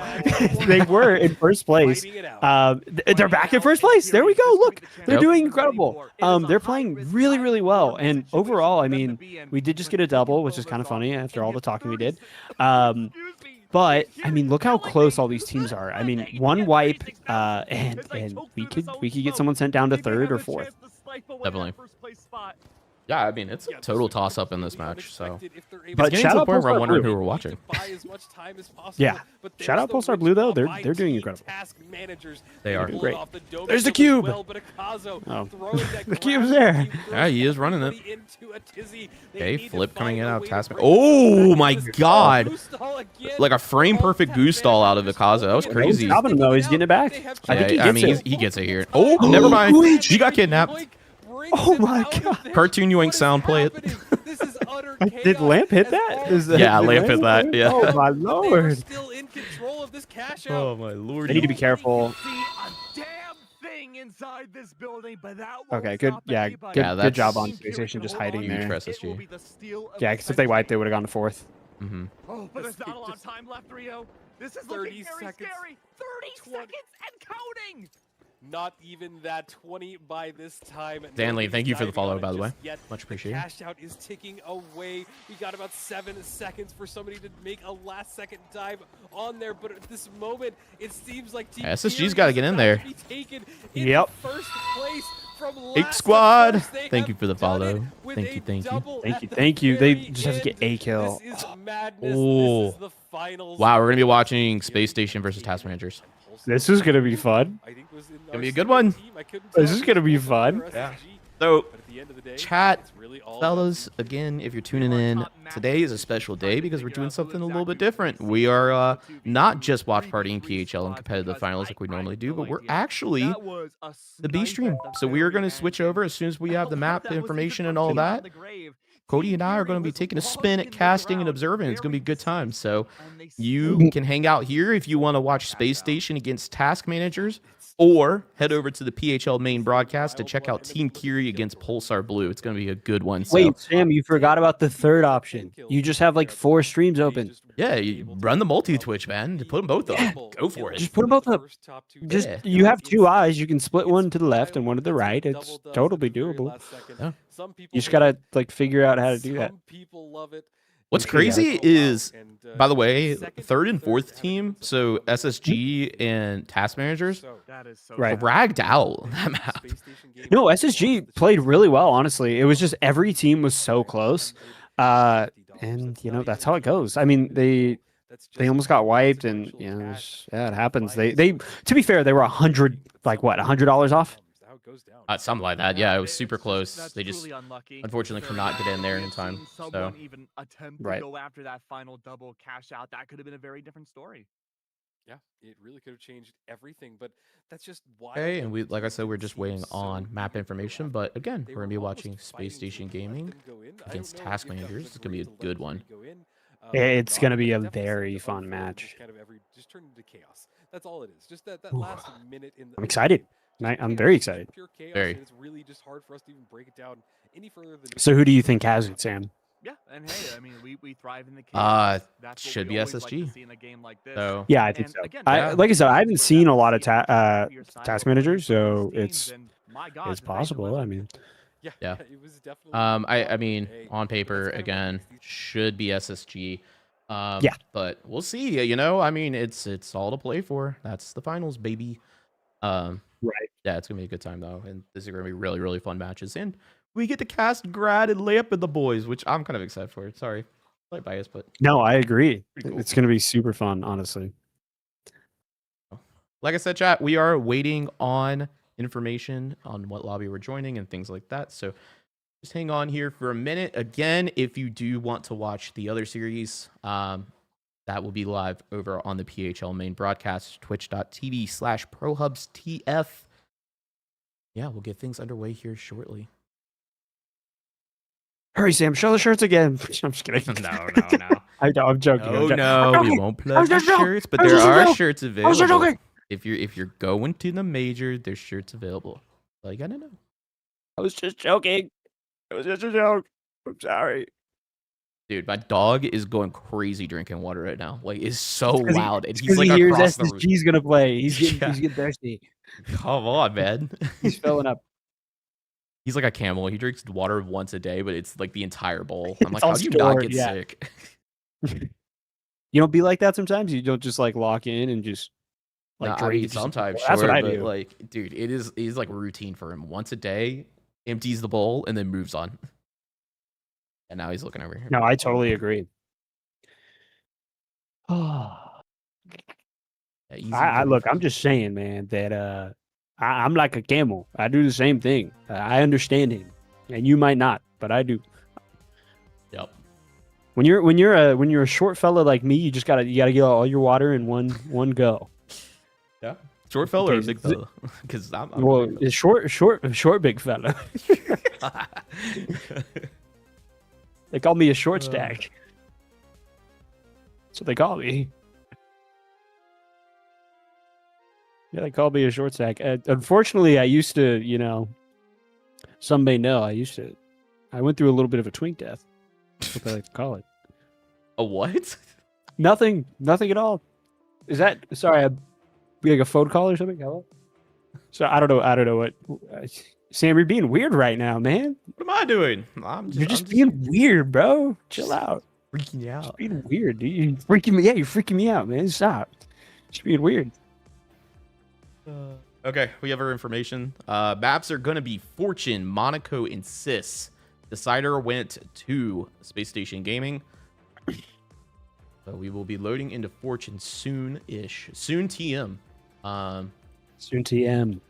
They were in first place. They're back in first place. There we go. Look, they're Yep. doing incredible. They're playing really, really well. And overall, I mean, we did just get a double, which is kind of funny after all the talking we did. But I mean, look how close all these teams are. I mean, one wipe, and we could get someone sent down to third or fourth. Definitely. Yeah, I mean, it's a total toss-up in this match, so. But Getting to shout the out point where I'm Pulsar wondering Blue. who we're watching. Yeah. Shout out Pulsar Blue, though. They're doing incredible. They are. Great. There's the cube. Oh, the cube's there. Yeah, he is running it. Okay, flip coming in out of Tasman. Oh my god! Like a frame-perfect goose stall out of Ikaza. That was crazy. Stopping him, though. He's getting it back. I think he Yeah, gets I mean, it. he gets it here. Oh, never mind. He got kidnapped. Oh my god. Cartoon Yoink sound, play it. Did Lamp hit that? Yeah, Lamp hit that, yeah. Oh my lord. Still in control of this cash out. Oh my lord. They need to be careful. Okay, good. Yeah, good, Yeah, good job that's on Space Station just hiding huge there. for SSG. Yeah, because if they wiped, they would have gone to fourth. Mm-hmm. Oh, but there's not a lot of time left, Rio. This is 30 looking very seconds. scary. 30 seconds and counting. Not even that 20 by this time. Danley, Nobody's thank you for the diving follow, on it by the way. just yet. Much The appreciated. cash out is ticking away. We got about 7 seconds for somebody to make a last-second dive on there, but at this moment, it seems like Team SSG's Fury gotta is get in about there. to be taken in Yep. first place from Ape last to Squad. first. They Thank you have for the done it follow. with Thank a you, thank you. double at the Thank you. They very just have to get end. a kill. This is madness. Oh. This is the finals. Wow, we're gonna be watching Space Station versus Task Managers. This is gonna be fun. I think was in Gonna our be a good second one. team. I couldn't This tell is if it gonna was be Pulsar fun. or Yeah. SSG, So, but at the end of the day, chat, it's really all fellas, again, if you're tuning in, today is a special day because we're doing something a little bit different. We are not just watch partying PHL and competitive finals like we normally do, but we're actually the B stream. So we are going to switch over as soon as we have the map information and all that. Cody and I are going to be taking a spin at casting and observing. It's going to be a good time. So you can hang out here if you want to watch Space Station against Task Managers, or head over to the PHL main broadcast to check out Team Kiri against Pulsar Blue. It's going to be a good one. So, Wait, Sam, you forgot about the third option. You just have like 4 streams open. yeah, you run the multi-Twitch, man. Put them both up. Go for it. Just put them both up. Just Yeah. you have 2 eyes. You can split one to the left and one to the right. It's totally doable. Yeah. You just gotta like figure out how to do that. Some people love it. What's crazy is, by the way, third and fourth team, so SSG and Task Managers, That is so Right. dragged out that map. No, SSG played really well. Honestly, it was just every team was so close, and you know that's how it goes. I mean, they almost got wiped, and you know, yeah, it happens. They to be fair, they were $100 off. Something like that. Yeah, it was super close. That's They just truly unlucky. unfortunately could not get in there in time. Seeing So someone even attempt Right. to go after that final double cash out, that could have been a very different story. Yeah, it really could have changed everything, but that's just why. okay, and we, like I said, we're just waiting on map information. But again, we're gonna be watching Space Station Gaming against Task Managers. It's gonna be a good one. It's gonna be a very fun match. Just turn into chaos. That's all it is. Just that last minute in the. I'm excited. I'm very excited. Pure chaos, Very. and it's really just hard for us to even break it down any further than. So who do you think has it, Sam? Yeah, and hey, I mean, we thrive in the chaos. That's what should we be always like to SSG. see in a game like this. So Yeah, I think And so. again, Yeah. Like I said, I haven't for seen that a lot of to see your style Task of Managers, play so against it's teams, and my God, it's the Ranger possible. I legend. mean, Yeah. It was definitely. I mean, Hey, on paper, that's kind of again, what these- should be SSG. Yeah. But we'll see. You know, I mean, it's all to play for. That's the finals, baby. right. Yeah, it's gonna be a good time though, and this is gonna be really, really fun matches. And we get to cast Grad and Lamp and the boys, which I'm kind of excited for. Sorry, slight bias, but No, I agree. Pretty cool. It's gonna be super fun, honestly. like I said, chat, we are waiting on information on what lobby we're joining and things like that. So just hang on here for a minute. Again, if you do want to watch the other series, that will be live over on the PHL main broadcast, twitch.tv/ProHubsTF. Yeah, we'll get things underway here shortly. Hurry, Sam! Show the shirts again. I'm just kidding. No. I know. I'm joking. I'm Oh joking. no, we joking. won't I plug was the just joking. shirts, but I was there just are joking. shirts I was available. just joking. If you're going to the major, there's shirts available. All you gotta know. I was just joking. It was just a joke. I'm sorry. Dude, my dog is going crazy drinking water right now. Like, it's so 'Cause he- loud, and it's he's 'cause like he hears across the room. SSG's gonna play. He's getting Yeah. he's getting thirsty. Come on, man. He's filling up. He's like a camel. He drinks water once a day, but it's like the entire bowl. I'm like, It's all how do you not stored, get yeah. sick? You don't be like that sometimes. You don't just like lock in and just No, like I mean, drink. sometimes, That's sure, what I but do. like, dude, it is like routine for him. Once a day, empties the bowl and then moves on. And now he's looking over here. No, I totally agree. I Yeah, easy look. going I'm just saying, man, that I'm like a camel. I do the same thing. I understand him, and you might not, but I do. Yep. When you're a short fella like me, you gotta get all your water in one go. Yeah. Short fella or Okay, big fella? Because I'm Well, a big it's short big fella. fella. They call me a short stack. That's what they call me. Yeah, they call me a short stack. Unfortunately, I used to, some may know, I went through a little bit of a twink death. That's what they like to call it. A what? Nothing at all. Is that, sorry, be like a phone call or something? Hello? So I don't know what, Sam, you're being weird right now, man. What am I doing? You're just being weird, bro. Chill out. freaking you You're out. being weird, dude. You're freaking me. Yeah, you're freaking me out, man. Stop. Just being weird. Okay, we have our information. Maps are going to be Fortune, Monaco, and Sis. Decider went to Space Station Gaming. So we will be loading into Fortune soon-ish. Soon TM. Soon TM.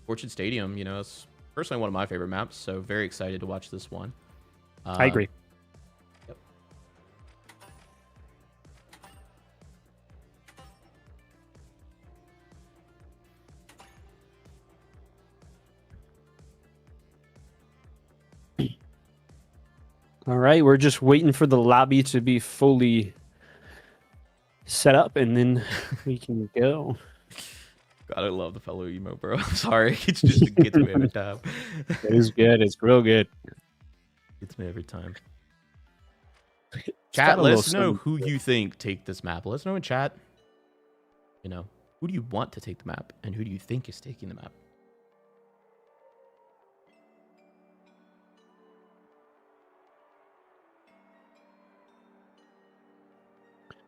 Fortune Stadium, it's personally one of my favorite maps, so very excited to watch this one. I agree. Yep. All right, we're just waiting for the lobby to be fully set up, and then we can go. God, I love the fellow emo, bro. I'm sorry. It's just it gets me every time. It is good. It's real good. Gets me every time. got Chat, a let little us know something who to it. you think take this map. Let us know in chat. Who do you want to take the map, and who do you think is taking the map?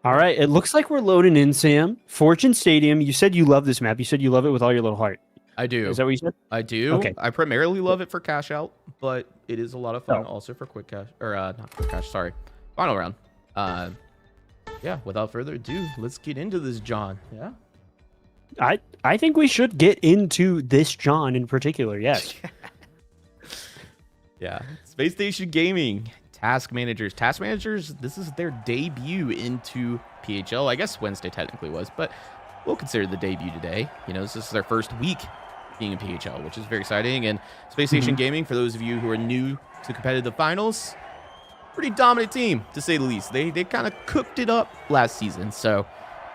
All right, it looks like we're loading in, Sam. Fortune Stadium. You said you love this map. You said you love it with all your little heart. I do. Is that what you said? I do. Okay. I primarily love it for cash out, but it is a lot of fun Oh. also for quick cash, or not quick cash. Sorry, final round. Yeah. Without further ado, let's get into this, John. Yeah. I think we should get into this John in particular. Yes. Yeah. Space Station Gaming. Task Managers. Task Managers, this is their debut into PHL. I guess Wednesday technically was, but we'll consider the debut today. This is their first week being in PHL, which is very exciting. And Space Station Gaming, for those of you who are new to competitive finals, pretty dominant team, to say the least. They kind of cooked it up last season. So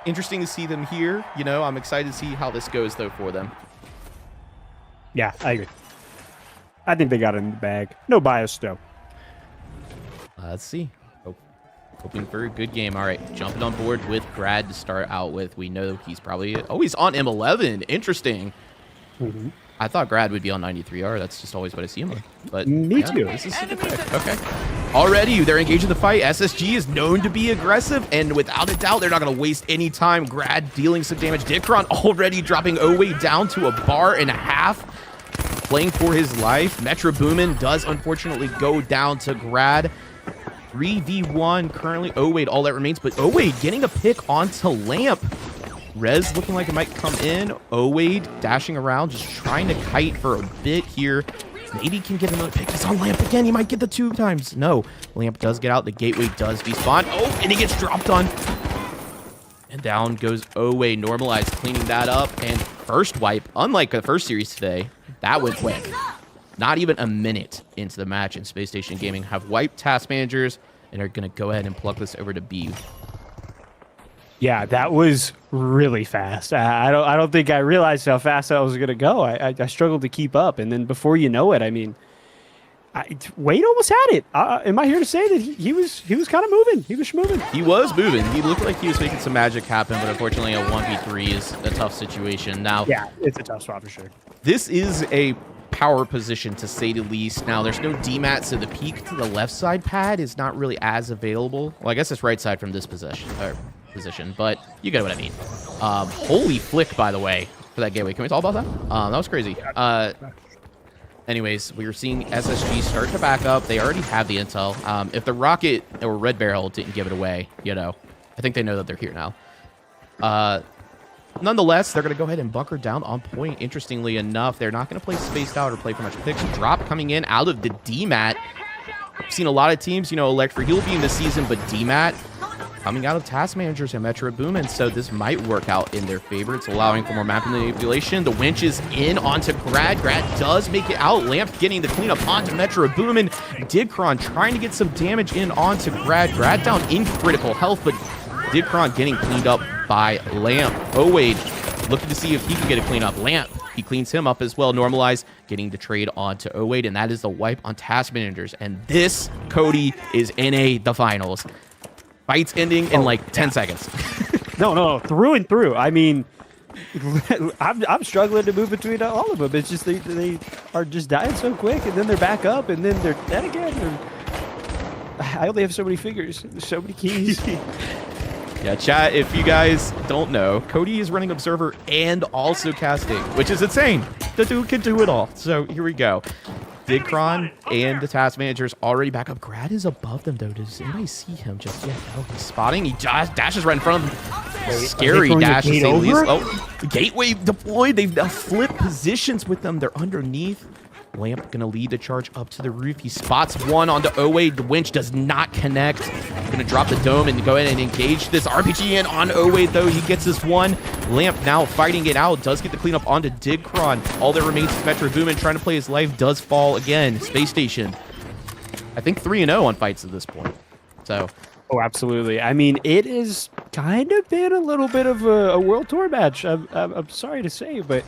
interesting to see them here. I'm excited to see how this goes, though, for them. Yeah, I agree. I think they got it in the bag. No bias, though. Let's see. Hoping for a good game. All right, jumping on board with Grad to start out with. We know he's probably... Oh, he's on M11. Interesting. I thought Grad would be on 93R. That's just always what I see him on. But Me yeah, too. This is a good pick. Okay. Already, they're engaging the fight. SSG is known to be aggressive, and without a doubt, they're not going to waste any time. Grad dealing some damage. Dicron already dropping Owe down to a bar and a half. Playing for his life. Metro Boomin does unfortunately go down to Grad. 3v1 currently. Owe, all that remains, but Owe getting a pick onto Lamp. Rez looking like it might come in. Owe dashing around, just trying to kite for a bit here. Maybe can get another pick. He's on Lamp again. He might get the 2 times. No. Lamp does get out. The gateway does despawn. Oh, and he gets dropped on. And down goes Owe. Normalized, cleaning that up. And first wipe, unlike the first series today, that went quick. Not even a minute into the match, and Space Station Gaming have wiped Task Managers and are going to go ahead and pluck this over to B. Yeah, that was really fast. I don't think I realized how fast that was going to go. I struggled to keep up, and then before you know it, Wade almost had it. Am I here to say that he was kind of moving? He was moving. He was moving. He looked like he was making some magic happen, but unfortunately a 1v3 is a tough situation. Now, Yeah, it's a tough spot for sure. this is a power position to say the least. Now, there's no DMAT, so the peek to the left side pad is not really as available. Well, I guess it's right side from this position, but you get what I mean. Holy flick, by the way, for that gateway. Can we talk about that? That was crazy. Anyways, we were seeing SSG start to back up. They already have the intel. If the rocket or red barrel didn't give it away, I think they know that they're here now. Nonetheless, they're going to go ahead and bunker down on point. Interestingly enough, they're not going to play spaced out or play for much picks. Drop coming in out of the DMAT. I've seen a lot of teams, elect for heal beam this season, but DMAT coming out of task managers and Metro Boomin, so this might work out in their favor. It's allowing for more map manipulation. The winch is in onto Grad. Grad does make it out. Lamp getting the cleanup onto Metro Boomin. Digcron trying to get some damage in onto Grad. Grad down in critical health, but Digcron getting cleaned up by Lamp. Wade looking to see if he can get a cleanup. Lamp, he cleans him up as well. Normalize getting the trade onto Wade, and that is the wipe on task managers. And this, Cody, is the finals. Fights ending in like 10 seconds. No, through and through. I mean, I'm struggling to move between all of them. It's just they are just dying so quick, and then they're back up, and then they're dead again. I only have so many fingers. There's so many keys. Yeah, chat, if you guys don't know, Cody is running Observer and also casting, which is insane. The dude can do it all. So here we go. Digcron and the task managers already back up. Grad is above them, though. Does anybody see him just yet? Oh, he's spotting. He dashes right in front of him. Scary dash, to say the least. Oh, gateway deployed. They've now flipped positions with them. They're underneath. Lamp gonna lead the charge up to the roof. He spots one onto Owade. The winch does not connect. Gonna drop the dome and go ahead and engage this RPG in on Owade, though. He gets this one. Lamp now fighting it out. Does get the cleanup onto Digcron. All that remains is Metro Boomin trying to play his life. Does fall again. Space Station. I think 3-0 on fights at this point. So. Oh, absolutely. I mean, it has kind of been a little bit of a World Tour match. I'm sorry to say, but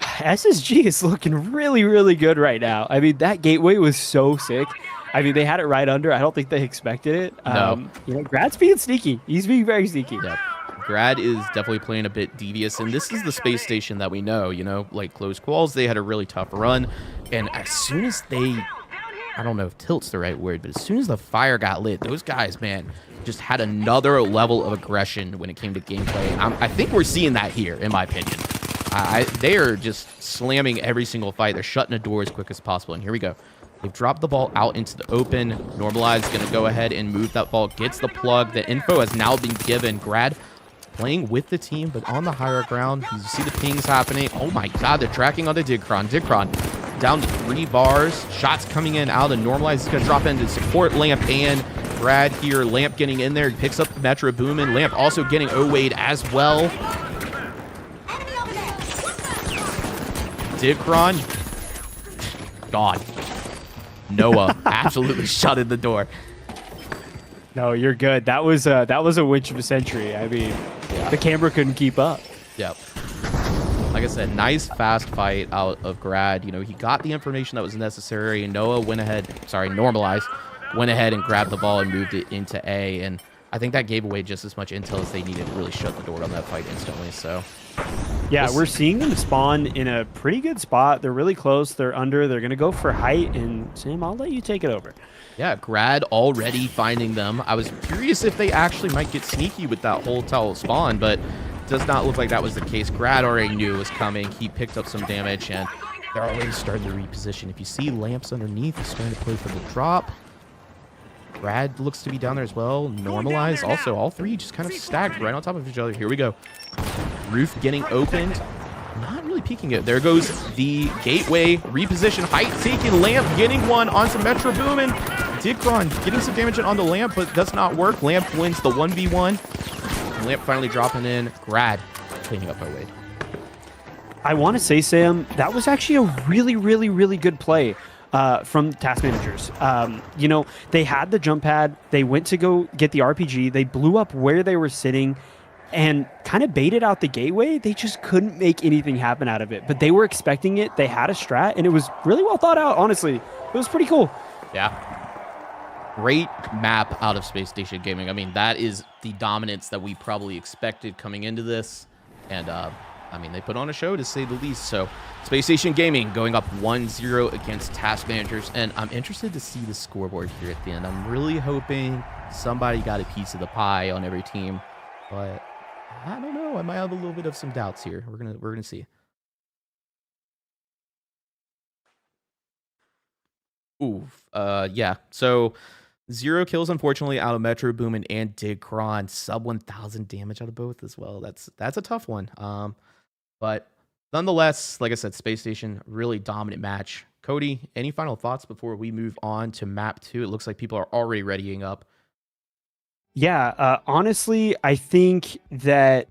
SSG is looking really, really good right now. I mean, that gateway was so sick. I mean, they had it right under. I don't think they expected it. No. Grad's being sneaky. He's being very sneaky. Yep. Grad is definitely playing a bit devious, and this is the space station that we know, like close calls. They had a really tough run, and as soon as I don't know if tilt's the right word, but as soon as the fire got lit, those guys, man, just had another level of aggression when it came to gameplay. And I think we're seeing that here, in my opinion. They are just slamming every single fight. They're shutting the door as quick as possible. And here we go. They've dropped the ball out into the open. Normalize going to go ahead and move that ball. Gets the plug. The info has now been given. Grad playing with the team, but on the higher ground. You see the pings happening. Oh my God, they're tracking on the Digcron. Digcron down to 3 bars. Shots coming in out, and Normalize is going to drop in to support Lamp and Grad here. Lamp getting in there. He picks up Metro Boomin. Lamp also getting Owade as well. Digcron. God. Noah absolutely shutted the door. No, you're good. That was a witch of a century. I mean, the camera couldn't keep up. Yep. Like I said, nice fast fight out of Grad. He got the information that was necessary. Noah Normalized, went ahead and grabbed the ball and moved it into A. And I think that gave away just as much intel as they needed to really shut the door on that fight instantly. So. Yeah, we're seeing them spawn in a pretty good spot. They're really close. They're under. They're going to go for height. And Sam, I'll let you take it over. Yeah, Grad already finding them. I was curious if they actually might get sneaky with that whole towel spawn, but it does not look like that was the case. Grad already knew it was coming. He picked up some damage, and they're already starting to reposition. If you see Lamps underneath, he's starting to play for the drop. Grad looks to be down there as well. Normalize also. All three just kind of stacked right on top of each other. Here we go. Roof getting opened. Not really peeking it. There goes the gateway. Reposition. Height taken. Lamp getting one onto Metro Boomin. Digcron getting some damage on the Lamp, but does not work. Lamp wins the 1v1. Lamp finally dropping in. Grad cleaning up Wade. I want to say, Sam, that was actually a really, really, really good play from task managers. They had the jump pad. They went to go get the RPG. They blew up where they were sitting. and kind of baited out the gateway. They just couldn't make anything happen out of it. But they were expecting it. They had a strat, and it was really well thought out, honestly. It was pretty cool. Yeah. Great map out of Space Station Gaming. I mean, that is the dominance that we probably expected coming into this. And, I mean, they put on a show, to say the least. So, Space Station Gaming going up 1-0 against Task Managers. And I'm interested to see the scoreboard here at the end. I'm really hoping somebody got a piece of the pie on every team. But I don't know. I might have a little bit of some doubts here. We're gonna see. Oof. Yeah. So 0 kills, unfortunately, out of Metro Boomin and Digcron. Sub 1,000 damage out of both as well. That's a tough one. But nonetheless, like I said, Space Station, really dominant match. Cody, any final thoughts before we move on to map 2? It looks like people are already readying up. Yeah, honestly, I think that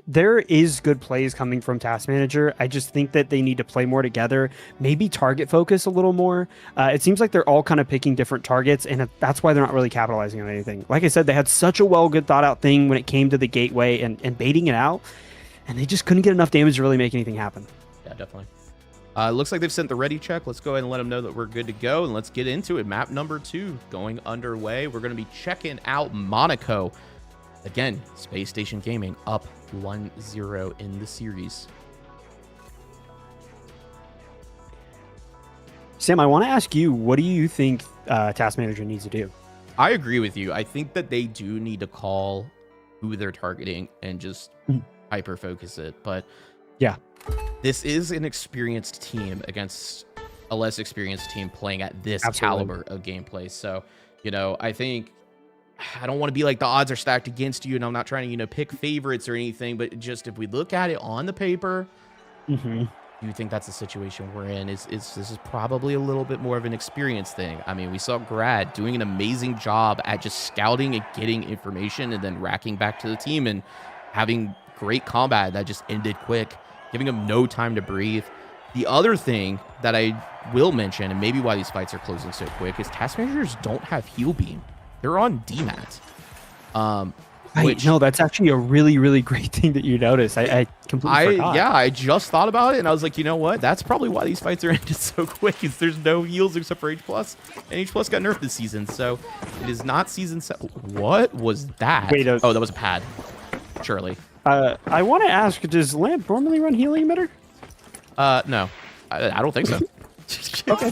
there is good plays coming from Task Manager. I just think that they need to play more together, maybe target focus a little more. It seems like they're all kind of picking different targets, and that's why they're not really capitalizing on anything. Like I said, they had such a good thought out thing when it came to the gateway and baiting it out, and they just couldn't get enough damage to really make anything happen. Yeah, definitely. Looks like they've sent the ready check. Let's go ahead and let them know that we're good to go, and let's get into it. Map number 2 going underway. We're going to be checking out Monaco. Again, Space Station Gaming up 1-0 in the series. Sam, I want to ask you, what do you think Task Manager needs to do? I agree with you. I think that they do need to call who they're targeting and just hyper focus it. But yeah, this is an experienced team against a less experienced team playing at this caliber of gameplay. So, you know, I think I don't want to be like the odds are stacked against you, and I'm not trying to, you know, pick favorites or anything, but just if we look at it on the paper, do you think that's the situation we're in? This is probably a little bit more of an experience thing. I mean, we saw Grad doing an amazing job at just scouting and getting information and then racking back to the team and having great combat that just ended quick, giving him no time to breathe. The other thing that I will mention, and maybe why these fights are closing so quick, is Task Managers don't have heal beam. They're on DMAT. No, that's actually a really, really great thing that you noticed. I completely forgot. Yeah, I just thought about it, and I was like, you know what? That's probably why these fights are ended so quick, is there's no heals except for H+, and H+ got nerfed this season, so it is not season 7. What was that? Wait, oh, that was a pad. Surely. I want to ask, does Lamp normally run healing emitter? No. I don't think so. Okay.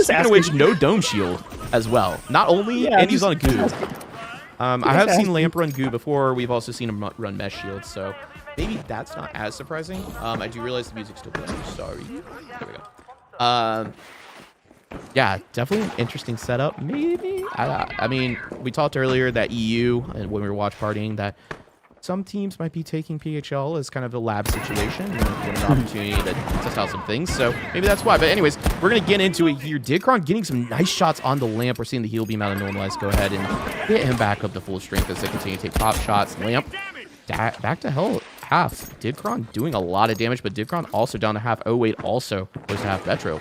Speaking of which, no dome shield as well. Not only, and he's on Goo. I have seen Lamp run Goo before. We've also seen him run Mesh Shield, so maybe that's not as surprising. I do realize the music's still playing. Sorry. There we go. Yeah, definitely an interesting setup. Maybe. I mean, we talked earlier that EU, and when we were watch partying, that some teams might be taking PHL as kind of a lab situation, you know, an opportunity to test out some things. So maybe that's why. But anyways, we're going to get into it here. Digcron getting some nice shots on the Lamp. We're seeing the heal beam out of normalized. Go ahead and get him back up to full strength as they continue to take pop shots. Lamp back to half. Digcron doing a lot of damage, but Digcron also down to half. Oh, wait, also goes to half. Metro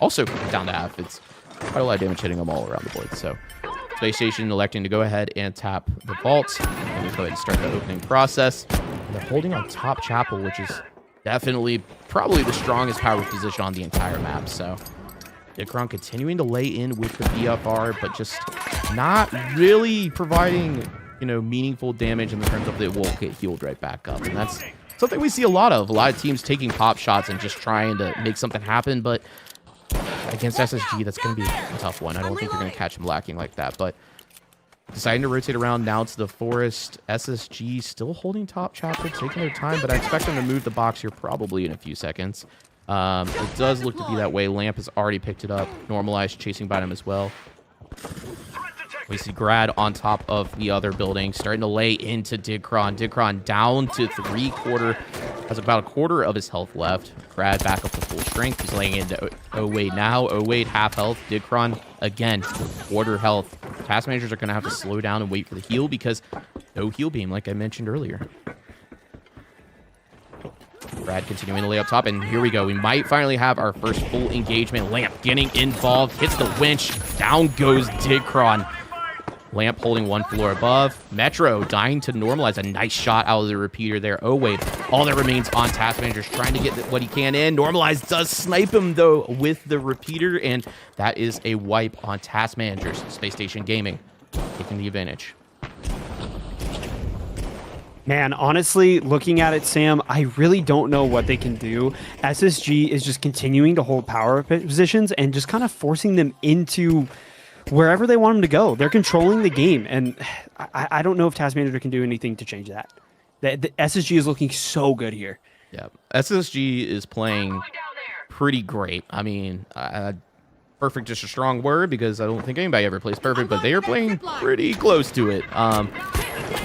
also down to half. It's quite a lot of damage hitting them all around the board. So Space Station electing to go ahead and tap the vault. And we go ahead and start the opening process. And they're holding on top Chapel, which is definitely probably the strongest power position on the entire map. So Digcron continuing to lay in with the BFR, but just not really providing, you know, meaningful damage in the terms of it will get healed right back up. And that's something we see a lot of. A lot of teams taking pop shots and just trying to make something happen, but against SSG, that's going to be a tough one. I don't think you're going to catch him lacking like that, but deciding to rotate around now to the forest. SSG still holding top Chapel, taking their time, but I expect them to move the box here probably in a few seconds. It does look to be that way. Lamp has already picked it up. Normalized chasing by him as well. We see Grad on top of the other building, starting to lay into Digcron. Digcron down to 3/4, has about a quarter of his health left. Grad back up to full strength. He's laying into Wade now. Wade half health. Digcron again, quarter health. Task managers are going to have to slow down and wait for the heal because no heal beam, like I mentioned earlier. Brad continuing to lay up top, and here we go. We might finally have our first full engagement. Lamp getting involved, hits the winch. Down goes Digcron. Lamp holding one floor above. Metro dying to normalize. A nice shot out of the repeater there. Oh, wait. All that remains on Task Manager's trying to get what he can in. Normalize does snipe him, though, with the repeater, and that is a wipe on Task Manager's. Space Station Gaming taking the advantage. Man, honestly, looking at it, Sam, I really don't know what they can do. SSG is just continuing to hold power positions and just kind of forcing them into wherever they want them to go. They're controlling the game, and I don't know if Task Manager can do anything to change that. The SSG is looking so good here. Yeah, SSG is playing pretty great. I mean, perfect just a strong word because I don't think anybody ever plays perfect, but they are playing pretty close to it.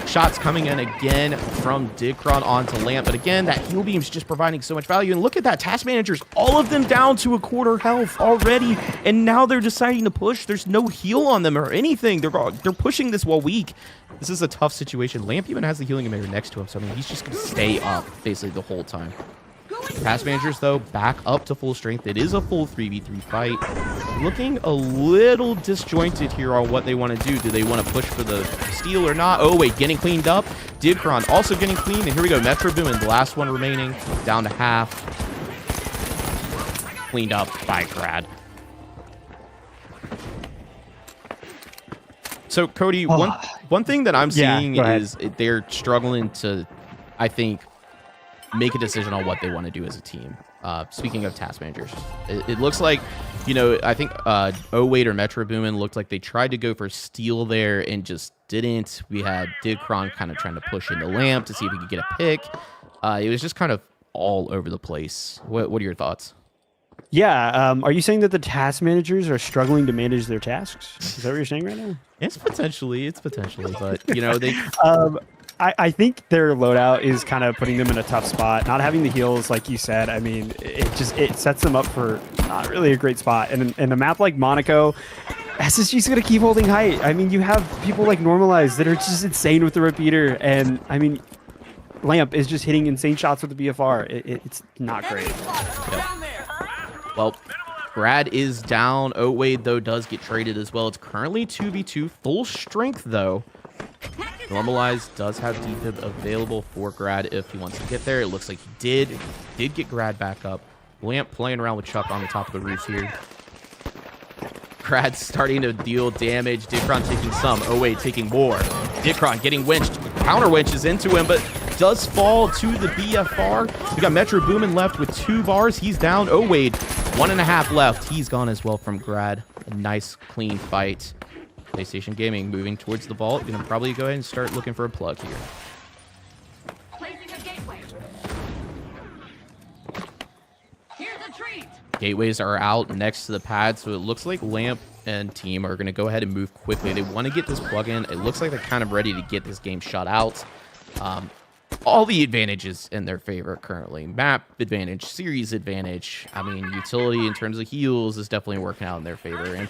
Shots coming in again from Digcron onto Lamp, but again, that heal beam's just providing so much value. And look at that, Task Managers, all of them down to a quarter health already, and now they're deciding to push. There's no heal on them or anything. They're pushing this while weak. This is a tough situation. Lamp even has the healing emitter next to him, so I mean, he's just gonna stay up basically the whole time. Task Managers, though, back up to full strength. It is a full 3v3 fight. Looking a little disjointed here on what they want to do. Do they want to push for the steal or not? Oh, wait, getting cleaned up. Digcron also getting cleaned. And here we go. Metro Boom and the last one remaining. Down to half. Cleaned up by Grad. So, Cody, one thing that I'm seeing is they're struggling to, I think, make a decision on what they want to do as a team. Speaking of Task Managers, it looks like, you know, I think 08 or Metro Boomin looked like they tried to go for steal there and just didn't. We had Digcron kind of trying to push into Lamp to see if he could get a pick. It was just kind of all over the place. What are your thoughts? Yeah, are you saying that the Task Managers are struggling to manage their tasks? Is that what you're saying right now? It's potentially, but, you know, they... I think their loadout is kind of putting them in a tough spot. Not having the heals, like you said, I mean, it sets them up for not really a great spot. And in a map like Monaco, SSG's going to keep holding height. I mean, you have people like Normalize that are just insane with the repeater. And, I mean, Lamp is just hitting insane shots with the BFR. It's not great. Yep. Well, Brad is down. Wade, though, does get traded as well. It's currently 2v2. Full strength, though. Normalize does have defib available for Grad if he wants to get there. It looks like he did get Grad back up. Lamp playing around with Chuck on the top of the roof here. Grad starting to deal damage. Digcron taking some. Wade taking more. Digcron getting winched. Counter winches into him, but does fall to the BFR. We got Metro Boomin left with 2 bars. He's down. Wade, 1.5 left. He's gone as well from Grad. A nice, clean fight. PlayStation Gaming moving towards the vault. Gonna probably go ahead and start looking for a plug here. Placing a gateway. Here's a treat. Gateways are out next to the pad, so it looks like Lamp and team are gonna go ahead and move quickly. They want to get this plug in. It looks like they're kind of ready to get this game shut out. All the advantages in their favor currently. Map advantage, series advantage. I mean, utility in terms of heals is definitely working out in their favor. And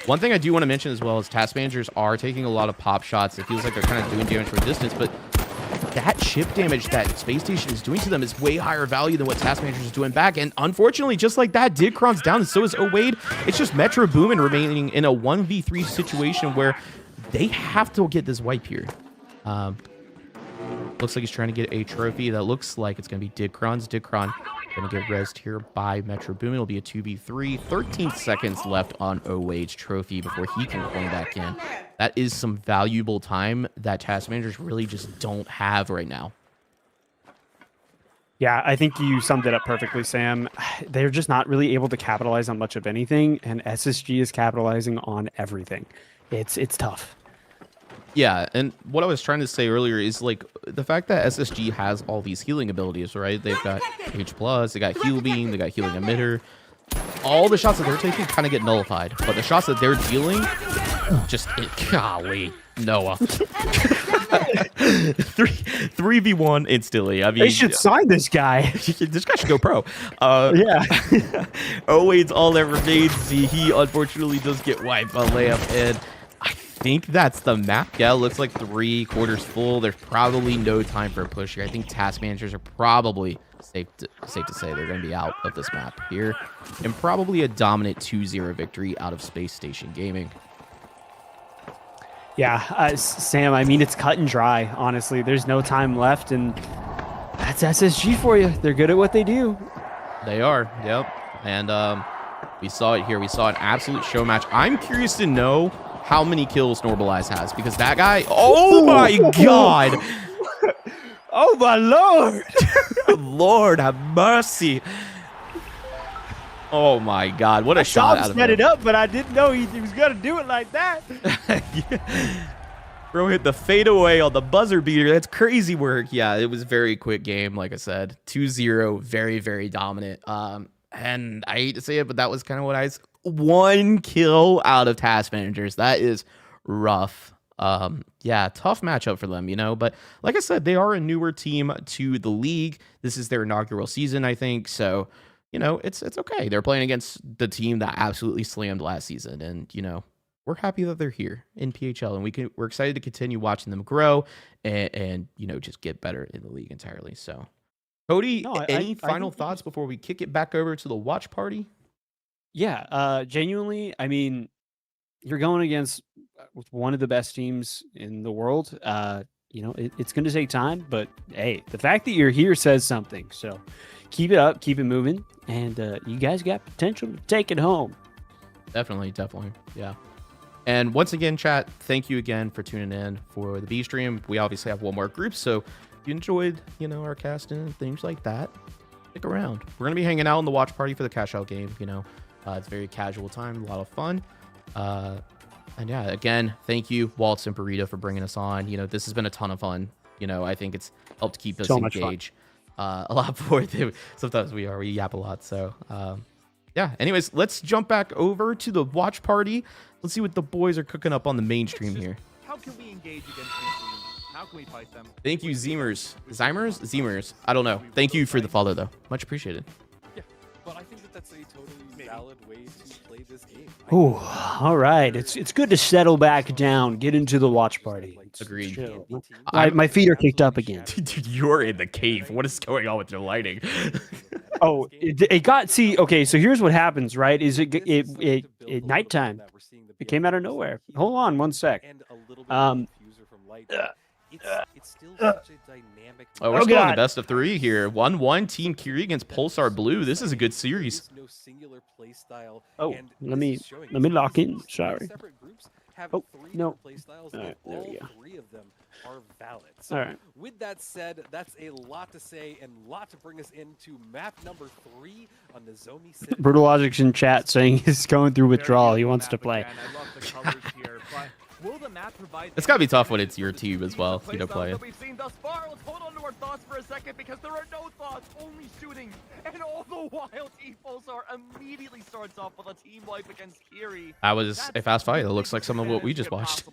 one thing I do want to mention as well is Task Managers are taking a lot of pop shots. It feels like they're kind of doing damage from a distance, but that chip damage that Space Station is doing to them is way higher value than what Task Managers is doing back. And unfortunately, just like that, Digcron's down, and so is Wade. It's just Metro Boomin remaining in a 1v3 situation where they have to get this wipe here. Looks like he's trying to get a trophy. That looks like it's going to be Digcron's. Digcron going to get rezzed here by Metro Boomin. It'll be a 2v3. 13 seconds left on Wade's trophy before he can coin back in. That is some valuable time that Task Managers really just don't have right now. Yeah, I think you summed it up perfectly, Sam. They're just not really able to capitalize on much of anything, and SSG is capitalizing on everything. It's tough. Yeah, and what I was trying to say earlier is, like, the fact that SSG has all these healing abilities, right? They've got H+, they got Heal Beam, they got Healing Emitter. All the shots that they're taking kind of get nullified, but the shots that they're dealing, just, golly, Noah. 3v1 instantly. I mean, They should sign this guy. This guy should go pro. Yeah. Wade's all that remains. He unfortunately does get wiped on Lamp, and I think that's the map. Yeah, it looks like 3/4 full. There's probably no time for a push here. I think Task Managers are probably safe to say they're going to be out of this map here, and probably a dominant 2-0 victory out of Space Station Gaming. Yeah, Sam, I mean, it's cut and dry, honestly. There's no time left, and that's SSG for you. They're good at what they do. They are, yep. And we saw it here. We saw an absolute show match. I'm curious to know how many kills Normalize has, because that guy, oh my God. Oh, my Lord. Lord have mercy. Oh my God, what a shot out of set him. it up, but I didn't know he was going to do it like that. Bro hit the fadeaway on the buzzer beater. That's crazy work. Yeah, it was a very quick game, like I said. 2-0, very, very dominant. And I hate to say it, but that was kind of what one kill out of Task Managers. That is rough. Yeah, tough matchup for them, but like I said, they are a newer team to the league. This is their inaugural season, I think. So, it's okay. They're playing against the team that absolutely slammed last season. And, we're happy that they're here in PHL, and we're excited to continue watching them grow and just get better in the league entirely. So, Cody, any final thoughts before we kick it back over to the watch party? Yeah, genuinely, I mean, you're going against one of the best teams in the world. It's going to take time, but hey, the fact that you're here says something. So keep it up, keep it moving, and you guys got potential to take it home. Definitely. Yeah. And once again, chat, thank you again for tuning in for the B stream. We obviously have one more group, so if you enjoyed, our casting and things like that, stick around. We're going to be hanging out in the watch party for the cash out game. It's a very casual time, a lot of fun. And yeah, again, thank you, Waltz and Burrito, for bringing us on. This has been a ton of fun. I think it's helped keep us engaged a lot more than sometimes we yap a lot. So, yeah, anyways, let's jump back over to the watch party. Let's see what the boys are cooking up on the mainstream here. How can we engage against these teams? How can we fight them? Thank you, Zimers. I don't know. Thank you for the follow, though. Much appreciated. Yeah, but I think that's a totally valid way to play this game. Ooh, all right. It's good to settle back down, get into the watch party. Agreed. Chill. My feet are kicked up again. Dude, you're in the cave. What is going on with your lighting? Oh, it got. See, okay. So here's what happens, right? Is it nighttime? It came out of nowhere. Hold on, one sec. It's still such a dynamic. Oh, we're still in the best of 3 here. 1-1 Team Kiri against Pulsar Blue. This is a good series. Oh, let me lock in. Sorry. Oh, no. All right, there we go. 3 of them are valid. So, All right. with that said, that's a lot to say and a lot to bring us into map number 3 on the Zomi City. Brutal Logic's in chat saying he's going through withdrawal. He wants to play. I love the colors here, but will the map provide It's gotta be tough when it's your team as well, playing. We've seen thus far. Let's hold on to our thoughts for a second because there are no thoughts, only shooting. And all the while, Team Pulsar immediately starts off with a team wipe against Kiri. That was a fast fight. It looks like some of what we just watched.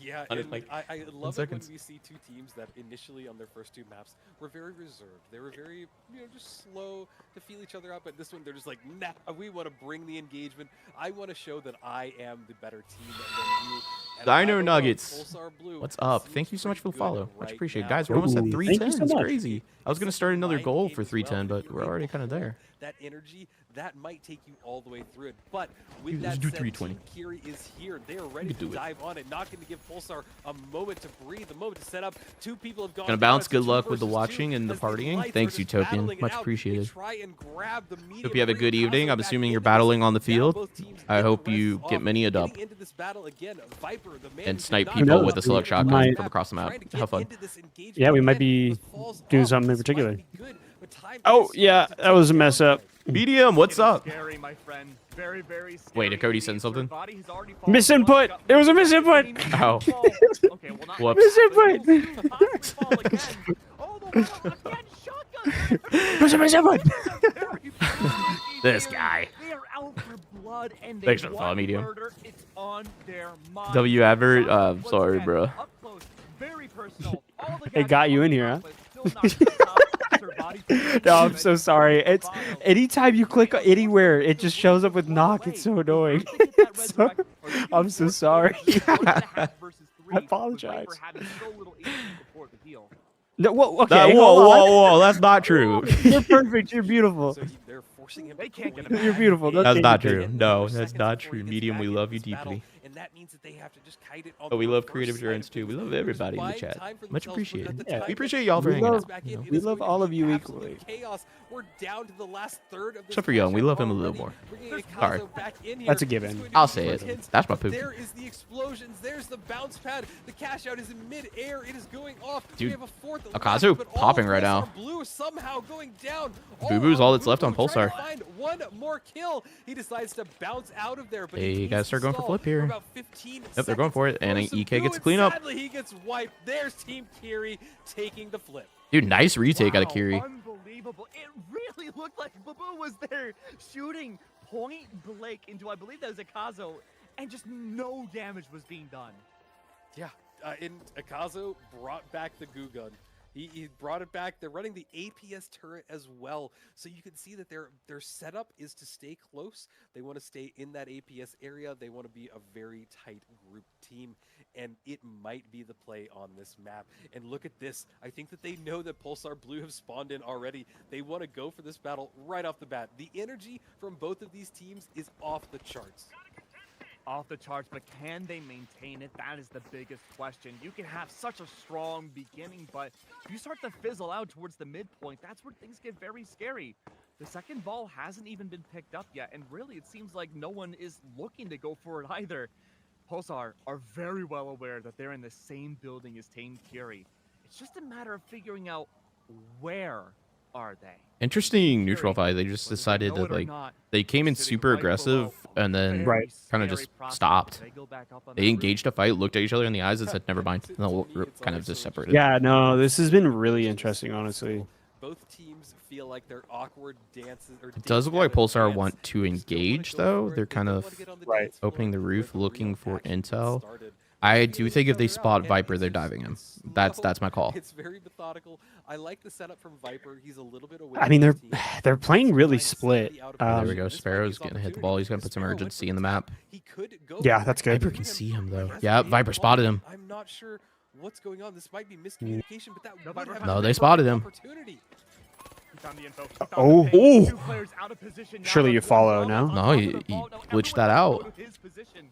Yeah, and like I love it when seconds. we see 2 teams that initially on their first 2 maps were very reserved. They were very, just slow to feel each other out. But this one, they're just like, nah, we want to bring the engagement. I want to show that I am the better team than you. And Dino Nuggets. Pulsar Blue What's up? seems Thank you so much for the pretty follow. good Much right appreciated. now. Guys, we're almost at Ooh, 310. thank you so It's much. crazy. I was going to start another Mind goal games for as well, 310, where but you we're really already kind of feel there. That energy, that might take you all the way through it. But with Dude, that let's do said, 320. Team Kiri is here. They are ready We to can do it. dive on it, not going to give Pulsar a moment to breathe, a moment to set up. 2 people have gone Gonna down. bounce. It's Good 2 luck with the versus watching 2 and the as the partying. lights Thanks, are just Utopian. battling it Much out. They appreciated. try and grab the medium Hope you have a ring, good evening. passing I'm back assuming you're into this. battling on the Now field. both teams I get the hope rest you get off. many a dub. Getting into this battle again, Viper, the man And who snipe cannot people give with up a select the shotgun might- from across the map. trying to Have get fun. into this engagement Yeah, we might again, be but falls doing off. something in This particular. might be good, but time Oh, is yeah, to that was a mess up. Medium, what's up? Scary, my friend. Very, very scary. Wait, did Cody send something? Misinput. It was a misinput. Oh. Okay, well, not Whoops. Misinput. It was a misinput. This guy. They are out for blood and Thanks they for the follow, want Medium. murder. It's on their mind. W Advert, Once sorry, again, bro. up close, very personal. All the It got gadgets you on in the here, front, but still not top. Her body No, I'm so sorry. It's anytime you click anywhere, it just shows up with knock. It's so annoying. So- I'm so sorry. I apologize. No, well, okay. Whoa, hold on. whoa, that's not true. You're perfect. You're beautiful. So they're forcing him They to can't get believe him You're back. beautiful. Don't That's change not your true. opinion. No, Seconds that's not before true. he gets Medium, back we into love you this battle, deeply. and and that means that they have to just kite it on Oh, the we love reverse creative side endurance of too. We things. love There's everybody in the buying chat. time for Much themselves, but at appreciated. the Yeah, time We that appreciate they y'all for We hanging love- out. back in, You know? it we is love going to all be of you absolute equally. chaos. We're down to the last third of this Except for Young. We cash love out him a little already. more. Bringing Sorry. Ikazo back in here. That's a It's given. going to I'll be say it. intense, That's my but poop. there is the explosions. There's the bounce pad. The cash out is in mid-air. It is going off. Dude, we have a fourth Akazu left, but all popping of right Pulsar now. Blue somehow going down. Boo Boo's all that's left on Boo Boo trying Pulsar. to find one more kill. He decides to bounce out of there, but Hey, he you guys start going for flip here. About 15 Yep, they're going for it, and seconds. EK gets a cleanup. Sadly, he gets wiped. There's Team Kiri taking the flip. Dude, nice retake out of Wow, Kiri. Unbelievable. It really looked like Babu was there shooting point blank into, I believe that was Akazo, and just no damage was being done. Yeah, and Akazo brought back the goo gun. He brought it back. They're running the APS turret as well, so you can see that their setup is to stay close. They want to stay in that APS area. They want to be a very tight group team, and it might be the play on this map. And look at this. I think that they know that Pulsar Blue have spawned in already. They want to go for this battle right off the bat. The energy from both of these teams is off the charts. Off the charts, but can they maintain it? That is the biggest question. You can have such a strong beginning, but if you start to fizzle out towards the midpoint, that's where things get very scary. The second ball hasn't even been picked up yet, and really it seems like no one is looking to go for it either. Pulsar are very well aware that they're in the same building as Team Kiri. It's just a matter of figuring out where are they. Interesting neutral fight. They just decided to, like, they came in super aggressive and then Right. kind of just stopped. They engaged a fight, looked at each other in the eyes, and said, "Never mind." And they'll kind of just separated. Yeah, no, this has been really interesting, honestly. Both teams feel like their awkward dances. It does look like Pulsar want to engage, though. They're kind of Right. opening the roof, looking for intel. I do think if they spot Viper, they're diving him. That's my call. It's very methodical. I like the setup from Viper. He's a little bit away. I mean, from his team. they're playing really split. There we go. This might be Sparrow's his gonna hit the opportunity. ball. He's gonna If put some Sparrow went urgency for in the top, map. He could go Yeah, for that's it. good. Viper can see him though. He has Yeah, to be Viper on spotted it. him. I'm not sure what's going on. This might be miscommunication, but that No, would Viper have found No, been they a spotted perfect him. opportunity. He found the info. He found Oh. the ping. Oh. Two players out of position now. Surely you There's follow, one no? on No, top of he- the he ball. Now glitched everyone's that gonna go out. to his position.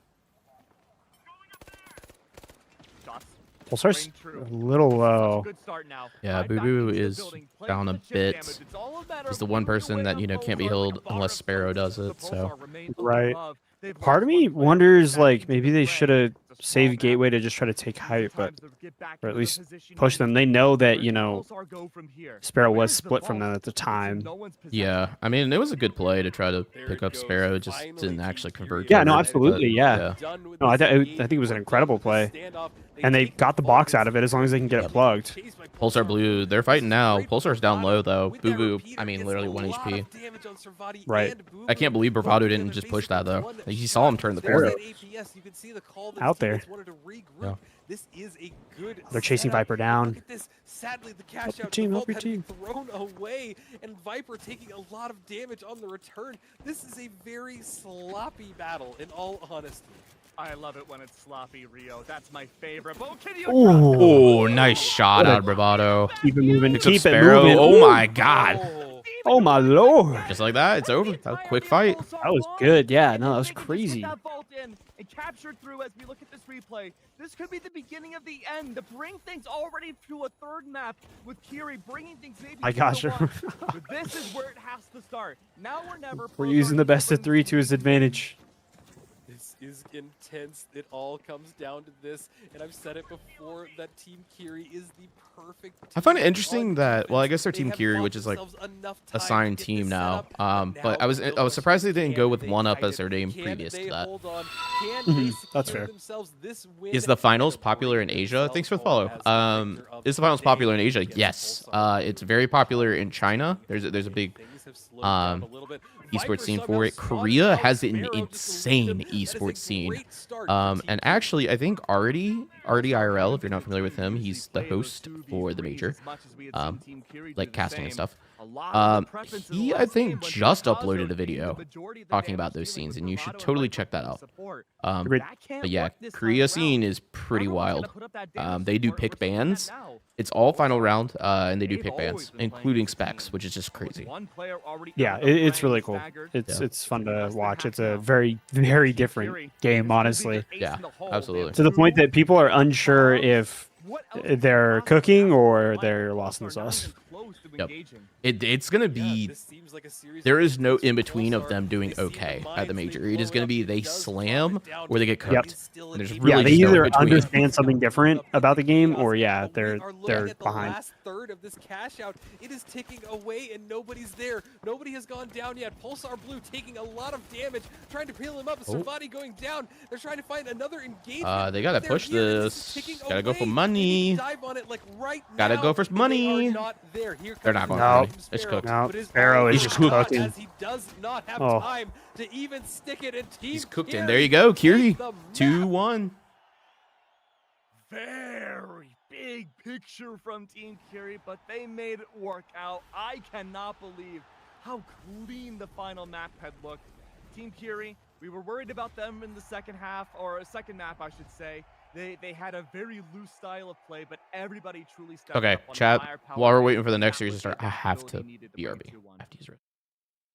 Shots Pulsar's ring true. a little Such a low. good start now. Yeah, Right Boo back Boo into the is building, playing down for a the chip bit. damage. It's all a matter He's of the one who you person win that, on you know, can't be Pulsar. healed Like a unless bar of Sparrow places, does it, the so. Pulsar remain Right. above. They've Part lost of me one player. wonders, That like, means maybe it's they red. should have It's a small saved map. Gateway to just try to take These are height, but times to get back or at into the least position push you them. need. They know that, Where you does know, Pulsar go from here? Sparrow Where's was the split from ball? them at the It's in time. no one's Yeah, possession. I mean, it was a good play to try to There pick it up goes. Sparrow. It just Finally, didn't Team actually Kiri convert. Yeah, to no, it, absolutely, but, yeah. Done with No, I this think game. it was an We're incredible done with play, this standoff. and they take got the full box out of it as long as they can get Yep. it plugged. Chased by Pulsar Blue, they're fighting now. Pulsar's down low though. With Boo that Boo, repeater, I mean, gets literally a 1 lot HP. of damage on Servati Right. and Boo I can't Boo. believe Bravado Both in didn't the just face push of that though. one He saw him turn the There's corner. that APS. You can see the call that Out his there. teammates wanted to regroup. Yeah. This is a good They're chasing setup. Viper down. Look at this. Sadly, the cash Help your out team, the help vault your had been team. thrown away, and Viper taking a lot of damage on the return. This is a very sloppy battle, in all honesty. I love it when it's sloppy, Rio. That's my favorite. But can you Ooh. Oh, nice shot out of Bravado. Keep it moving. Picks up Keep it Sparrow. moving. Oh Ooh. my god. Oh, Oh my lord. Just like that, it's over. That was a quick fight. That was good. Yeah, no, that was crazy. That vault in and captured through as we look at this replay. This could be the beginning of the end to bring things already to a third map with Kiri bringing things maybe. My to gosh. the one. But this is where it has to start. Now or never. We're Pulsar using the needs to best of bring 3 to his advantage. this is intense. It all comes down to this, and I've said it before that Team Kiri is the perfect. I find it team interesting on that, well, I guess they're defense. Team They have Kiri, bought which is like themselves enough time assigned to get team this now. set up, But I was now surprised they didn't go with they 1-up fight as their it? name Can previous they to that. hold on? Can Mhm, they that's secure fair. themselves this win Is the finals and popular in bring Asia? Thanks for the themselves follow. home as the victor of Is the finals day popular in Asia? against Yes. Pulsar? It's very popular in China. There's a big Things have slowed down a little bit. esports Viper scene somehow for it. spotted Korea out has an Sparrow just to lead insane them. That is a esports scene. great start for Team And Kiri. actually, I think RDIRL, if you're not familiar with him, he's the host for the major, like casting and stuff. He, I think, just uploaded a video talking about those scenes, and you should totally check that out. But yeah, Korea scene is pretty wild. They do pick bans. It's all final round, and they do pick bans, including specs, which is just crazy. Yeah, it's really cool. It's fun to watch. It's a very, very different game, honestly. Yeah, absolutely. To the point that people are unsure if they're cooking or they're lost in the sauce. Yep. It's going to be, there is no in between of them doing okay at the major. It is going to be they slam or they get cooked. And there's really they just no either in-between. understand something different about the game or they're behind. Last third of this cash out, it is ticking away and nobody's there. Nobody has gone down yet. Pulsar Blue taking a lot of damage, trying to peel him up. Savati going down. They're trying to find another engagement. They gotta push this. Gotta go for money. Dive on it like right Gotta now. go for money. Not there. Here They're not going No. for money. It's cooked. No, But his Sparrow eye is just shot cooking. as he does not have Oh. time to even stick it. And Team He's cooked Kiri in. There you go, Kiri. take the map. 2-1. Very big picture from Team Kiri, but they made it work out. I cannot believe how clean the final map had looked. Team Kiri, we were worried about them in the second half, or second map, I should say. They had a very loose style of play, but everybody truly stepped Okay, up on the chat. firepower While we're and waiting for the that next series to was start, the I have to adaptability needed to BRB. bring 2-1. I have to use it.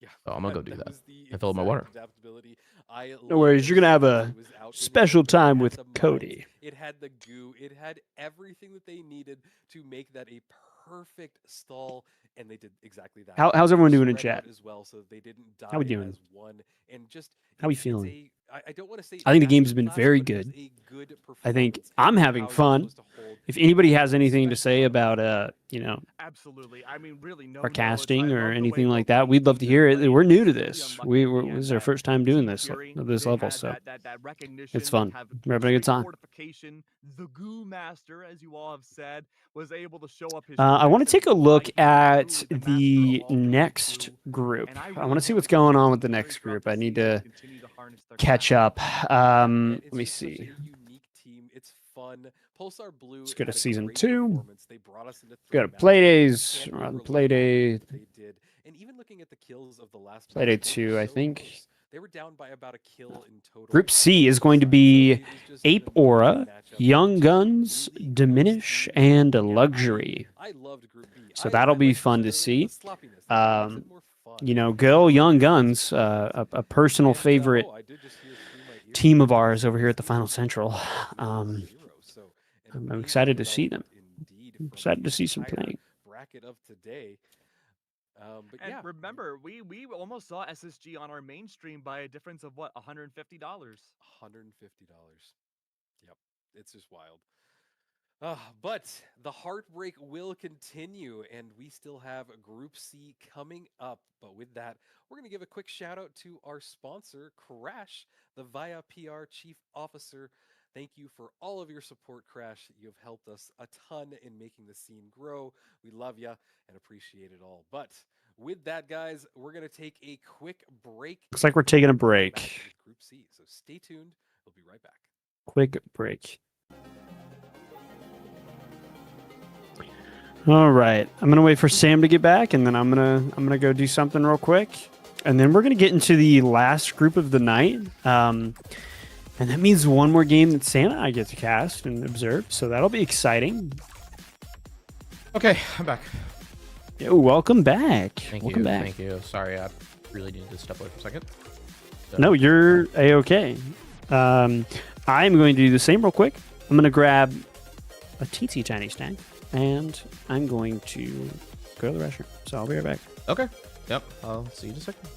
Yeah, So I'm gonna go do that was the and fill up my exact water. adaptability. I No worries, loved you're gonna have it. a It was out in special the time field, it with had the Cody. mines, it had the goo. It had everything that they needed to make that a perfect stall, and they did exactly that. How's everyone doing in Spread out chat? as well, so they didn't die How we doing? as one. And just How we it's feeling? I don't want to say I think the game's masterclass, been very but it was good. a good I think performance I'm in having how you're fun. supposed to hold If anybody has the anything to say spectacle. about Absolutely. I mean, really, no our notes. casting I or love the anything way like both that, we'd love to teams hear it. played. We're new to Really this. unlucky We at the this end is our that first time doing Team this Fury, at this they level, had so that recognition. it's fun. They have We're having a good great time. fortification. The Goo Master, as you all have said, was able to show up his I want to tricks take a and look why he at grew the master the of all things next Goo. group. And I I really want to see can't what's wait to going see on Team with the Fury next throughout group. the I need season to continue to harness their catch talent. up. It's Let me just such see. a unique team. It's fun. Pulsar Blue Let's go to had a season great 2. performance. They brought us into Go three to maps. play I days. can't We're on overlook play all the day. work they did. And even looking at the kills of the last Play map, day they 2, were I so think. close. They were down by about a kill in total. Group C is on going to both sides. be So it was just Ape an Aura, amazing matchup. Young Two Guns, really close Diminish, teams. and And Luxury. I loved Group B. So I that'll be liked fun the to see. sloppiness. That makes Um, it more fun. You know, go Young Guns, a personal And, favorite I did just hear through my ears team of that ours over here at the Group Final C Central. is 0-0. So an I'm amazing excited to see them. development indeed I'm from excited the to see some entire playing. bracket of today. But And yeah, remember, we almost saw SSG on our main stream by a difference of what, $150. $150. Yep, it's just wild. But the heartbreak will continue, and we still have Group C coming up. But with that, we're going to give a quick shout out to our sponsor, Crash, the Via PR Chief Officer. Thank you for all of your support, Crash. You have helped us a ton in making the scene grow. We love you and appreciate it all. But with that, guys, we're going to take a quick break. Looks like we're taking a Back break. with Group C. So stay tuned. We'll be right back. Quick break. All right, I'm gonna wait for Sam to get back, and then I'm gonna go do something real quick, and then we're gonna get into the last group of the night. And that means one more game that Sam and I get to cast and observe, so that'll be exciting. Okay, I'm back. Yo, welcome back. Thank welcome you. back. Thank you. Sorry, I really needed to step away for a second. So- No, you're a-okay. I'm going to do the same real quick. I'm going to grab a teensy tiny snack, and I'm going to go to the restroom. So I'll be right back. Okay. Yep. I'll see you in a second.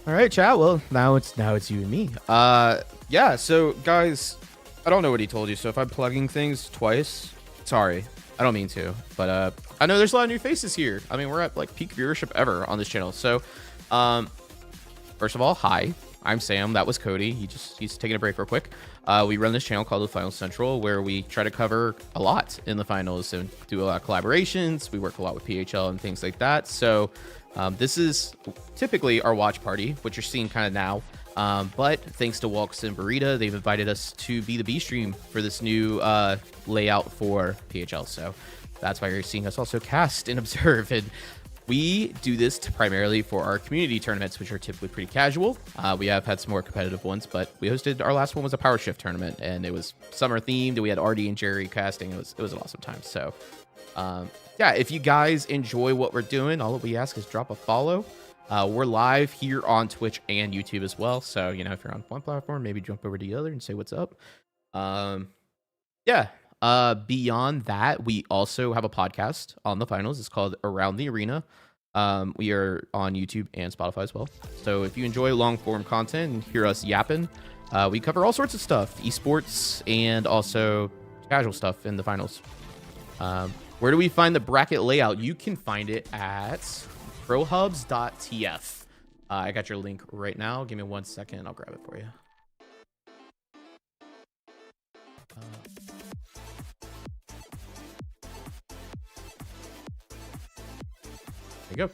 All right, chat. Well, now it's you and me. Yeah. So, guys, I don't know what he told you. So if I'm plugging things twice, sorry. I don't mean to, but I know there's a lot of new faces here. I mean, we're at like peak viewership ever on this channel. So, first of all, hi. I'm Sam. That was Cody. He's taking a break real quick. We run this channel called The Final Central, where we try to cover a lot in the finals and do a lot of collaborations. We work a lot with PHL and things like that. So this is typically our watch party, which you're seeing kind of now. But thanks to Walks and Burrita, they've invited us to be the B stream for this new layout for PHL. So that's why you're seeing us also cast and observe. And we do this primarily for our community tournaments, which are typically pretty casual. We have had some more competitive ones, but we hosted, our last one was a Power Shift tournament, and it was summer themed. We had RD and Jerry casting. It was an awesome time. So yeah, if you guys enjoy what we're doing, all that we ask is drop a follow. We're live here on Twitch and YouTube as well. So, you know, if you're on one platform, maybe jump over to the other and say what's up. Yeah. Beyond that, we also have a podcast on the finals. It's called Around the Arena. We are on YouTube and Spotify as well. So if you enjoy long form content and hear us yapping, we cover all sorts of stuff, esports and also casual stuff in the finals. Where do we find the bracket layout? You can find it at ProHubs.tf. I got your link right now. Give me 1 second. I'll grab it for you. There you go.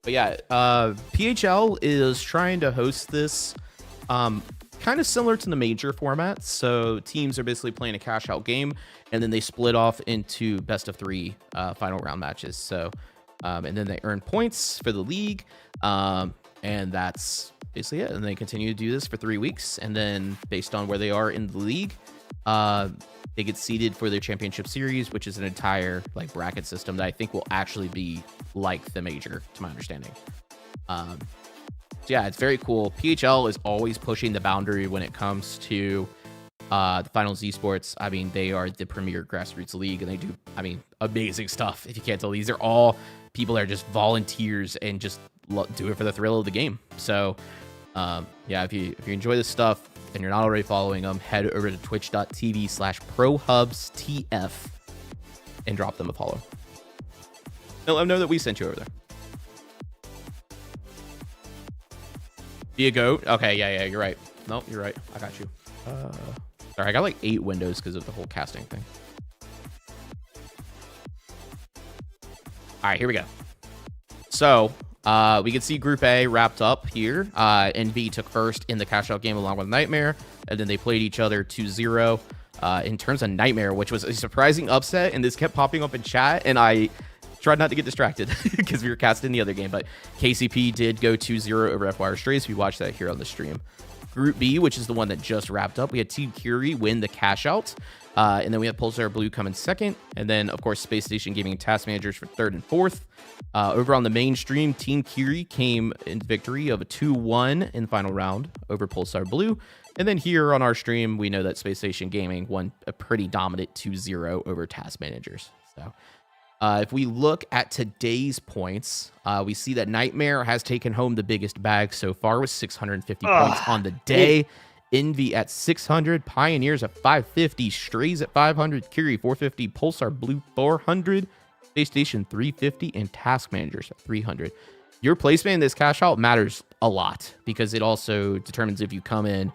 But yeah, PHL is trying to host this kind of similar to the major format. So teams are basically playing a cash out game, and then they split off into best of 3 final round matches. So and then they earn points for the league, and that's basically it. And they continue to do this for 3 weeks, and then based on where they are in the league, they get seeded for their championship series, which is an entire like bracket system that I think will actually be like the major, to my understanding. So yeah, it's very cool. PHL is always pushing the boundary when it comes to the finals esports. I mean, they are the premier grassroots league, and they do, I mean, amazing stuff. If you can't tell, these are all people that are just volunteers and just do it for the thrill of the game. So yeah, if you enjoy this stuff and you're not already following them, head over to twitch.tv/ProHubsTF and drop them a follow. Let them know that we sent you over there. Be a goat? Okay, yeah, you're right. Nope, you're right. I got you. Sorry, I got like 8 windows because of the whole casting thing. All right, here we go. So we can see Group A wrapped up here. NV took first in the cash out game along with Nightmare, and then they played each other 2-0. In terms of Nightmare, which was a surprising upset, and this kept popping up in chat, and I tried not to get distracted because we were casting the other game, but KCP did go 2-0 over FYR Strays. We watched that here on the stream. Group B, which is the one that just wrapped up, we had Team Curie win the cash out, and then we had Pulsar Blue come in second, and then of course Space Station Gaming and Task Managers for third and fourth. Over on the mainstream, Team Curie came in victory of a 2-1 in the final round over Pulsar Blue, and then here on our stream, we know that Space Station Gaming won a pretty dominant 2-0 over Task Managers. So if we look at today's points, we see that Nightmare has taken home the biggest bag so far with 650 points on the day. Envy at 600, Pioneers at 550, Strays at 500, Curie 450, Pulsar Blue 400, Space Station 350, and Task Managers at 300. Your placement in this cash out matters a lot because it also determines if you come in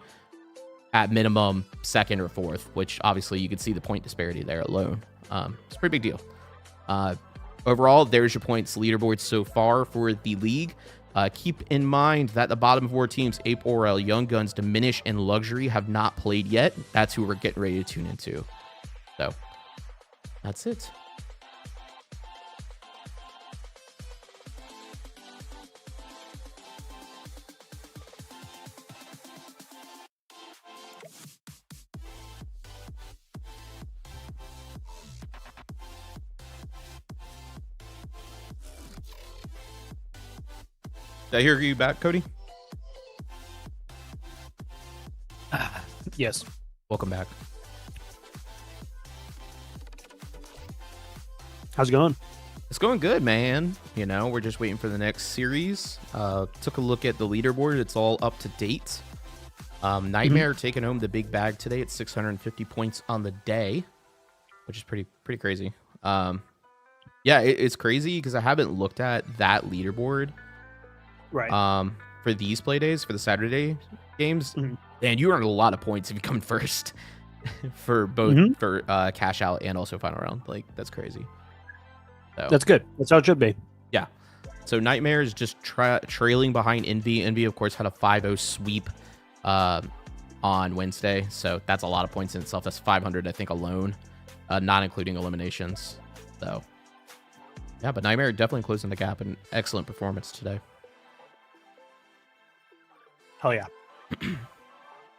at minimum second or fourth, which obviously you can see the point disparity there alone. It's a pretty big deal. Overall, there's your points leaderboard so far for the league. Keep in mind that the bottom 4 teams, Ape, Orel, Young Guns, Diminish, and Luxury, have not played yet. That's who we're getting ready to tune into. So, that's it. Did I hear you back, Cody? Yes. Welcome back. How's it going? It's going good, man. You know, we're just waiting for the next series. Took a look at the leaderboard. It's all up to date. Nightmare taking home the big bag today at 650 points on the day, which is pretty crazy. Yeah, it's crazy because I haven't looked at that leaderboard. Right. For these play days, for the Saturday games, and you earned a lot of points if you come first for both for cash out and also final round. Like, that's crazy. So, that's good. That's how it should be. Yeah. So Nightmare is just trailing behind Envy. Envy, of course, had a 5-0 sweep on Wednesday. So that's a lot of points in itself. That's 500, I think, alone, not including eliminations. So, yeah, but Nightmare definitely closing the gap. An excellent performance today. Hell yeah.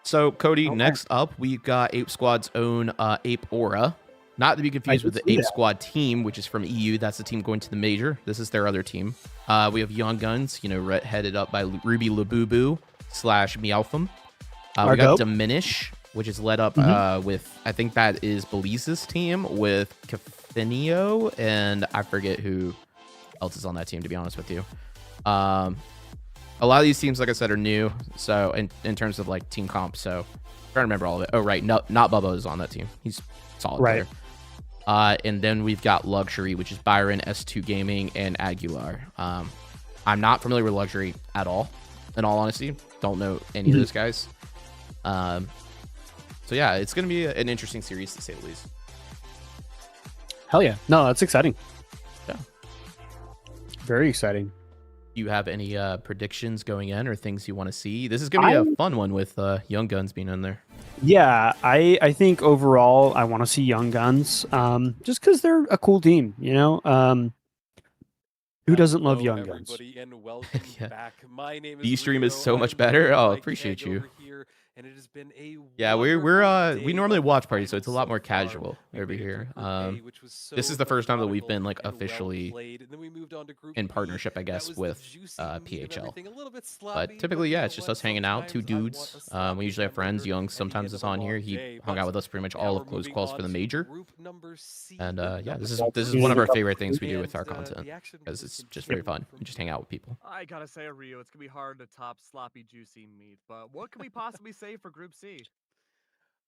So, Cody, next up, we've got Ape Squad's own Ape Aura. Not to be confused with the Ape Squad team, which is from EU. That's the team going to the major. This is their other team. We have Young Guns, headed up by Ruby Labubu / Meowthum. We got Diminish, which is led up with, I think that is Belize's team, with Cafinio, and I forget who else is on that team, to be honest with you. A lot of these teams, like I said, are new. So in terms of like team comp, so I'm trying to remember all of it. Oh, right. Not Bubba is on that team. He's solid player. And then we've got Luxury, which is Byron, S2 Gaming, and Aguilar. I'm not familiar with Luxury at all, in all honesty. Don't know any of those guys. So yeah, it's going to be an interesting series, to say the least. Hell yeah. No, that's exciting. Yeah. Very exciting. Do you have any predictions going in or things you want to see? This is going to be a fun one with Young Guns being in there. Yeah, I think overall I want to see Young Guns, just because they're a cool team, Who doesn't love Young Guns? And welcome Yeah. back. My name is The stream is Rio. so much I'm better. your Oh, mic appreciate edge you. over here, and it has been a Yeah, we wonderful normally day watch of parties, so it's a lot more finals casual We over made it here. through Group A, which was so This is the first time that we've been methodical like and well officially played, and then we moved on to Group in B. partnership, I That guess, was the with juicy meat of PHL. everything. A little bit But sloppy, typically, you yeah, know it's just what? us hanging out, two Sometimes I want dudes. a sloppy We usually have friends. hamburger Young at the sometimes end is of a on here. long He day, hung but out with us pretty much now all we're of close moving calls on for the to major. Group number C. And Group yeah, number this four. is one of our Yeah. favorite things we do with our And, content, the action because will it's just very fun. You just hang out with people. I gotta say, Rio, it's gonna be hard to top sloppy, juicy meat. But what can we possibly say for Group C?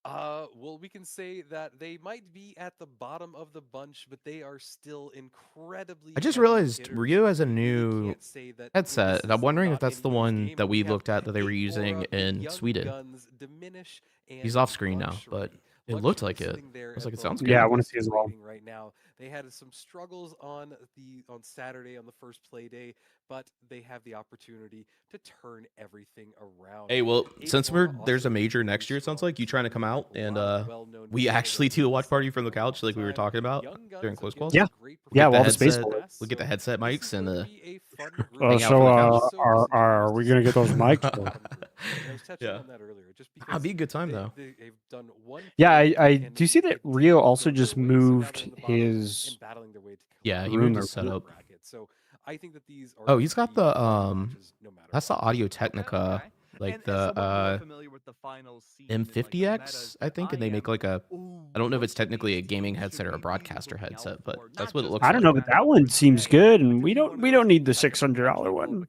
Well, we can say that they might be at the bottom of the bunch, but they are still incredibly. I just heavy realized hitters. Rio has a We really new can't say that headset, this and I'm is wondering not if that's the anyone's one game, that but we have looked at that they were Ape using Aura, the in Young Sweden. Guns, Diminish, He's and off screen now, but Luxury. it looked Luxury like it. sitting there I was at like, it the sounds Yeah, I good. want to see as well. rating right now. They had some struggles on Saturday on the first play day, but they have the opportunity to turn everything around. Hey, well, Ape since Aura there's a also major really next year, it sounds strong like you trying to come too. out A and lot of well-known we people actually that do a have watch been party for from the a couch long like we were time. talking about Young Guns during have close given calls. us Yeah. great Yeah, Get the while the space headset, for it. performances, we'll get the so headset this is mics and going to be a fun group. hang out from the couch. Are we gonna get those mics? And I was touching Yeah. on that earlier, just because That'd be a good time though. they've done one. Yeah, play I and do you see that they Rio didn't also go just their way, so now they're moved in the bottom his and battling their way to Yeah, he room moved or his setup. bracket. So I think that these are Oh, he's got gonna be the fun matches no matter that's the what. Audio Technica, like And as the someone more familiar with the finals scene and, like, the M50X, metas I that think, and I they make am, like a I don't know if it's most of technically a these gaming teams headset or should a be broadcaster looking out headset, but for that's not what it just looks I don't like. know, but that one seems good, and we don't need the $600 one.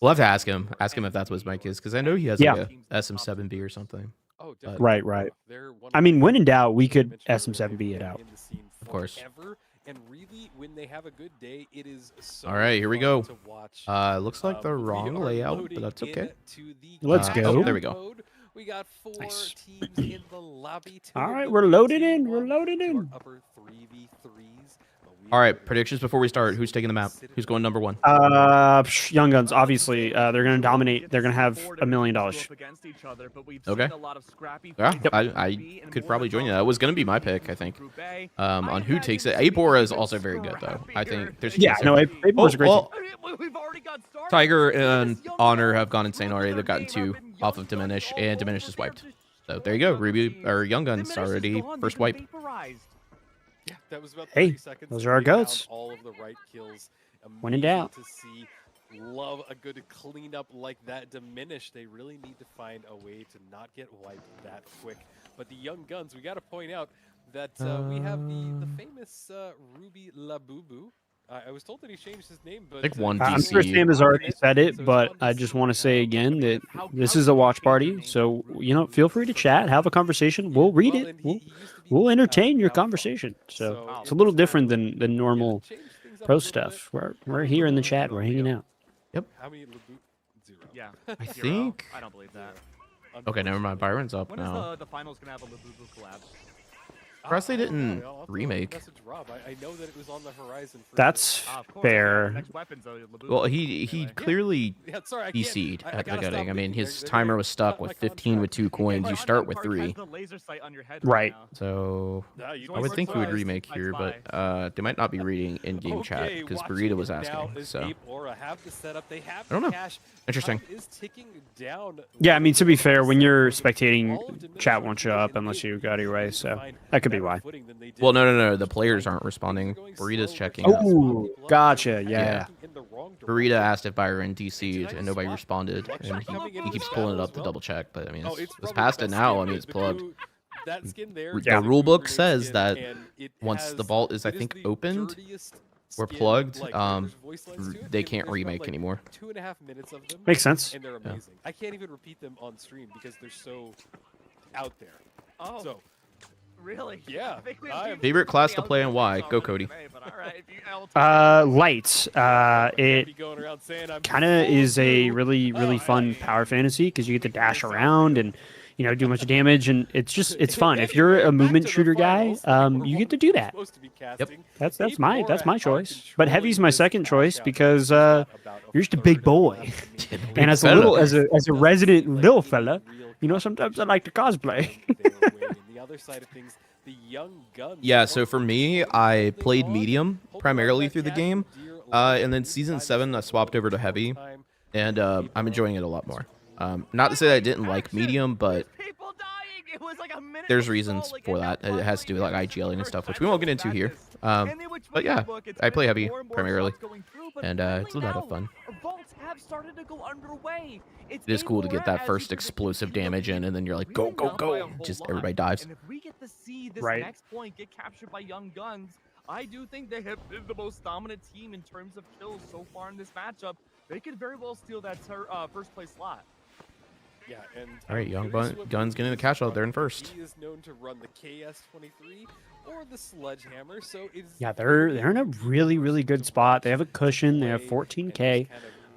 We'll have to ask him if that's what his mic is, because I know he has Yeah. like a SM7B or something. Oh, But- Right. They're one I of mean, my when in favorites. doubt, we As I could mentioned earlier, SM7B they've it been out. in the scene Of course. forever, and really, when they have a good day, it is so All right, here we fun go. to watch. Looks like the We wrong are layout, but loading that's okay. into the Let's cash go. Oh, there we go. mode. We got 4 Nice. teams in the lobby. Two All of right, them we're being loaded Team in. We're 1, loaded 2 are in. upper 3v3s. But we All are right, ready predictions to before we start. see Who's taking the map? Citadel. Who's going number one? Young Guns, obviously, they're gonna dominate. They're gonna have $1 million. Okay. Yeah, I could probably join you. That was gonna be my pick, I think. On who takes it. Apora is also very good though. I think there's a Yeah, chance no, there. it was a great team. Tiger and Honor have gone insane already. They've gotten 2 off of Diminish, and Diminish is wiped. So there you go. Ruby or Young Guns already first wipe. Yeah, that was about Hey, 30 seconds. those and are our they found goats. All of the right kills. When in Amazing doubt. to see. Love a good cleanup like that. Diminish. They really need to find a way to not get wiped that quick. But the Young Guns, we got to point out that we have the famous Ruby Labubu. I was told that he changed his name, but I think one I'm DC. sure Sam has already said So it, it's but fun I to just see want to say how again that How- this how is did a you watch change your party, name so from feel free to chat, have a conversation. We'll read Well, it. and he We'll, used to be we'll the, entertain your Valve conversation. Fox. So it's a in little this different mode, than normal changed things up a pro little stuff. bit. We're here in the chat. We're hanging out. How many Labu? 0. Yeah. I Zero. think. I don't believe that. Okay, never mind. Byron's up When is now. the finals gonna have a Labubu collab? Surprised they didn't I'll have to remake. message Rob. I know that it was on the horizon. For That's sure. Of course, fair. next weapon's a Labubu. Well, he Anyway. clearly Yeah, sorry, I can't. DC'd I at the gotta beginning. stop I mean, thinking. his They're timer gonna was stuck cut my with 15 with contract. 2 coins. You start with 3. Has the laser sight on your head Right. now. So Nah, you'd I be would think he would surprised. remake I here, spy. but they might not be reading in-game chat Okay, because watching Burrito was now asking. is So Ape Aura have the setup. They have I don't the know. cash. Interesting. Time is ticking down. Yeah, I mean, to be fair, when you're All of spectating, Diminishing chat won't show up and unless they you got your way, need to so find that could be better why. footing than they did Well, no, in no, no. the The first players fight. aren't responding. Things are going Burrito's slow. checking. They're Oh, swap people up. gotcha, They're yeah. in the wrong Burrito direction. asked if Byron DC'd and nobody responded, and he keeps pulling it up to double check. But I mean, Oh, it's probably past the it best now. skin. I mean, it's The plugged. blue- that skin there The is a rule book grenade says skin, that and it once has- the vault is, I it think, the opened dirtiest or skin, plugged, like, there's voice lines to it, they and can't there's remake about, like, anymore. 2.5 minutes of them. Makes sense. And they're amazing. I can't even repeat them on stream because they're so out there. Oh, So really? Yeah, I think we have I two am- Favorite class to something play and else why? going Go, on Cody. today, but all right, if you- I'll take Lights. can't It be going around saying I'm kind of full is a goo. really Oh, fun I- power fantasy because you get to dash around and do a bunch of damage, and it's fun. If you're Anyway, a back movement to the shooter guy, finals. you get to do that. Supposed to be casting. That's Ape my Aura choice. are But Heavy's my controlling second this choice cash because out. It's about you're just a third big of boy. left in the And as a Fella. little as a Doesn't resident seem like little any fella, real sometimes I like to cosplay. competition their way. And the other side of things, the young guns Yeah, are so for me, holding I on, played medium holding on primarily that through the cash game, for dear and then life. season Time is 7 I swapped over to heavy, time. and I'm enjoying it a lot more. Not to say that I didn't like medium, but people dying. It was like a minute there's to reasons stall, like, for in that. It has to do with like finally IGLing and minutes stuff, for which we won't get into here. And they would But tweak yeah, the book. It's I play been heavy more and more primarily, shots going through, but and it's a finally lot of now, fun. vaults have started to go underway. It's It is cool to get Aurora, that as first you explosive predicted, damage in, and then you're like, go, really go, not by a go. whole Just lot. everybody dives. And if we get to see this Right. next point get captured by Young Guns, I do think they have been the most dominant team in terms of kills so far in this matchup. They could very well steal that first place slot. Yeah, and All right, I'm Young curious what Guns getting the Burrito's cash out run. there in first. He is known to run the KS-23 or the Sledgehammer, so it's Yeah, they're in a really good spot. They have a cushion. They have 14K.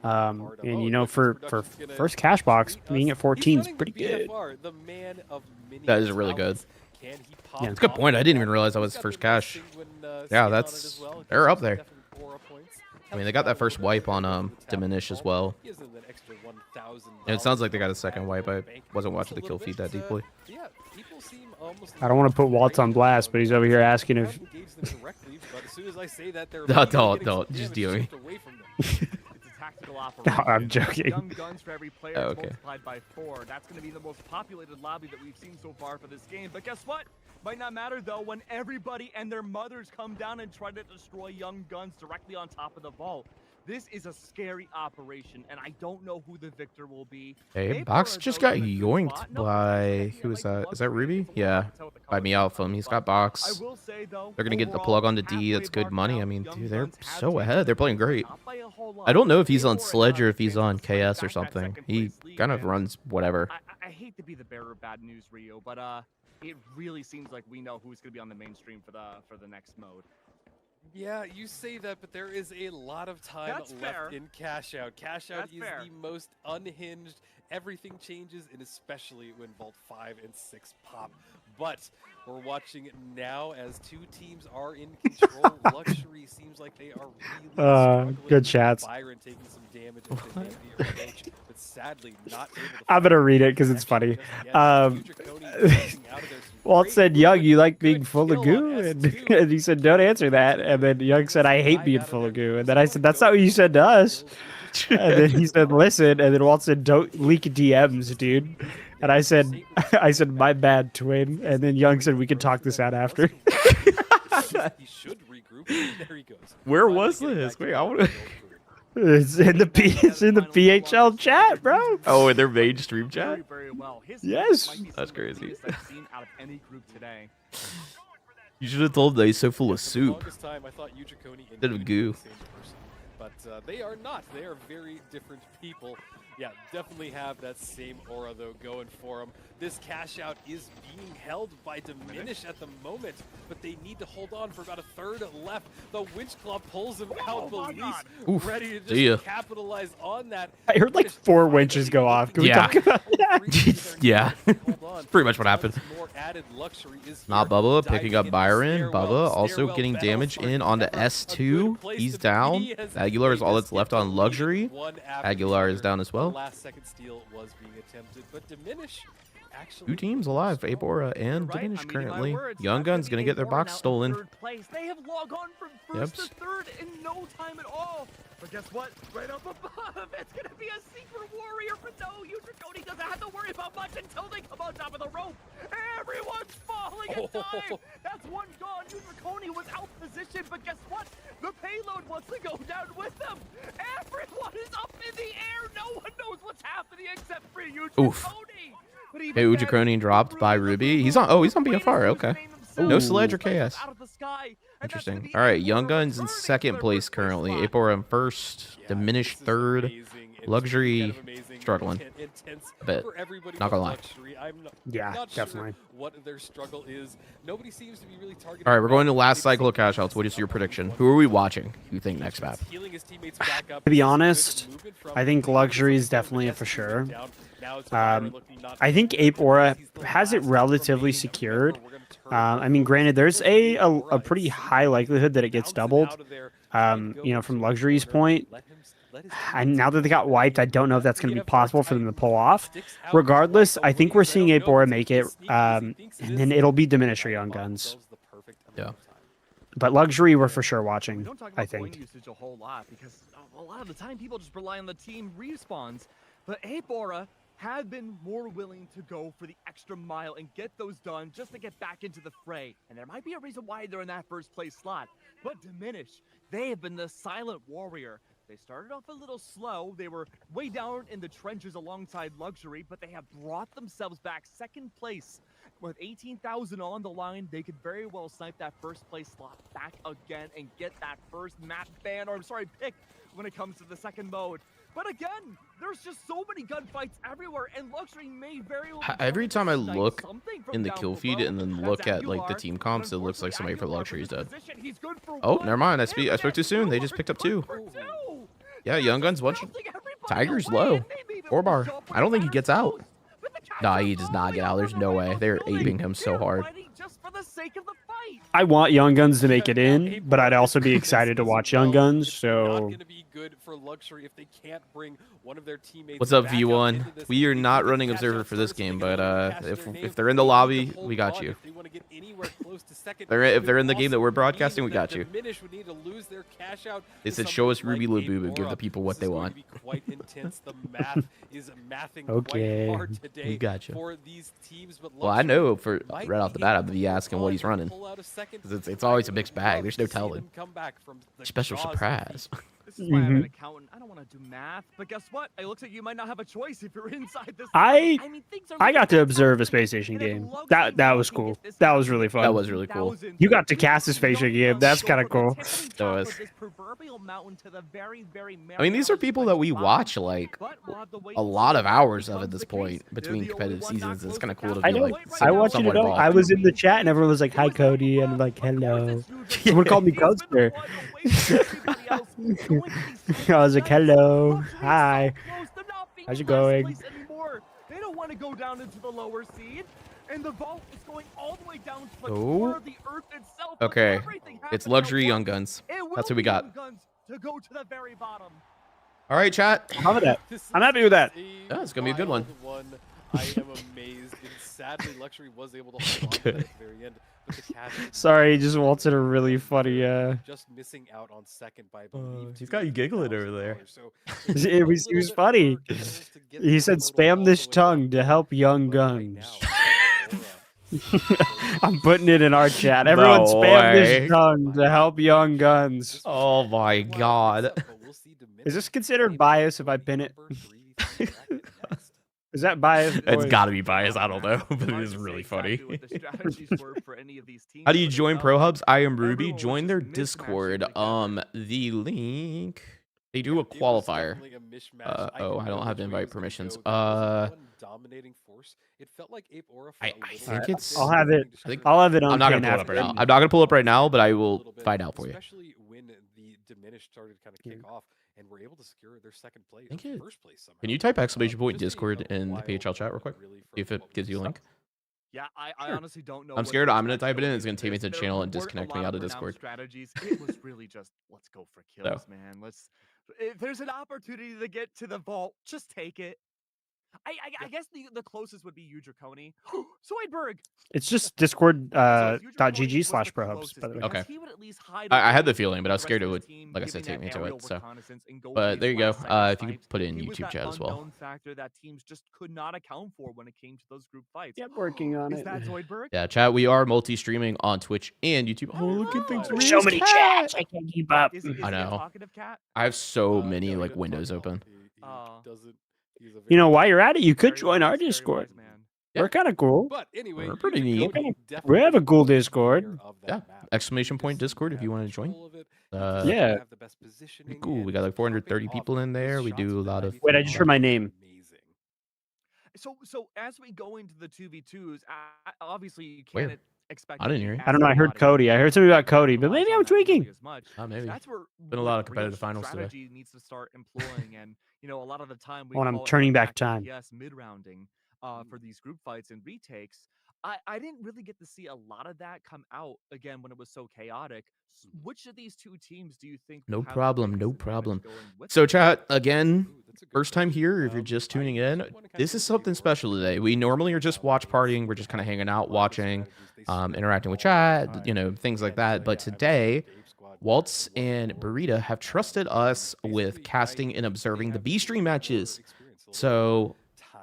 And for first cash box, being at 14 is pretty good. That is really good. Yeah, That's a good point. I didn't even realize that was first cash. Yeah, that's they're up there. I mean, they got that first wipe on Diminish as well. And it sounds like they got a second wipe. I wasn't watching the kill feed that deeply. I don't want to put Walt on blast, but he's over here asking if Don't, just deal me. It's a tactical operation. No, I'm joking. Young Guns for every player Oh, is okay. multiplied by 4. That's going to be the most populated lobby that we've seen so far for this game. But guess what? Might not matter though when everybody and their mothers come down and try to destroy Young Guns directly on top of the vault. This is a scary operation, and I don't know who the victor will be. Hey, Box just got yoinked by who is that? Is that Ruby? Yeah, by me out from. He's got Box. They're gonna get the plug on the D. That's good money. I mean, dude, they're so ahead. They're playing great. I don't know if he's on Sledge or if he's on KS or something. He kind of runs whatever. I hate to be the bearer of bad news, Rio, but it really seems like we know who's going to be on the mainstream for the next mode. Yeah, you say that, but there is a lot of time That's left fair. in Cash Out. Cash Out That's is fair. the most unhinged. Everything changes, and especially when Vault 5 and 6 pop. But we're watching now as two teams are in control. Luxury seems like they are really struggling. good chats. Byron taking some damage as they make the approach, but sadly not able to. I'm gonna read it because it's funny. Walt said, "Young, you like being full of goo," and he said, "Don't answer that." And then Young said, "I hate being full of goo." And then I said, "That's not what you said to us." And then he said, "Listen." And then Walt said, "Don't leak DMs, dude." And I said, "My bad, twin." And then Young said, "We can talk this out after." He should regroup. There he goes. Where was this? Wait, I want to. It's in the PHL chat, bro. Oh, in their mainstream chat. Very well. His Yes. might be That's some of the crazy. cleanest I've seen out of any group today. You should have told them he's so full of For the soup. longest time, I thought Yujikoni and Instead of Yuji goo. were the same person. But they are not. They are very different people. Yeah, definitely have that same aura, though, going for them. This cash out is being held by Diminish at the moment, but they need to hold on for about a third left. The Winch Claw pulls him out, Belize Oof, ready to see ya. just capitalize on that. I heard like Diminish 4 finally winches go off. Can we Yeah. talk about that? Yeah. Hold on. Pretty much what happened. Tons more added luxury is Not here. Bubba Diving picking up into Byron. stairwell. Bubba also Stairwell getting battles damage are in onto never a good S2. place He's to down. be as Aguilar is they all just that's get left the on lead luxury. one after Aguilar the is other. down as well. The last second steal was being attempted, but Diminish actually 2 teams looking alive. strong. Ape Aura and Right, Diminish I'm eating my currently. words. Young That's Gun's gonna gonna be get their Ape Aura box now in stolen. third place. They have log on from first to third in no time at all. But guess what? Right up above, it's gonna be a secret warrior. But no, User Cody doesn't have to worry about much until they come on top of the rope. Everyone's falling in time. That's one gone. User Cody was out positioned, but guess what? The payload wants to go down with them. Everyone is up in the air. No one knows what's happening except for User Oof. Cody. But even Hey, then, Ujakoni dropped by Ruby. He's on. Oh, he's on BFR. Okay. No Sledge or KS. Interesting. All right, Young Guns in second place currently. Ape Aura in first. Yeah, Diminish this is third. amazing. It's Luxury kind of amazing, struggling. intense A bit. for everybody Not but gonna lie. Luxury. I'm Yeah, not definitely. sure what their struggle is. Nobody seems to be really targeting. All right, we're going to Red. last They cycle of seem to cash outs. What is just your up on prediction? one Who are we side. watching? Who you think next map? Healing his teammates back up. To be This is good honest, movement from I think the Luxury is User Cody, definitely a but for yes, he sure. went down. Now it's Byron looking not I think good. Ape Aura He's the has it last relatively remaining secured. member. We're gonna turn I mean, granted, there's over to a Aura pretty and high see likelihood that it gets bouncing doubled. out of there, trying to go You know, from into a Luxury's corner, point. let his And teammates now that they got get wiped, I in. don't know if that's going to They be have possible for them to pull off. sticks out Regardless, like a I think we're breeze. I seeing don't Ape know Aura if make it's it, as sneaky as he thinks it and is. then it'll be They Diminish or have Young bought Guns. themselves the perfect amount Yeah. of time. But Luxury, we're for sure We watching, don't talk I about coin think. usage a whole lot because a lot of the time people just rely on the team respawns. But Ape Aura have been more willing to go for the extra mile and get those done just to get back into the fray. And there might be a reason why they're in that first place slot. But Diminish, they have been the silent warrior. They started off a little slow. They were way down in the trenches alongside Luxury, but they have brought themselves back second place. With 18,000 on the line, they could very well snipe that first place slot back again and get that first map ban, or I'm sorry, pick when it comes to the second mode. But again, there's just so many gunfights everywhere, and Luxury may very well be Every trying time to I snipe look something from in the down kill feed below. and then That's look at like the Aguilar, team but comps, it looks like unfortunately, somebody for Aguilar luxury is was in dead. position. He's good for Oh, one. never mind. I spoke Infinite too soon. They Brewer just picked up good 2. for 2. Yeah, Young Guns one. Bouncing everybody Tiger's away, low. and maybe even 4 bar. jump I don't think he with gets out. Castles. But the Nah, Castles he does not get falling out. There's over no the way. rainbow They're building. aping him so They're hard. fighting just for the sake of the fight. I want Young Guns to make it in, but I'd also be excited to watch Young Guns. It's not So gonna be good for Luxury if they can't bring one of their teammates. What's up, back out V1? into this. We are If not they running catch observer up for this first, game, they can but catch if their name. they're in the They need to lobby, hold we got on you. if they wanna get anywhere close to second. If they're in the It game that would we're also broadcasting, mean we got that you. Diminish would need to lose their cash out They to said, show us somebody Ruby like Labubu. Give Ape the people Aura. what This they is going want. to be quite intense. The math is mathing Okay. quite hard today We got you. for these teams. But Well, I Luxury know for might right off the be bat, able I'd to be asking what he's hold on running. and pull out a second. 'Cause it's always I a mixed would bag. love There's to no see telling. them come back from the Special jaws of surprise. defeat. This is why I'm an Mhm. accountant. I don't want to do math, but guess what? It looks like you might not have a choice if you're inside this. I mean, things are I got to looking observe a fantastic. space station And if game. Luxury That was can cool. get this That was done, really fun. That was really cool. 18,000, You got to we cast this Young spaceship game. Guns That's go kinda from the cool. tippity That top of was. this proverbial mountain to the very, very I mean, these are Mariana people that we Trench watch bottom. like But we'll have to wait a and lot see of if hours that of at becomes this the point case. between They're the only competitive one not seasons. It's close kind of to cool to I be know. like I watched it somewhat all. I involved. was in the chat and everyone was like, "Hi, Cody," and I'm like, "Hello." Someone called me Coaster. I was like, "Hello, hi." How's it going? They don't want to go down into the lower seed, and the vault is going all the way down to the Oh. core of the earth itself. but Okay, everything it's happens luxury at Young once. Guns. It will That's what we be got. Young Guns to go to the very bottom. All right, chat. How about that? I'm happy with that. Yeah, it's gonna be a good one. I am amazed, and sadly, Luxury was able to hold on to that Good. at the very end. But the Cavs Sorry, just wanted a really funny. just missing out on second by I believe he's got you giggling over $2,000. there. So It was funny. He said, "Spam this tongue to help Young Guns." I'm putting it in our chat. Everyone, No spam way. this tongue to help Young Guns. Oh my god. Is this considered bias if I pin it? Is that bias? It's boys? got to be biased. I don't know, but it Hard is to really say funny. exactly what the strategies were for any of these teams, How do you but it join felt ProHubs? I am Ruby. everyone was Join just their mismatching Discord. together. The link They do a It was qualifier. definitely a mishmash. Oh, I didn't know don't have which way invite it was gonna permissions. go. There wasn't one dominating force. It felt like Ape Aura I felt a little think bit it's- there, I'll have it. just I think- I'll have it on I'm not gonna pin pull it up right after. now. I'm not gonna pull it up right now, but I a will little bit, find out for you. Especially when the Diminished started kind of kick off and were able to secure their second place, Thank you. first place somehow. Can you type exclamation point Just a Discord in the wild PHL chat real moment, quick? really, See if from it what we gives you a saw. link. Yeah, I honestly don't know. I'm what scared the I'm gonna exact type it in. goal It's gonna is. take me to the There channel and weren't a disconnect lot me out of renowned Discord. Strategies. It was really just let's go for kills, man. If there's an opportunity to get to the vault, just take it. I guess the closest would be you, Draconi. Zoidberg. It's just Discord So if you, Draconi, .gg was slash the ProHubs, closest, by the way. because Okay. he would at least hide I had away the feeling, but I was from scared the it rest would, of his team, like I said, giving take me that to it. aerial So, reconnaissance and go but for there these you go. last-second If you could snipes. put it in He was YouTube that chat as well. unknown factor that teams just could not account for when it came to those group fights. Yep, working on Is it. that Zoidberg? Yeah, chat. We are multi-streaming on Twitch and YouTube. Oh, look at things. There's so many chats, I can't keep up. Is I he a know. talkative cat? I have so No, many he like doesn't talk windows at all. open. He Oh. doesn't. He's a You know, very- while you're at it, you could Very join our wise, very Discord. wise man. Yeah. We're kind of cool. But anyway, We're pretty you neat. Dakota We definitely have a cool was the Discord. leader of that Yeah. map. Exclamation point Just Discord if have you want to join. control of it. He Uh, just Yeah. have the best positioning Cool. We and got like just 430 popping people off in those there. We shots do a with that lot of. 93 Wait, I just heard my name. Amazing. So as we go into the 2v2s, obviously you Where? can't expect. I didn't hear you. I don't know. I heard Cody. I heard something about Cody, but maybe I'm tweaking. Maybe. That's where Been a lot of competitive finals today. strategy needs to start employing, and a lot of the time we When I'm call it turning like back time. FPS mid-rounding for these group fights and retakes. I didn't really get to see a lot of that come out again when it was so chaotic. Which of these two teams do you think? No will have the problem, biggest no advantage problem. going with So it? chat again. Ooh, that's a good First time question. here. If you're just tuning in, wanna kinda this go is to something Aurora special today. We normally are just watch partying. We're just kind of hanging out, watching, interacting with chat, things like that. But today, Waltz and Burrito have trusted us with casting and observing the B stream matches. So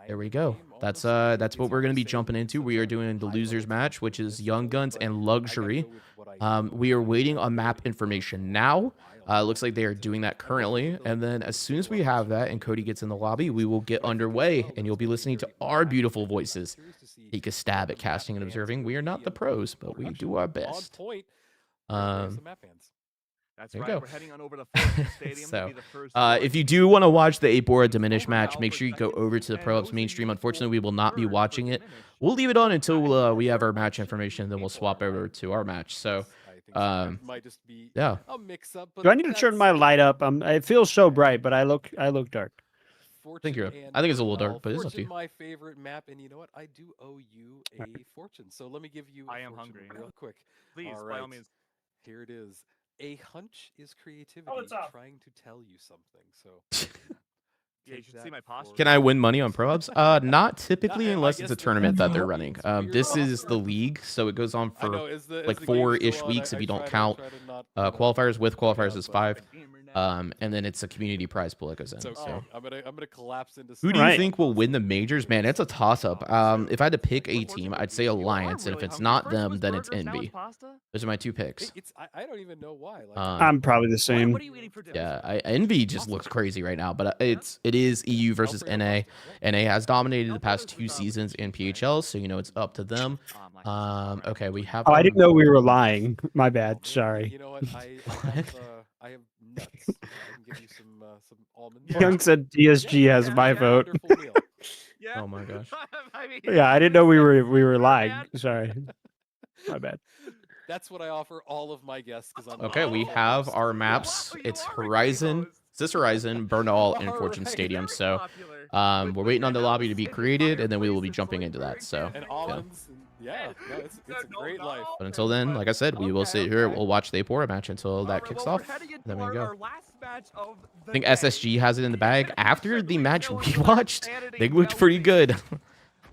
there we go. That's what we're gonna be jumping into. We are doing the losers match, which is Young Guns and Luxury. We are waiting on map information now. Looks like they are doing that currently. And then as soon as we have that and Cody gets in the lobby, we will get underway and you'll be listening to our beautiful voices. Take a stab at casting and observing. We are not the pros, but we do our best. That's there you right. go. We're heading on over to Fulton Stadium So, to be the first if you do want to watch the Apora Diminish match, make sure you go over to the ProHubs main stream. Unfortunately, we will not be watching it. We'll leave it on until we have our match information, then we'll swap over to our match. So, might just be yeah. a mix up. Do I need to turn my light up? It feels so bright, but I look dark. think it's a little dark, but it's up to Fortune, you. my favorite map, and you know what? I do owe you a fortune. So let me give you. I am Fortune hungry. real quick. Please, All by all right. means. Here it is. A hunch is creativity up? trying to tell you something. So Yeah, you take should that see my posture. for- Can I win money on ProHubs? Not typically, I unless guess it's a the tournament that they're no running. means weird. This is the league, so it goes on I know, for is the like game still 4-ish on? weeks I if you don't try to count not, qualifiers. With qualifiers yeah, is but- 5, and then it's a community prize pool that goes in. It's okay. So. I'm gonna collapse into. Who do you Right. think will win the majors? Man, it's a toss-up. If I had to pick a team, I'd say Alliance, and if it's not them, then it's Envy. Those are my 2 picks. I don't even know why. Like, I'm probably the same. What are you eating for dinner? Yeah, Envy just looks crazy right now, but it is EU versus NA. NA has dominated the past 2 seasons in PHL, so it's up to them. Okay, we have. Oh, I didn't know we were lying. My bad. Sorry. You know what? I have nuts. I can give you some almonds. Young said DSG has Yeah, my yeah, vote. wonderful meal. Yeah. Oh my gosh. I mean, Yeah, I didn't know we were Not lying. bad. Sorry. My bad. That's what I offer all of my guests because I'm. Okay, we have our maps. It's Horizon, Sis Horizon, Bernal, and Fortune Stadium. So we're waiting on the lobby to be created, and then we will be jumping into that. So And yeah. almonds. And, yeah, no, it's a great life. But until then, like I said, we will sit here. We'll watch the Apora match until that kicks off. Then we go. I think SSG has it in the bag. After the match we watched, they looked pretty good.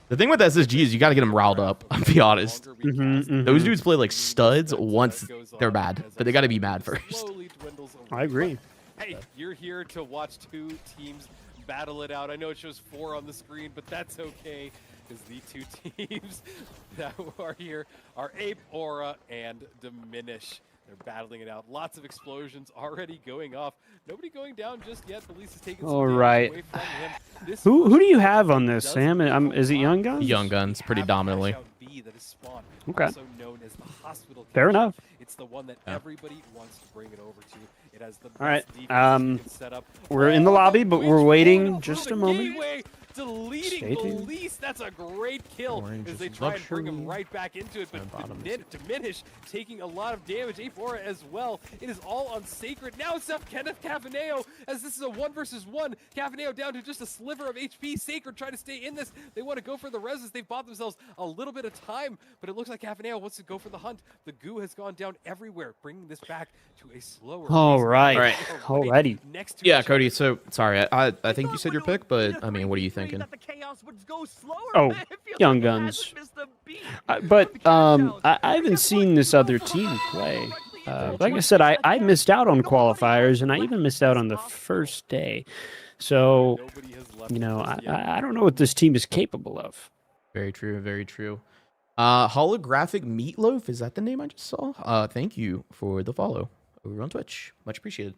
The thing with SSG is you got to get them riled up. I'll be honest. Those dudes play like studs once they're bad, but they got to be mad first. I agree. Hey, you're here to watch 2 teams battle it out. I know it shows 4 on the screen, but that's okay, because the 2 teams that are here are Ape, Aura, and Diminish. They're battling it out. Lots of explosions already going off. Nobody going down just yet. Police is taking some All damage right. away from him. This Who do you first have on this, does Sam? Is it Young Guns? Young Guns, pretty have dominantly. Cash Out B that is spawned, Okay. also known as the hospital Fair cash out. enough. It's the one that Yeah. everybody wants to bring it over to. It has the All right, best defense set up. we're in the lobby, but we're waiting just a moment. Gateway, deleting Stay tuned. Police. That's a great kill Orange as is they try and bring him luxury. right back into it, but And bottom is- diminish, taking a lot of damage. A4 as well. It is all on Sacred. Now it's up Kenneth Cavaneo as this is a 1 versus 1. Cavaneo down to just a sliver of HP. Sacred trying to stay in this. They want to go for the reses. They've bought themselves a little bit of time, but it looks like Cavaneo wants to go for the hunt. The goo has gone down everywhere, bringing this back to a slower. All pace. right. All right. Alrighty. Next to Yeah, each Cody. So sorry, I think you said your thought pick, when it but was I mean, what are you 3-3 thinking? that the chaos would go slower, Oh, man. It feels Young like it Guns. hasn't missed a beat. But The countdown. I haven't seen this other team play. Like I said, I missed out on qualifiers, and I even missed out on the first day. So, Nobody has left you know, just yet. I don't know what this team is capable of. Very true. Very true. Holographic Meatloaf, is that the name I just saw? Thank you for the follow over on Twitch. Much appreciated.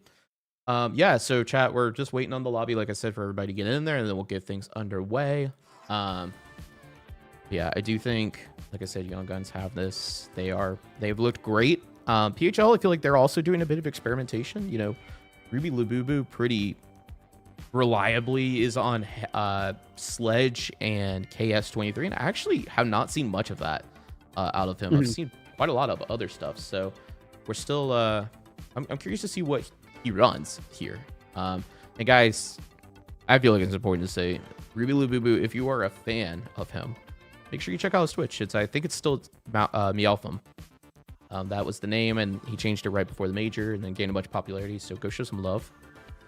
Yeah, so chat, we're just waiting on the lobby, like I said, for everybody to get in there, and then we'll get things underway. Yeah, I do think, like I said, Young Guns have this. They've looked great. PHL, I feel like they're also doing a bit of experimentation. You know, Ruby Labubu pretty reliably is on Sledge and KS23, and I actually have not seen much of that out of him. I've seen quite a lot of other stuff, so we're still I'm curious to see what he runs here. And guys, I feel like it's important to say, Ruby Labubu, if you are a fan of him, make sure you check out his Twitch. I think it's still Meowthum. That was the name, and he changed it right before the major and then gained a bunch of popularity, so go show some love.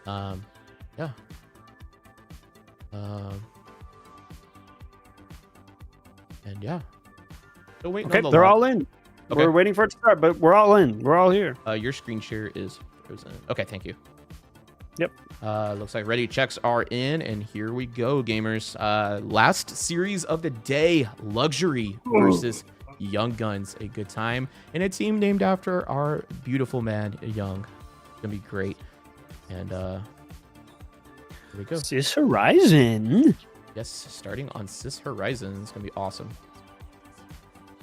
Yeah. And yeah. Still waiting Okay, on the they're log. all in. Okay. We're waiting for it to start, but we're all in. We're all here. Your screen share is frozen. Okay, thank you. Yep. Looks like ready checks are in, and here we go, gamers. Last series of the day, Luxury versus Young Guns. A good time, and a team named after our beautiful man, Young. It's gonna be great. And here we go. Sis Horizon. Yes, starting on Sis Horizon. It's gonna be awesome.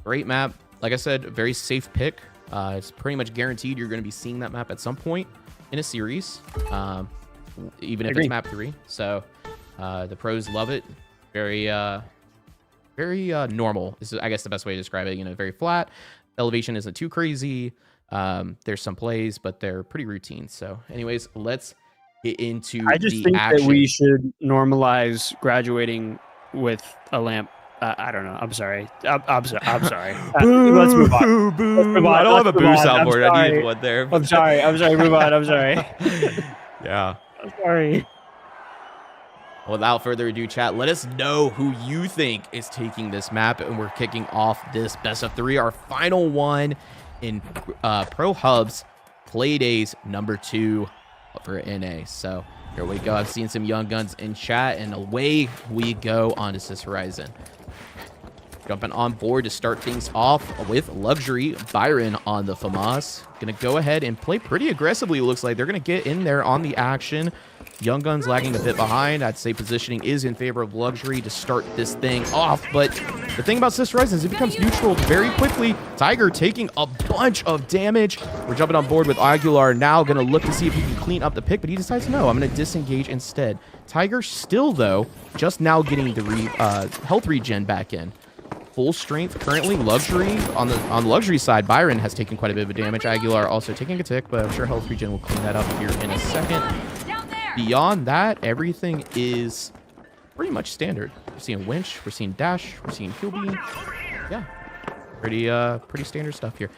Great map. Like I said, very safe pick. It's pretty much guaranteed you're going to be seeing that map at some point in a series, even if Agree. it's map 3. So the pros love it. Very normal is, I guess, the best way to describe it. You know, very flat. Elevation isn't too crazy. There's some plays, but they're pretty routine. So anyways, let's get into I just the think action. that we should normalize graduating with a lamp. I don't know. I'm sorry. I'm sorry. Let's move on. Let's move on. I don't have a Let's move boo on. soundboard. I'm I needed sorry. one there. I'm sorry. Move on. I'm sorry. Yeah. I'm sorry. Without further ado, chat, let us know who you think is taking this map, and we're kicking off this best of 3, our final one in ProHubs Play Days number 2 for NA. So here we go. I've seen some Young Guns in chat, and away we go on to Sis Horizon. Jumping on board to start things off with Luxury. Byron on the FAMAS. Gonna go ahead and play pretty aggressively, it looks like. They're gonna get in there on the action. Young Guns lagging a bit behind. I'd say positioning is in favor of Luxury to start this thing off, but the thing about Sis Horizon is it becomes neutral very quickly. Tiger taking a bunch of damage. We're jumping on board with Aguilar now, gonna look to see if he can clean up the pick, but he decides no, I'm gonna disengage instead. Tiger still, though, just now getting the health regen back in. Full strength currently. Luxury on the Luxury side, Byron has taken quite a bit of damage. Aguilar also taking a tick, but I'm sure health regen will clean that up here in a second. Down there. Beyond that, everything is pretty much standard. We're seeing winch, we're seeing dash, we're seeing heal beam. Yeah, pretty standard stuff here.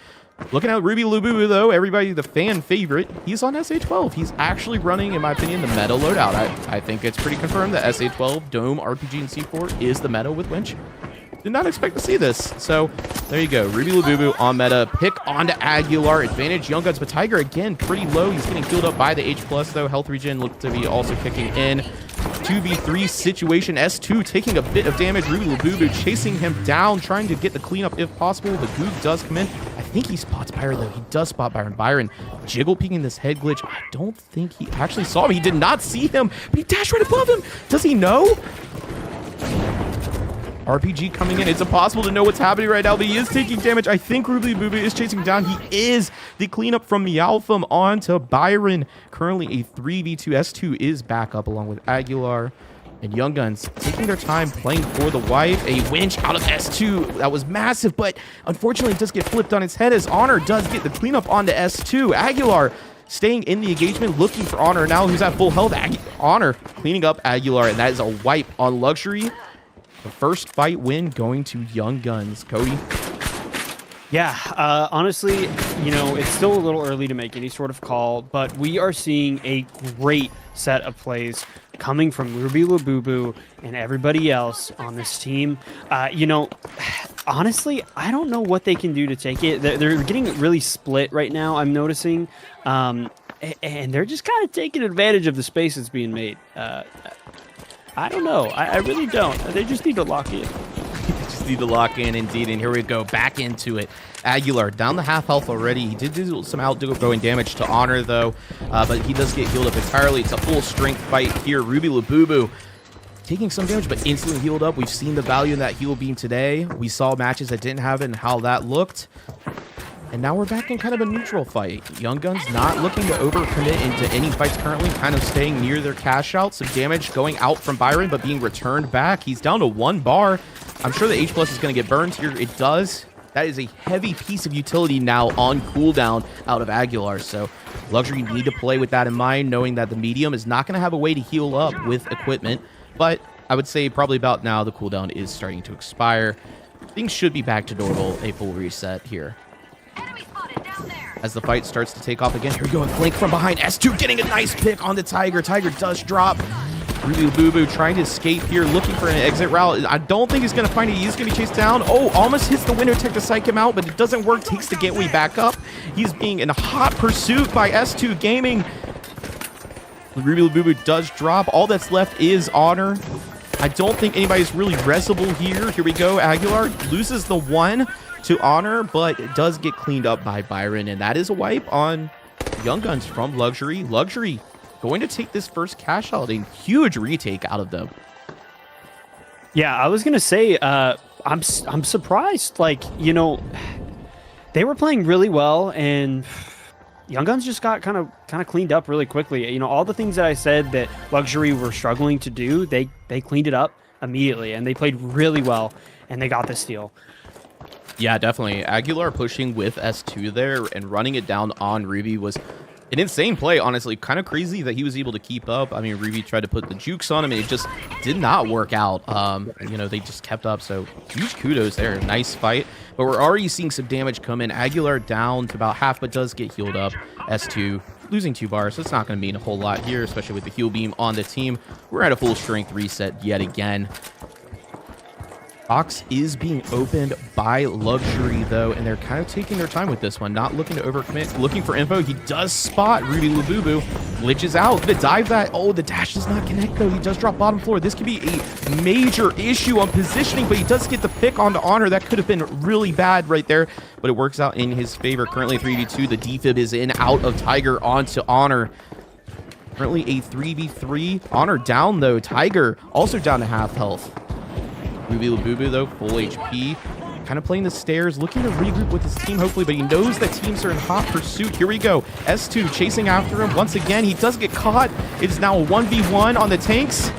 Looking at Ruby Labubu, though, everybody, the fan favorite, he's on SA12. He's actually running, in my opinion, the meta loadout. I think it's pretty confirmed that SA12, Dome, RPG, and C4 is the meta with winch. Did not expect to see this. So there you go. Ruby Labubu on meta. Pick onto Aguilar. Advantage Young Guns, but Tiger again pretty low. He's getting killed up by the H+, though. Health regen looked to be also kicking in. 2v3 situation. S2 taking a bit of damage. Ruby Labubu chasing him down, trying to get the cleanup if possible. The Goog does come in. I think he spots Byron, though. He does spot Byron. Byron jiggle peeking this head glitch. I don't think he actually saw him. He did not see him, but he dashed right above him. Does he know? RPG coming in. It's impossible to know what's happening right now, but he is taking damage. I think Ruby Boo Boo is chasing down. He is. The cleanup from Meowthum onto Byron. Currently a 3v2. S2 is back up along with Aguilar. And Young Guns taking their time playing for the wipe. A winch out of S2. That was massive, but unfortunately it does get flipped on its head as Honor does get the cleanup onto S2. Aguilar staying in the engagement, looking for Honor now, who's at full health. Honor cleaning up Aguilar, and that is a wipe on Luxury. The first fight win going to Young Guns. Cody? Yeah, honestly, you know, it's still a little early to make any sort of call, but we are seeing a great set of plays coming from Ruby Labubu and everybody else on this team. You know, honestly, I don't know what they can do to take it. They're getting really split right now, I'm noticing. And they're just kind of taking advantage of the space that's being made. I don't know. I really don't. They just need to lock in. Just need to lock in, indeed. And here we go, back into it. Aguilar down the half health already. He did do some outgoing damage to Honor, though, but he does get healed up entirely. It's a full strength fight here. Ruby Labubu taking some damage, but instantly healed up. We've seen the value in that heal beam today. We saw matches that didn't have it and how that looked. And now we're back in kind of a neutral fight. Young Guns not looking to overcommit into any fights currently, kind of staying near their cash out. Some damage going out from Byron, but being returned back. He's down to 1 bar. I'm sure the H+ is going to get burned here. It does. That is a heavy piece of utility now on cooldown out of Aguilar. So Luxury need to play with that in mind, knowing that the medium is not going to have a way to heal up with equipment. But I would say probably about now the cooldown is starting to expire. Things should be back to normal, a full reset here. Enemy spotted down there. As the fight starts to take off again, here we go, a flank from behind. S2 getting a nice pick on the Tiger. Tiger does drop. Ruby Boo trying to escape here, looking for an exit route. I don't think he's going to find it. He's going to be chased down. Oh, almost hits the window tech to psych him out, but it doesn't work. Takes the gateway back up. He's being in a hot pursuit by S2 Gaming. Ruby Boo does drop. All that's left is Honor. I don't think anybody's really resible here. Here we go. Aguilar loses the 1 to Honor, but it does get cleaned up by Byron, and that is a wipe on Young Guns from Luxury. Luxury going to take this first cash out, a huge retake out of them. Yeah, I was gonna say, I'm surprised. Like, you know, they were playing really well, and Young Guns just got kind of cleaned up really quickly. You know, all the things that I said that Luxury were struggling to do, they cleaned it up immediately, and they played really well, and they got the steal. Yeah, definitely. Aguilar pushing with S2 there and running it down on Ruby was an insane play, honestly. Kind of crazy that he was able to keep up. I mean, Ruby tried to put the jukes on him, and it just did not work out. You know, they just kept up, so huge kudos there. Nice fight. But we're already seeing some damage come in. Aguilar down to about half, but does get healed up. S2 losing 2 bars, so it's not going to mean a whole lot here, especially with the heal beam on the team. We're at a full strength reset yet again. Box is being opened by Luxury, though, and they're kind of taking their time with this one, not looking to overcommit, looking for info. He does spot Ruby Labubu, glitches out, gonna dive that. Oh, the dash does not connect, though. He does drop bottom floor. This could be a major issue on positioning, but he does get the pick onto Honor. That could have been really bad right there, but it works out in his favor. Currently 3v2. The defib is in, out of Tiger onto Honor. Currently a 3v3. Honor down, though. Tiger also down to half health. Ruby Labubu, though, full HP. Kind of playing the stairs, looking to regroup with his team, hopefully, but he knows that teams are in hot pursuit. Here we go. S2 chasing after him once again. He does get caught. It is now a 1v1 on the tanks.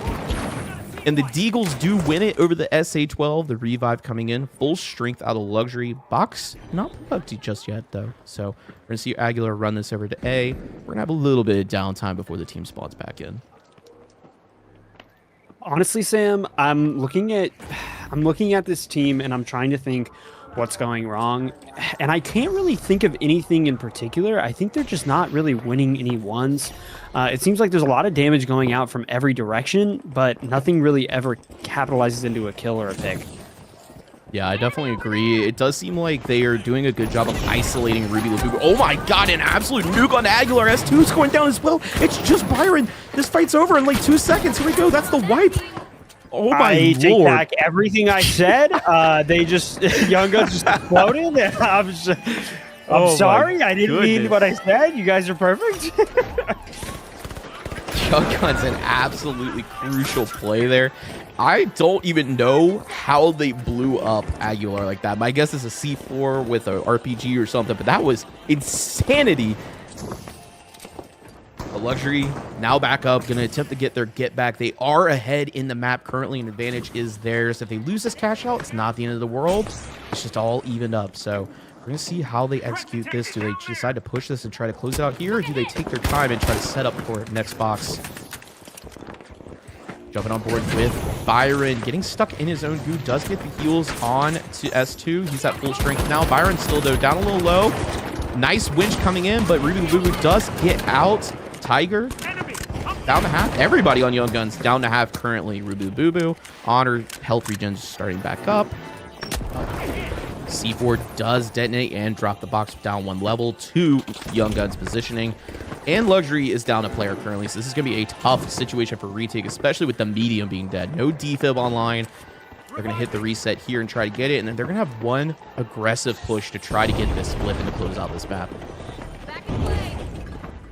And the Deagles do win it over the SA-12. The revive coming in. Full strength out of Luxury. Box not productive just yet, though. So we're going to see Aguilar run this over to A. We're going to have a little bit of downtime before the team spawns back in. Honestly, Sam, I'm looking at this team and I'm trying to think what's going wrong, and I can't really think of anything in particular. I think they're just not really winning any ones. It seems like there's a lot of damage going out from every direction, but nothing really ever capitalizes into a kill or a pick. Yeah, I definitely agree. It does seem like they are doing a good job of isolating Ruby Labubu. Oh my god, an absolute nuke on Aguilar. S2 is going down as well. It's just Byron. This fight's over in like 2 seconds. Here we go. That's the wipe. Oh my I lord. take back everything I said. They just, Young Guns just exploded. I'm sorry. I didn't mean what I said. You guys are perfect. Young Guns, an absolutely crucial play there. I don't even know how they blew up Aguilar like that. My guess is a C4 with a RPG or something, but that was insanity. The Luxury now back up, going to attempt to get their get back. They are ahead in the map currently, and advantage is theirs. If they lose this cash out, it's not the end of the world. It's just all evened up. So we're going to see how they execute this. Do they decide to push this and try to close it out here, or do they take their time and try to set up for it next box? Jumping on board with Byron, getting stuck in his own goo, does get the heals on to S2. He's at full strength now. Byron still, though, down a little low. Nice winch coming in, but Ruby Boo Boo does get out. Tiger down to half. Everybody on Young Guns down to half currently. Ruby Boo Boo. Honor health regens starting back up. C4 does detonate and drop the box down 1 level to Young Guns positioning. And Luxury is down a player currently, so this is going to be a tough situation for retake, especially with the medium being dead. No defib online. They're going to hit the reset here and try to get it, and then they're going to have one aggressive push to try to get this flip and to close out this map.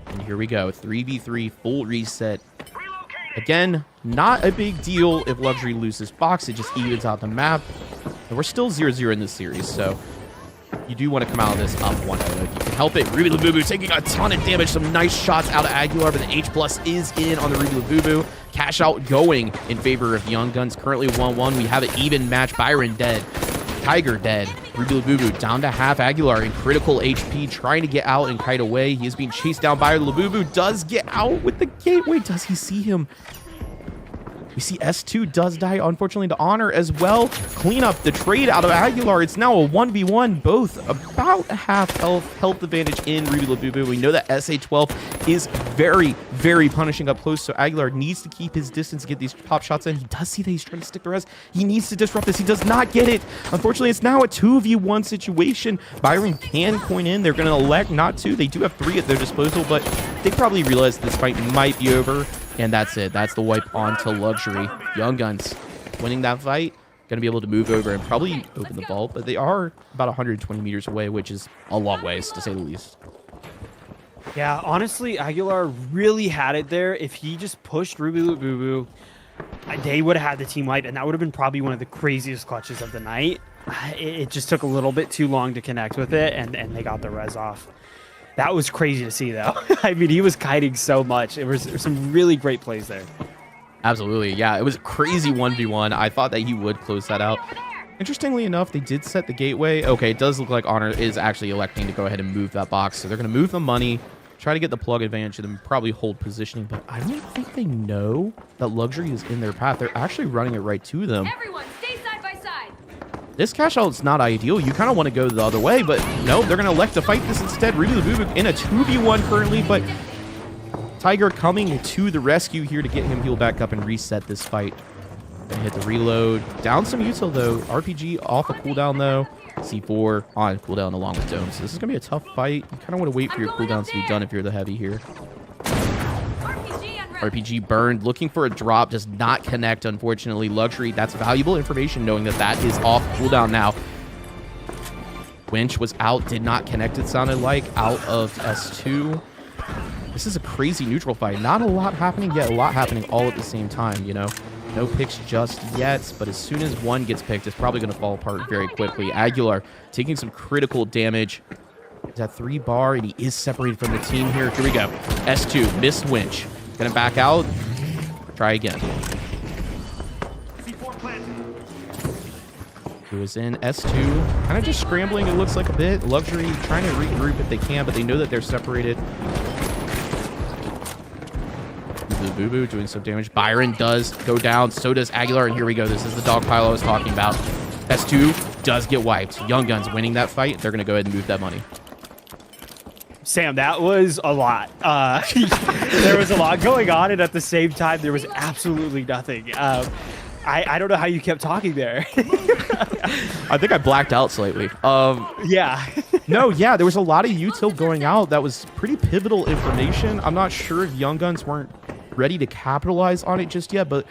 And here we go, 3v3 full reset. Again, not a big deal if Luxury loses box. It just evens out the map. And we're still 0-0 in this series, so you do want to come out of this up 1-0 if you can help it. Ruby Labubu taking a ton of damage. Some nice shots out of Aguilar, but the H+ is in on the Ruby Labubu. Cash out going in favor of Young Guns. Currently 1-1. We have an even match. Byron dead. Tiger dead. Ruby Labubu down to half. Aguilar in critical HP, trying to get out and kite away. He is being chased down by Labubu. Does get out with the gateway. Does he see him? We see S2 does die, unfortunately, to Honor as well. Clean up the trade out of Aguilar. It's now a 1v1, both about half health advantage in Ruby Labubu. We know that SA-12 is very, very punishing up close, so Aguilar needs to keep his distance, get these pop shots in. He does see that he's trying to stick the res. He needs to disrupt this. He does not get it. Unfortunately, it's now a 2v1 situation. Byron can coin in. They're going to elect not to. They do have 3 at their disposal, but they probably realize this fight might be over. And that's it. That's the wipe onto Luxury. Young Guns winning that fight. Going to be able to move over and probably open the vault. But they are about 120 meters away, which is a long ways, to say the least. Yeah, honestly, Aguilar really had it there. If he just pushed Ruby Boo, they would have had the team wipe, and that would have been probably one of the craziest clutches of the night. It just took a little bit too long to connect with it, and they got the res off. That was crazy to see, though. I mean, he was kiting so much. There was some really great plays there. Absolutely. Yeah, it was a crazy 1v1. I thought that he would close that out. Interestingly enough, they did set the gateway. Okay, it does look like Honor is actually electing to go ahead and move that box. So they're going to move the money, try to get the plug advantage, and then probably hold positioning. But I don't think they know that Luxury is in their path. They're actually running it right to them. Everyone, stay side by side. This cash out is not ideal. You kind of want to go the other way, but no, they're going to elect to fight this instead. Ruby Labubu in a 2v1 currently, but Tiger coming to the rescue here to get him healed back up and reset this fight. Gonna hit the reload. Down some util, though. RPG off a cooldown, though. C4 on cooldown along with Dome. So this is going to be a tough fight. You kind of want to wait for your cooldowns to be done if you're the heavy here. RPG burned, looking for a drop, does not connect, unfortunately. Luxury, that's valuable information, knowing that that is off cooldown now. Winch was out, did not connect, it sounded like, out of S2. This is a crazy neutral fight. Not a lot happening yet, a lot happening all at the same time, you know? No picks just yet, but as soon as one gets picked, it's probably going to fall apart very quickly. Aguilar taking some critical damage. He's at 3 bar, and he is separated from the team here. Here we go. S2, missed Winch. Gonna back out. Try again. Who is in S2? Kind of just scrambling, it looks like a bit. Luxury trying to regroup if they can, but they know that they're separated. Boo Boo doing some damage. Byron does go down. So does Aguilar. And here we go. This is the dog pile I was talking about. S2 does get wiped. Young Guns winning that fight. They're gonna go ahead and move that money. Sam, that was a lot. There was a lot going on, and at the same time, there was absolutely nothing. I don't know how you kept talking there. I think I blacked out slightly. Yeah. No, yeah, there was a lot of util going out. That was pretty pivotal information. I'm not sure if Young Guns weren't ready to capitalize on it just yet, but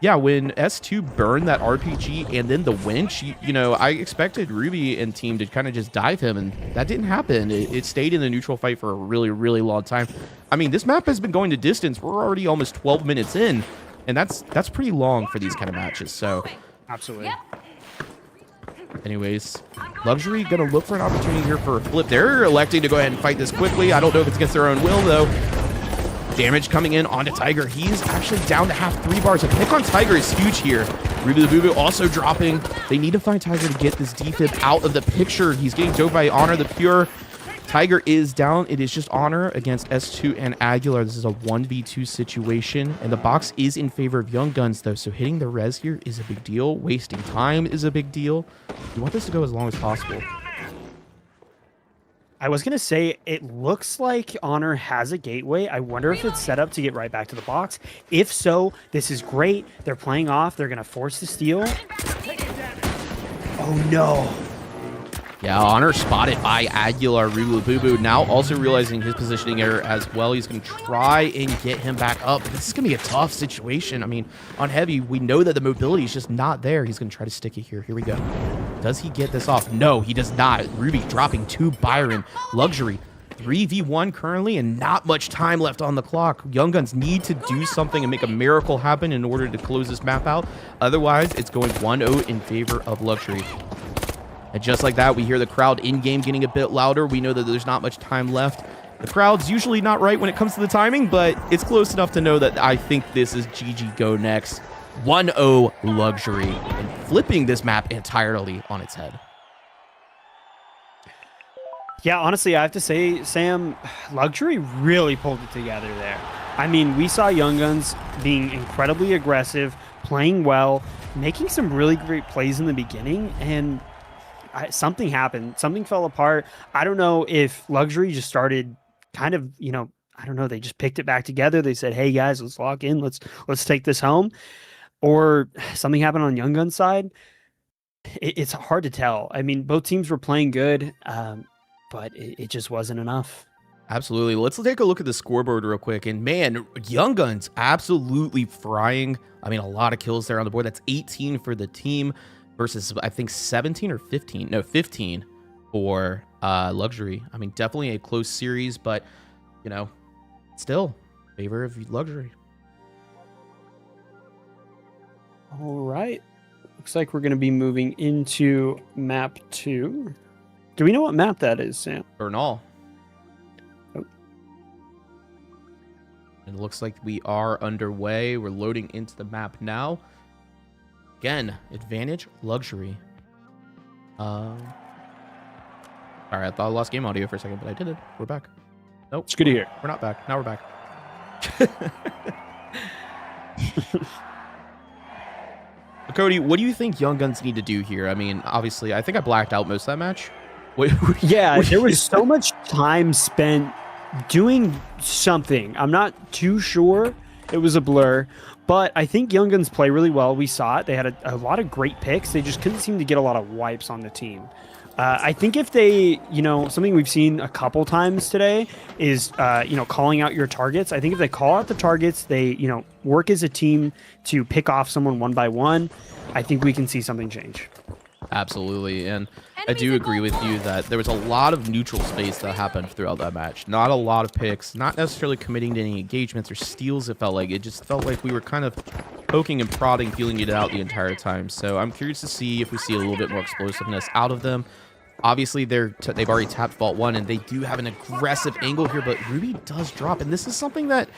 yeah, when S2 burned that RPG and then the winch, you know, I expected Ruby and team to kind of just dive him, and that didn't happen. It stayed in the neutral fight for a really, really long time. I mean, this map has been going to distance. We're already almost 12 minutes in. And that's pretty long for these kind of matches. So Absolutely. Yep. anyways, Luxury going to look for an opportunity here for a flip. They're electing to go ahead and fight this quickly. I don't know if it's against their own will, though. Damage coming in onto Tiger. He's actually down to half 3 bars. A pick on Tiger is huge here. Ruby the Boo Boo also dropping. They need to find Tiger to get this defib out of the picture. He's getting doped by Honor the Pure. Tiger is down. It is just Honor against S2 and Aguilar. This is a 1v2 situation, and the box is in favor of Young Guns, though, so hitting the res here is a big deal. Wasting time is a big deal. You want this to go as long as possible. I was going to say, it looks like Honor has a gateway. I wonder if it's set up to get right back to the box. If so, this is great. They're playing off. They're going to force the steal. Oh, no. Yeah, Honor spotted by Aguilar. Ruby Boo Boo now also realizing his positioning error as well. He's going to try and get him back up. This is going to be a tough situation. I mean, on Heavy, we know that the mobility is just not there. He's going to try to stick it here. Here we go. Does he get this off? No, he does not. Ruby dropping to Byron. Luxury 3v1 currently and not much time left on the clock. Young Guns need to do something and make a miracle happen in order to close this map out. Otherwise, it's going 1-0 in favor of Luxury. And just like that, we hear the crowd in-game getting a bit louder. We know that there's not much time left. The crowd's usually not right when it comes to the timing, but it's close enough to know that I think this is GG go next. 1-0 Luxury, and flipping this map entirely on its head. Yeah, honestly, I have to say, Sam, Luxury really pulled it together there. I mean, we saw Young Guns being incredibly aggressive, playing well, making some really great plays in the beginning, and something happened. Something fell apart. I don't know if Luxury just started kind of, I don't know, they just picked it back together. They said, hey, guys, let's lock in. Let's take this home. Or something happened on Young Gun's side. It's hard to tell. I mean, both teams were playing good, but it just wasn't enough. Absolutely. Let's take a look at the scoreboard real quick. And man, Young Guns absolutely frying. I mean, a lot of kills there on the board. That's 18 for the team versus, I think, 17 or 15. No, 15 for Luxury. I mean, definitely a close series, but, still favor of Luxury. All right. Looks like we're going to be moving into map 2. Do we know what map that is, Sam? Bernal. Oh. It looks like we are underway. We're loading into the map now. Again, advantage Luxury. All right, I thought I lost game audio for a second, but I didn't. We're back. Nope. It's good to hear. We're not back. Now we're back. Cody, what do you think Young Guns need to do here? I mean, obviously, I think I blacked out most of that match. There was so much time spent doing something. I'm not too sure. It was a blur. But I think Young Guns play really well. We saw it. They had a lot of great picks. They just couldn't seem to get a lot of wipes on the team. I think if they, something we've seen a couple times today is, calling out your targets. I think if they call out the targets, they, work as a team to pick off someone one by one, I think we can see something change. Absolutely. And I do agree with you that there was a lot of neutral space that happened throughout that match. Not a lot of picks, not necessarily committing to any engagements or steals. It just felt like we were kind of poking and prodding, feeling it out the entire time. So I'm curious to see if we see a little bit more explosiveness out of them. Obviously, they've already tapped Vault 1, and they do have an aggressive angle here, but Ruby does drop. And this is something that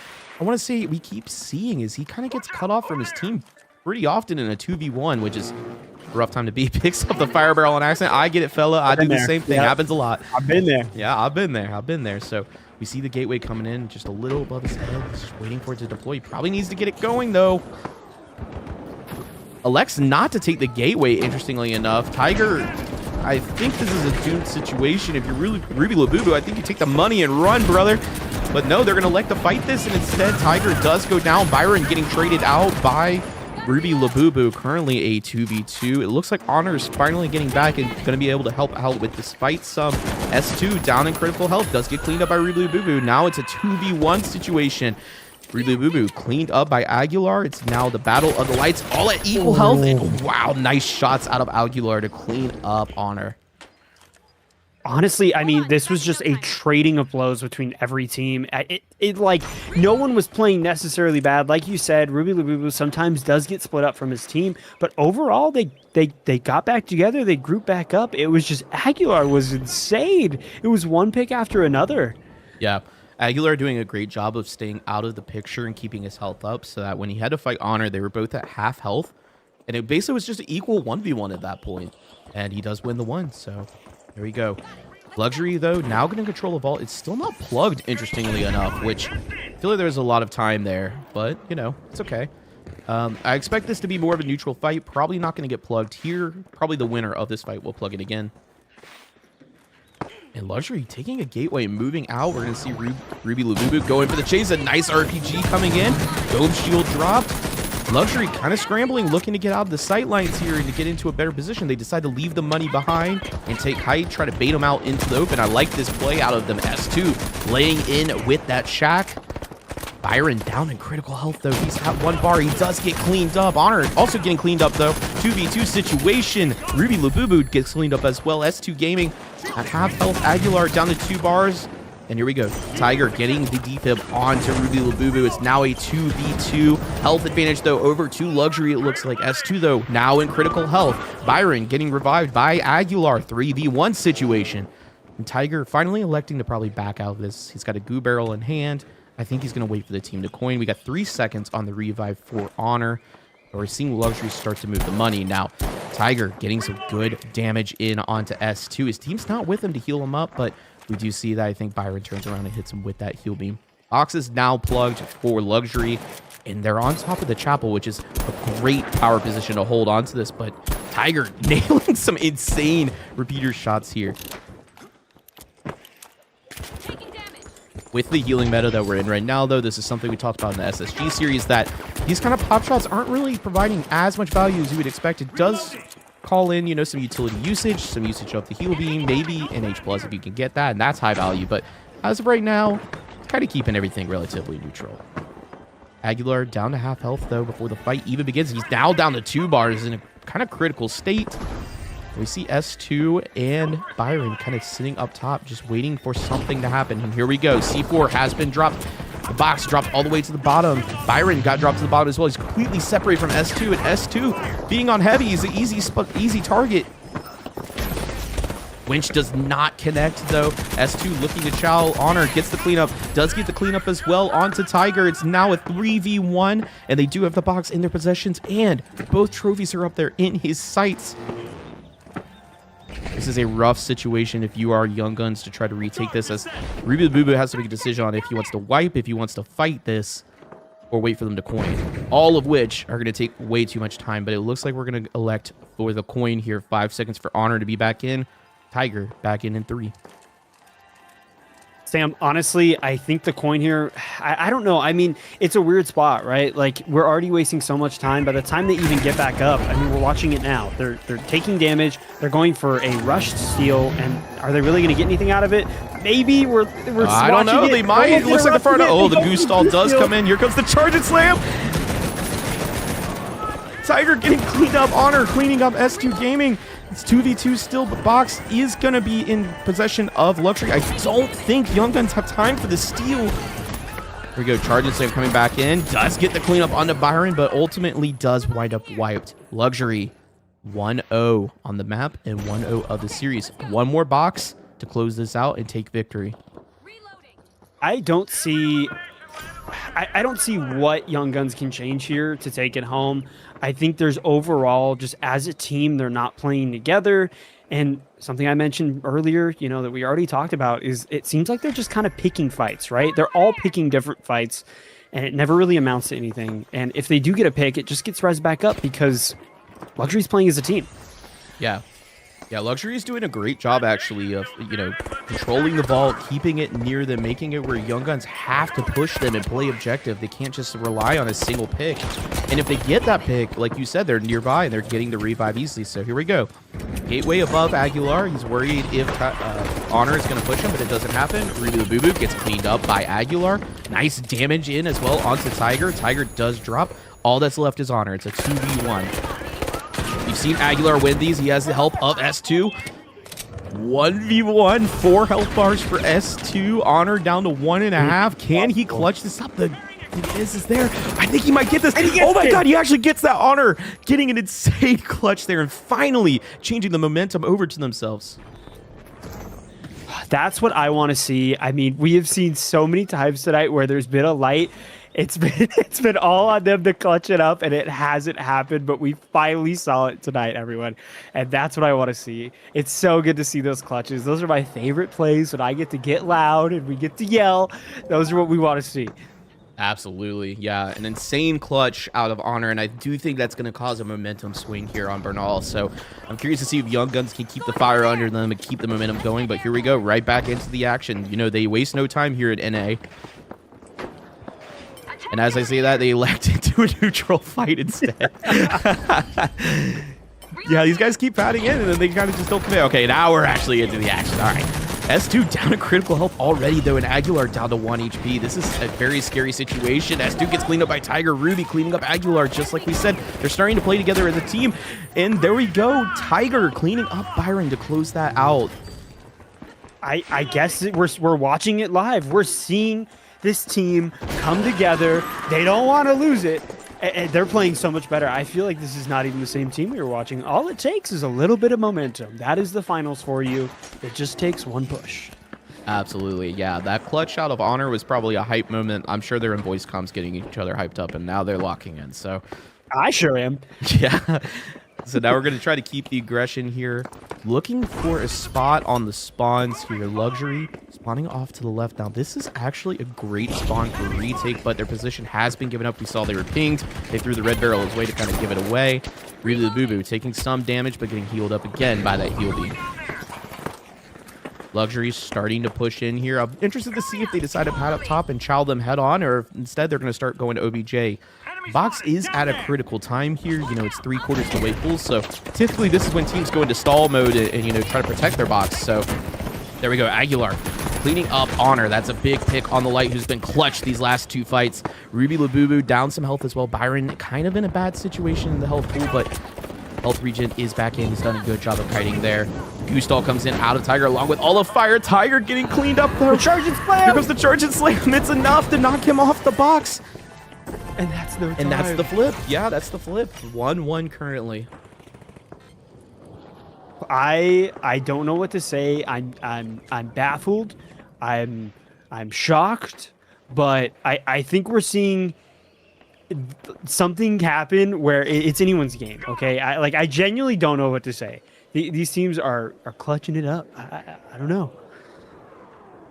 I want to say we keep seeing is he kind of gets cut off from his team pretty often in a 2v1, which is a rough time to be. Picks up the fire barrel on accident. I get it, fella. I do the same thing. Yep. Happens a lot. I've been there. Yeah, I've been there. So we see the gateway coming in just a little above his head. He's just waiting for it to deploy. He probably needs to get it going, though. Elects not to take the gateway, interestingly enough. Tiger, I think this is a doomed situation. If you're really Ruby Labubu, I think you take the money and run, brother. But no, they're going to elect to fight this, and instead Tiger does go down. Byron getting traded out by Ruby Labubu, currently a 2v2. It looks like Honor is finally getting back and going to be able to help out with this fight some. S2 down in critical health, does get cleaned up by Ruby Labubu. Now it's a 2v1 situation. Ruby Labubu cleaned up by Aguilar. It's now the battle of the lights, all at equal health. And wow, nice shots out of Aguilar to clean up Honor. Honestly, I mean, this was just a trading of blows between every team. It like no one was playing necessarily bad. Like you said, Ruby Labubu sometimes does get split up from his team, but overall they got back together. They grouped back up. It was just Aguilar was insane. It was one pick after another. Yeah. Aguilar doing a great job of staying out of the picture and keeping his health up so that when he had to fight Honor, they were both at half health. And it basically was just an equal 1v1 at that point. And he does win the one, so there we go. Luxury, though, now going to control the vault. It's still not plugged, interestingly enough, which I feel like there's a lot of time there. But, you know, it's okay. I expect this to be more of a neutral fight. Probably not going to get plugged here. Probably the winner of this fight will plug it again. And Luxury taking a gateway, moving out. We're going to see Ruby Labubu going for the chase. A nice RPG coming in. Dome shield dropped. Luxury kind of scrambling, looking to get out of the sight lines here and to get into a better position. They decide to leave the money behind and take height, try to bait them out into the open. I like this play out of them. S2 laying in with that shack. Byron down in critical health, though. He's at one bar. He does get cleaned up. Honor also getting cleaned up, though. 2v2 situation. Ruby Labubu gets cleaned up as well. S2 Gaming at half health. Aguilar down to 2 bars. And here we go. Tiger getting the defib onto Ruby Labubu. It's now a 2v2 health advantage, though, over to Luxury. It looks like S2, though, now in critical health. Byron getting revived by Aguilar. 3v1 situation. And Tiger finally electing to probably back out of this. He's got a goo barrel in hand. I think he's going to wait for the team to coin. We got 3 seconds on the revive for Honor. But we're seeing Luxury start to move the money. Now, Tiger getting some good damage in onto S2. His team's not with him to heal him up, but we do see that I think Byron turns around and hits him with that heal beam. Ox is now plugged for Luxury, and they're on top of the chapel, which is a great power position to hold onto this, but Tiger nailing some insane repeater shots here. With the healing meta that we're in right now, though, this is something we talked about in the SSG series, that these kind of pop shots aren't really providing as much value as you would expect. It does call in, you know, some utility usage, some usage of the heal beam, maybe NH plus if you can get that, and that's high value. But as of right now, it's kind of keeping everything relatively neutral. Aguilar down to half health, though, before the fight even begins. He's now down to 2 bars in a kind of critical state. We see S2 and Byron kind of sitting up top, just waiting for something to happen. And here we go. C4 has been dropped. The box dropped all the way to the bottom. Byron got dropped to the bottom as well. He's completely separated from S2, and S2 being on heavy is an easy target. Winch does not connect, though. S2 looking to chow. Honor gets the cleanup. Does get the cleanup as well onto Tiger. It's now a 3v1, and they do have the box in their possessions, and both trophies are up there in his sights. This is a rough situation if you are Young Guns to try to retake this, as Ruby Labubu has to make a decision on if he wants to wipe, if he wants to fight this, or wait for them to coin. All of which are going to take way too much time, but it looks like we're going to elect for the coin here. 5 seconds for Honor to be back in. Tiger back in 3. Sam, honestly, I think the coin here, I don't know. I mean, it's a weird spot, right? Like, we're already wasting so much time. By the time they even get back up, I mean, we're watching it now. They're taking damage. They're going for a rushed steal, and are they really going to get anything out of it? Maybe we're I don't know. They might. It looks like the front. Oh, the goose stall does come in. Here comes the charge and slam. Tiger getting cleaned up. Honor cleaning up S2 Gaming. It's 2v2 still, but Box is going to be in possession of Luxury. I don't think Young Guns have time for the steal. Here we go. Charge and slam coming back in. Does get the cleanup onto Byron, but ultimately does wind up wiped. Luxury 1-0 on the map and 1-0 of the series. One more box to close this out and take victory. I don't see what Young Guns can change here to take it home. I think there's overall, just as a team, they're not playing together. And something I mentioned earlier, you know, that we already talked about, is it seems like they're just kind of picking fights, right? They're all picking different fights, and it never really amounts to anything. And if they do get a pick, it just gets res back up because Luxury's playing as a team. Yeah. Yeah, Luxury is doing a great job, actually, of, you know, controlling the vault, keeping it near them, making it where Young Guns have to push them and play objective. They can't just rely on a single pick. And if they get that pick, like you said, they're nearby and they're getting the revive easily. So here we go. Gateway above Aguilar. He's worried if Honor is going to push him, but it doesn't happen. Ruby Labubu gets cleaned up by Aguilar. Nice damage in as well onto Tiger. Tiger does drop. All that's left is Honor. It's a 2v1. You've seen Aguilar win these. He has the help of S2. 1v1, 4 health bars for S2. Honor down to 1.5. Can he clutch this up? The This is there. I think he might get this. Oh my God, he actually gets that Honor. Getting an insane clutch there and finally changing the momentum over to themselves. That's what I want to see. I mean, we have seen so many times tonight where there's been a light. It's been all on them to clutch it up, and it hasn't happened, but we finally saw it tonight, everyone. And that's what I want to see. It's so good to see those clutches. Those are my favorite plays when I get to get loud and we get to yell. Those are what we want to see. Absolutely, yeah, an insane clutch out of Honor, and I do think that's going to cause a momentum swing here on Bernal. So I'm curious to see if Young Guns can keep the fire under them and keep the momentum going. But here we go, right back into the action. You know, they waste no time here at NA. And as I say that, they elect into a neutral fight instead. Yeah, these guys keep padding in, and then they kind of just don't commit. Okay, now we're actually into the action. All right. S2 down to critical health already, though, and Aguilar down to 1 HP. This is a very scary situation. S2 gets cleaned up by Tiger. Ruby cleaning up Aguilar, just like we said. They're starting to play together as a team. And there we go. Tiger cleaning up Byron to close that out. I guess we're watching it live. We're seeing this team come together. They don't want to lose it. And they're playing so much better. I feel like this is not even the same team we were watching. All it takes is a little bit of momentum. That is the finals for you. It just takes one push. Absolutely, yeah. That clutch out of Honor was probably a hype moment. I'm sure they're in voice comms getting each other hyped up, and now they're locking in. So, I sure am. Yeah. So now we're going to try to keep the aggression here. Looking for a spot on the spawns here. Luxury spawning off to the left. Now, this is actually a great spawn for retake, but their position has been given up. We saw they were pinged. They threw the red barrel as a way to kind of give it away. Really the boo-boo taking some damage, but getting healed up again by that heal beam. Luxury starting to push in here. I'm interested to see if they decide to pad up top and chow them head on, or if instead they're going to start going to OBJ. Box is at a critical time here. You know, it's 3/4 of the way full, so typically this is when teams go into stall mode and you know, try to protect their box. So there we go. Aguilar cleaning up Honor. That's a big pick on the light, who's been clutch these last 2 fights. Ruby Labubu down some health as well. Byron kind of in a bad situation in the health pool, but health regen is back in. He's done a good job of kiting there. Goostall comes in out of Tiger along with all of Fire. Tiger getting cleaned up though. Charge and slam! Here goes the charge and slam. It's enough to knock him off the box. And that's no time. And that's the flip. Yeah, that's the flip. 1-1 currently. I don't know what to say. I'm baffled. I'm shocked, but I think we're seeing something happen where it's anyone's game. Okay, I genuinely don't know what to say. These teams are clutching it up. I don't know.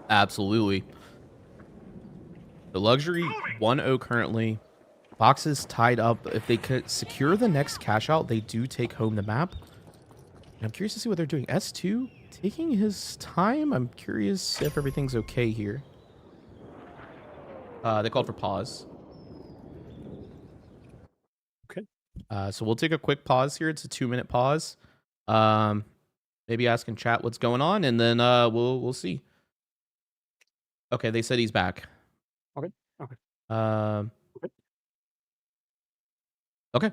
Absolutely. The Luxury 1-0 currently. Box is tied up. If they could secure the next cash out, they do take home the map. And I'm curious to see what they're doing. S2 taking his time. I'm curious if everything's okay here. They called for pause. Okay. So we'll take a quick pause here. It's a 2-minute pause. Maybe ask in chat what's going on, and then we'll see. Okay, they said he's back. Okay. Okay. Okay.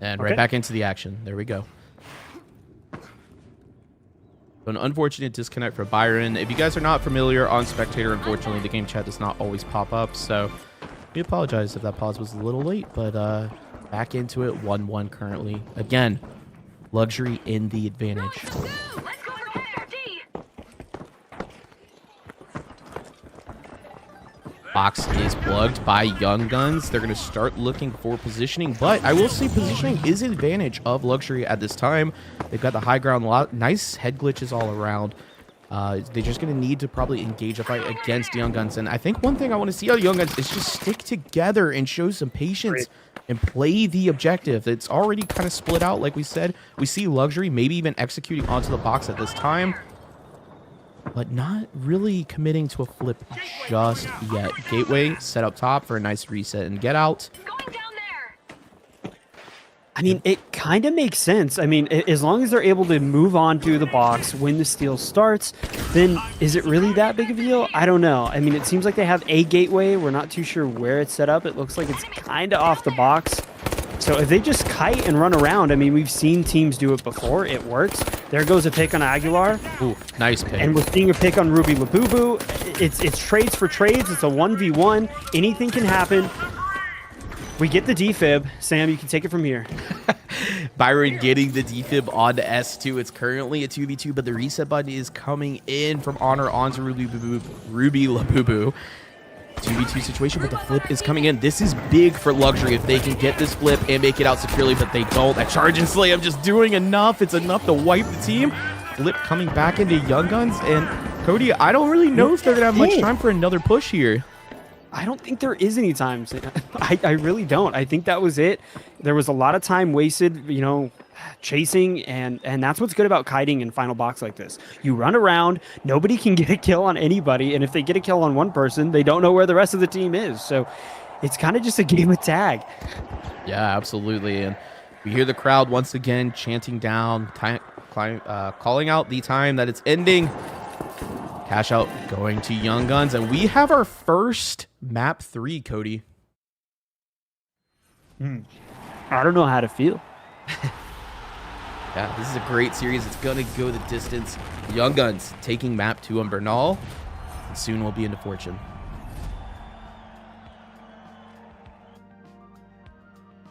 And right back into the action. There we go. An unfortunate disconnect for Byron. If you guys are not familiar on Spectator, unfortunately, the game chat does not always pop up. So we apologize if that pause was a little late, but back into it. 1-1 currently. Again, Luxury in the advantage. Let's go for D. Box is plugged by Young Guns. They're going to start looking for positioning, but I will say positioning is an advantage of Luxury at this time. They've got the high ground, nice head glitches all around. They're just going to need to probably engage a fight against Young Guns. And I think one thing I want to see out of Young Guns is just stick together and show some patience and play the objective. It's already kind of split out, like we said. We see Luxury maybe even executing onto the box at this time, but not really committing to a flip just yet. Gateway set up top for a nice reset and get out. Going down there. I mean, it kind of makes sense. I mean, as long as they're able to move on to the box when the steal starts, then is it really that big of a deal? I don't know. I mean, it seems like they have a gateway. We're not too sure where it's set up. It looks like it's kind of off the box. So if they just kite and run around, I mean, we've seen teams do it before. It works. There goes a pick on Aguilar. Ooh, nice pick. And we're seeing a pick on Ruby Labubu. It's trades for trades. It's a 1v1. Anything can happen. We get the defib. Sam, you can take it from here. Byron getting the defib on to S2. It's currently a 2v2, but the reset button is coming in from Honor onto Ruby Labubu. 2v2 situation, but the flip is coming in. This is big for Luxury if they can get this flip and make it out securely, but they don't. That charge and slam just doing enough. It's enough to wipe the team. Flip coming back into Young Guns, and Cody, I don't really know if they're going to have much time for another push here. I don't think there is any time. I really don't. I think that was it. There was a lot of time wasted, you know, chasing, and that's what's good about kiting in final box like this. You run around, nobody can get a kill on anybody, and if they get a kill on one person, they don't know where the rest of the team is. So it's kind of just a game of tag. Yeah, absolutely. And we hear the crowd once again chanting down, calling out the time that it's ending. Cash out going to Young Guns, and we have our first map 3, Cody. I don't know how to feel. Yeah, this is a great series. It's going to go the distance. Young Guns taking map 2 on Bernal, and soon we'll be into Fortune.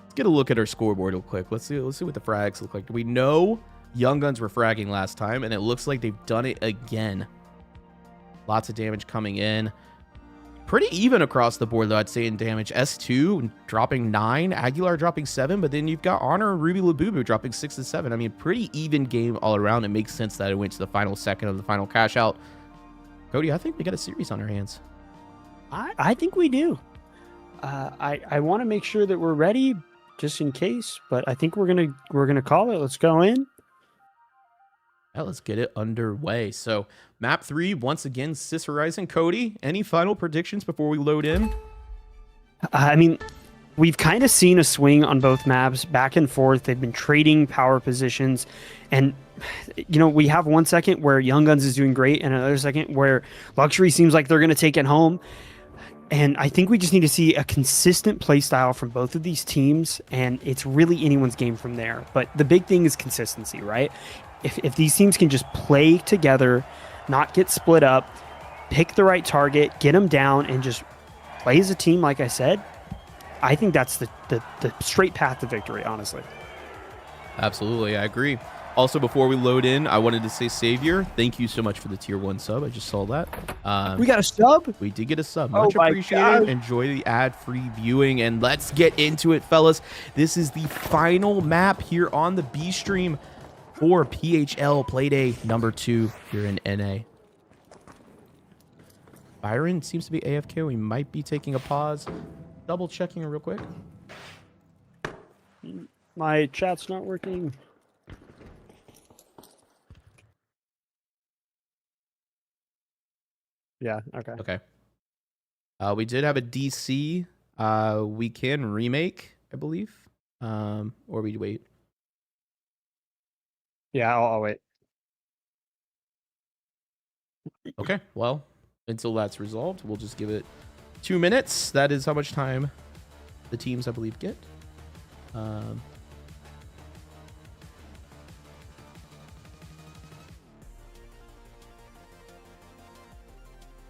Let's get a look at our scoreboard real quick. Let's see what the frags look like. We know Young Guns were fragging last time, and it looks like they've done it again. Lots of damage coming in. Pretty even across the board, though, I'd say, in damage. S2 dropping 9, Aguilar dropping 7, but then you've got Honor and Ruby Labubu dropping 6 and 7. I mean, pretty even game all around. It makes sense that it went to the final second of the final cash out. Cody, I think we got a series on our hands. I think we do. I want to make sure that we're ready just in case, but I think we're gonna call it. Let's go in. Yeah, let's get it underway. So, map 3, once again, Sis Horizon. Cody, any final predictions before we load in? I mean, we've kind of seen a swing on both maps, back and forth. They've been trading power positions. And, you know, we have 1 second where Young Guns is doing great and another second where Luxury seems like they're going to take it home. And I think we just need to see a consistent play style from both of these teams, and it's really anyone's game from there. But the big thing is consistency, right? If these teams can just play together, not get split up, pick the right target, get them down, and just play as a team, like I said, I think that's the straight path to victory, honestly. Absolutely, I agree. Also, before we load in, I wanted to say, Savior, thank you so much for the tier 1 sub. I just saw that. We got a sub? We did get a sub. Oh Much my appreciated. God. Enjoy the ad-free viewing, and let's get into it, fellas. This is the final map here on the B stream for PHL Playday number 2 here in NA. Byron seems to be AFK. We might be taking a pause. Double checking real quick. My chat's not working. Yeah, okay. Okay. We did have a DC. We can remake, I believe. Or we wait. Yeah, I'll wait. Okay, well, until that's resolved, we'll just give it 2 minutes. That is how much time the teams, I believe, get. And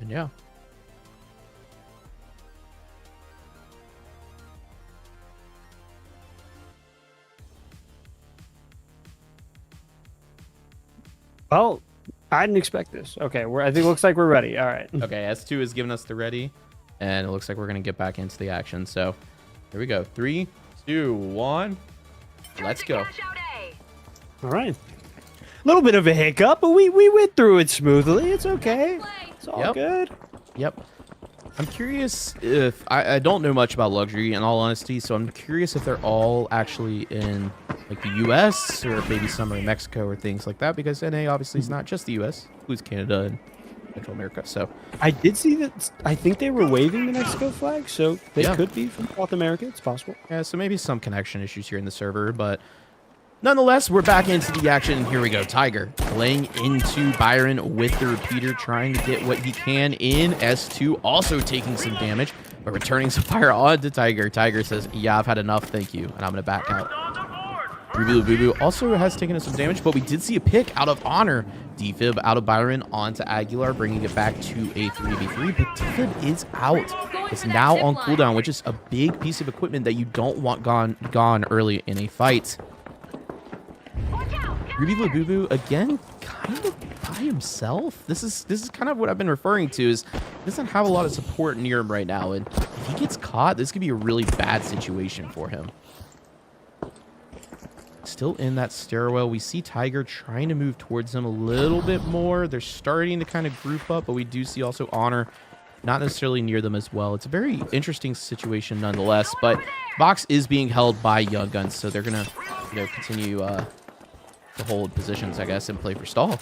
yeah. Well, I didn't expect this. Okay, I think it looks like we're ready. All right. Okay, S2 has given us the ready, and it looks like we're going to get back into the action. So here we go. 3, 2, 1. Let's go. All right. A little bit of a hiccup, but we went through it smoothly. It's okay. It's all good. Yep. I'm curious if I don't know much about Luxury, in all honesty, so I'm curious if they're all actually in like the U.S. or maybe some are in Mexico or things like that, because NA obviously is not just the U.S. It includes Canada and Central America. So I did see that. I think they were waving the Mexico flag, so they could be from South America. It's possible. Yeah, so maybe some connection issues here in the server, but nonetheless, we're back into the action, and here we go. Tiger playing into Byron with the repeater, trying to get what he can in. S2 also taking some damage. But returning some fire on to Tiger. Tiger says, yeah, I've had enough, thank you. And I'm going to back out. Ruby Labubu also has taken some damage, but we did see a pick out of Honor. Defib out of Byron onto Aguilar, bringing it back to a 3v3. But Defib is out. It's now on cooldown, which is a big piece of equipment that you don't want gone early in a fight. Ruby Labubu, again, kind of by himself. This is kind of what I've been referring to, is he doesn't have a lot of support near him right now. And if he gets caught, this could be a really bad situation for him. Still in that stairwell. We see Tiger trying to move towards him a little bit more. They're starting to kind of group up, but we do see also Honor not necessarily near them as well. It's a very interesting situation nonetheless, but box is being held by Young Guns, so they're gonna, you know, continue to hold positions, I guess, and play for stall.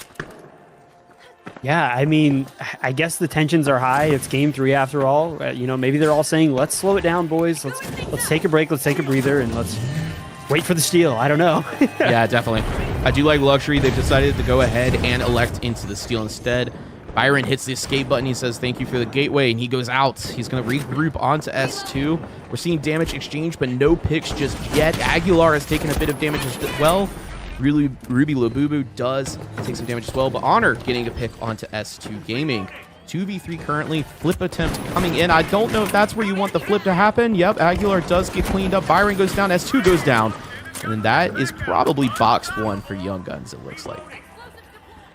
Yeah, I mean, I guess the tensions are high. It's game 3 after all. You know, maybe they're all saying, let's slow it down, boys. Let's take a break. Let's take a breather, and let's wait for the steal. I don't know. Yeah, definitely. I do like Luxury. They've decided to go ahead and elect into the steal instead. Byron hits the escape button. He says, thank you for the gateway, and he goes out. He's going to regroup onto S2. We're seeing damage exchange, but no picks just yet. Aguilar has taken a bit of damage as well. Ruby Labubu does take some damage as well, but Honor getting a pick onto S2 Gaming. 2v3 currently. Flip attempt coming in. I don't know if that's where you want the flip to happen. Yep, Aguilar does get cleaned up. Byron goes down. S2 goes down. And then that is probably box 1 for Young Guns, it looks like.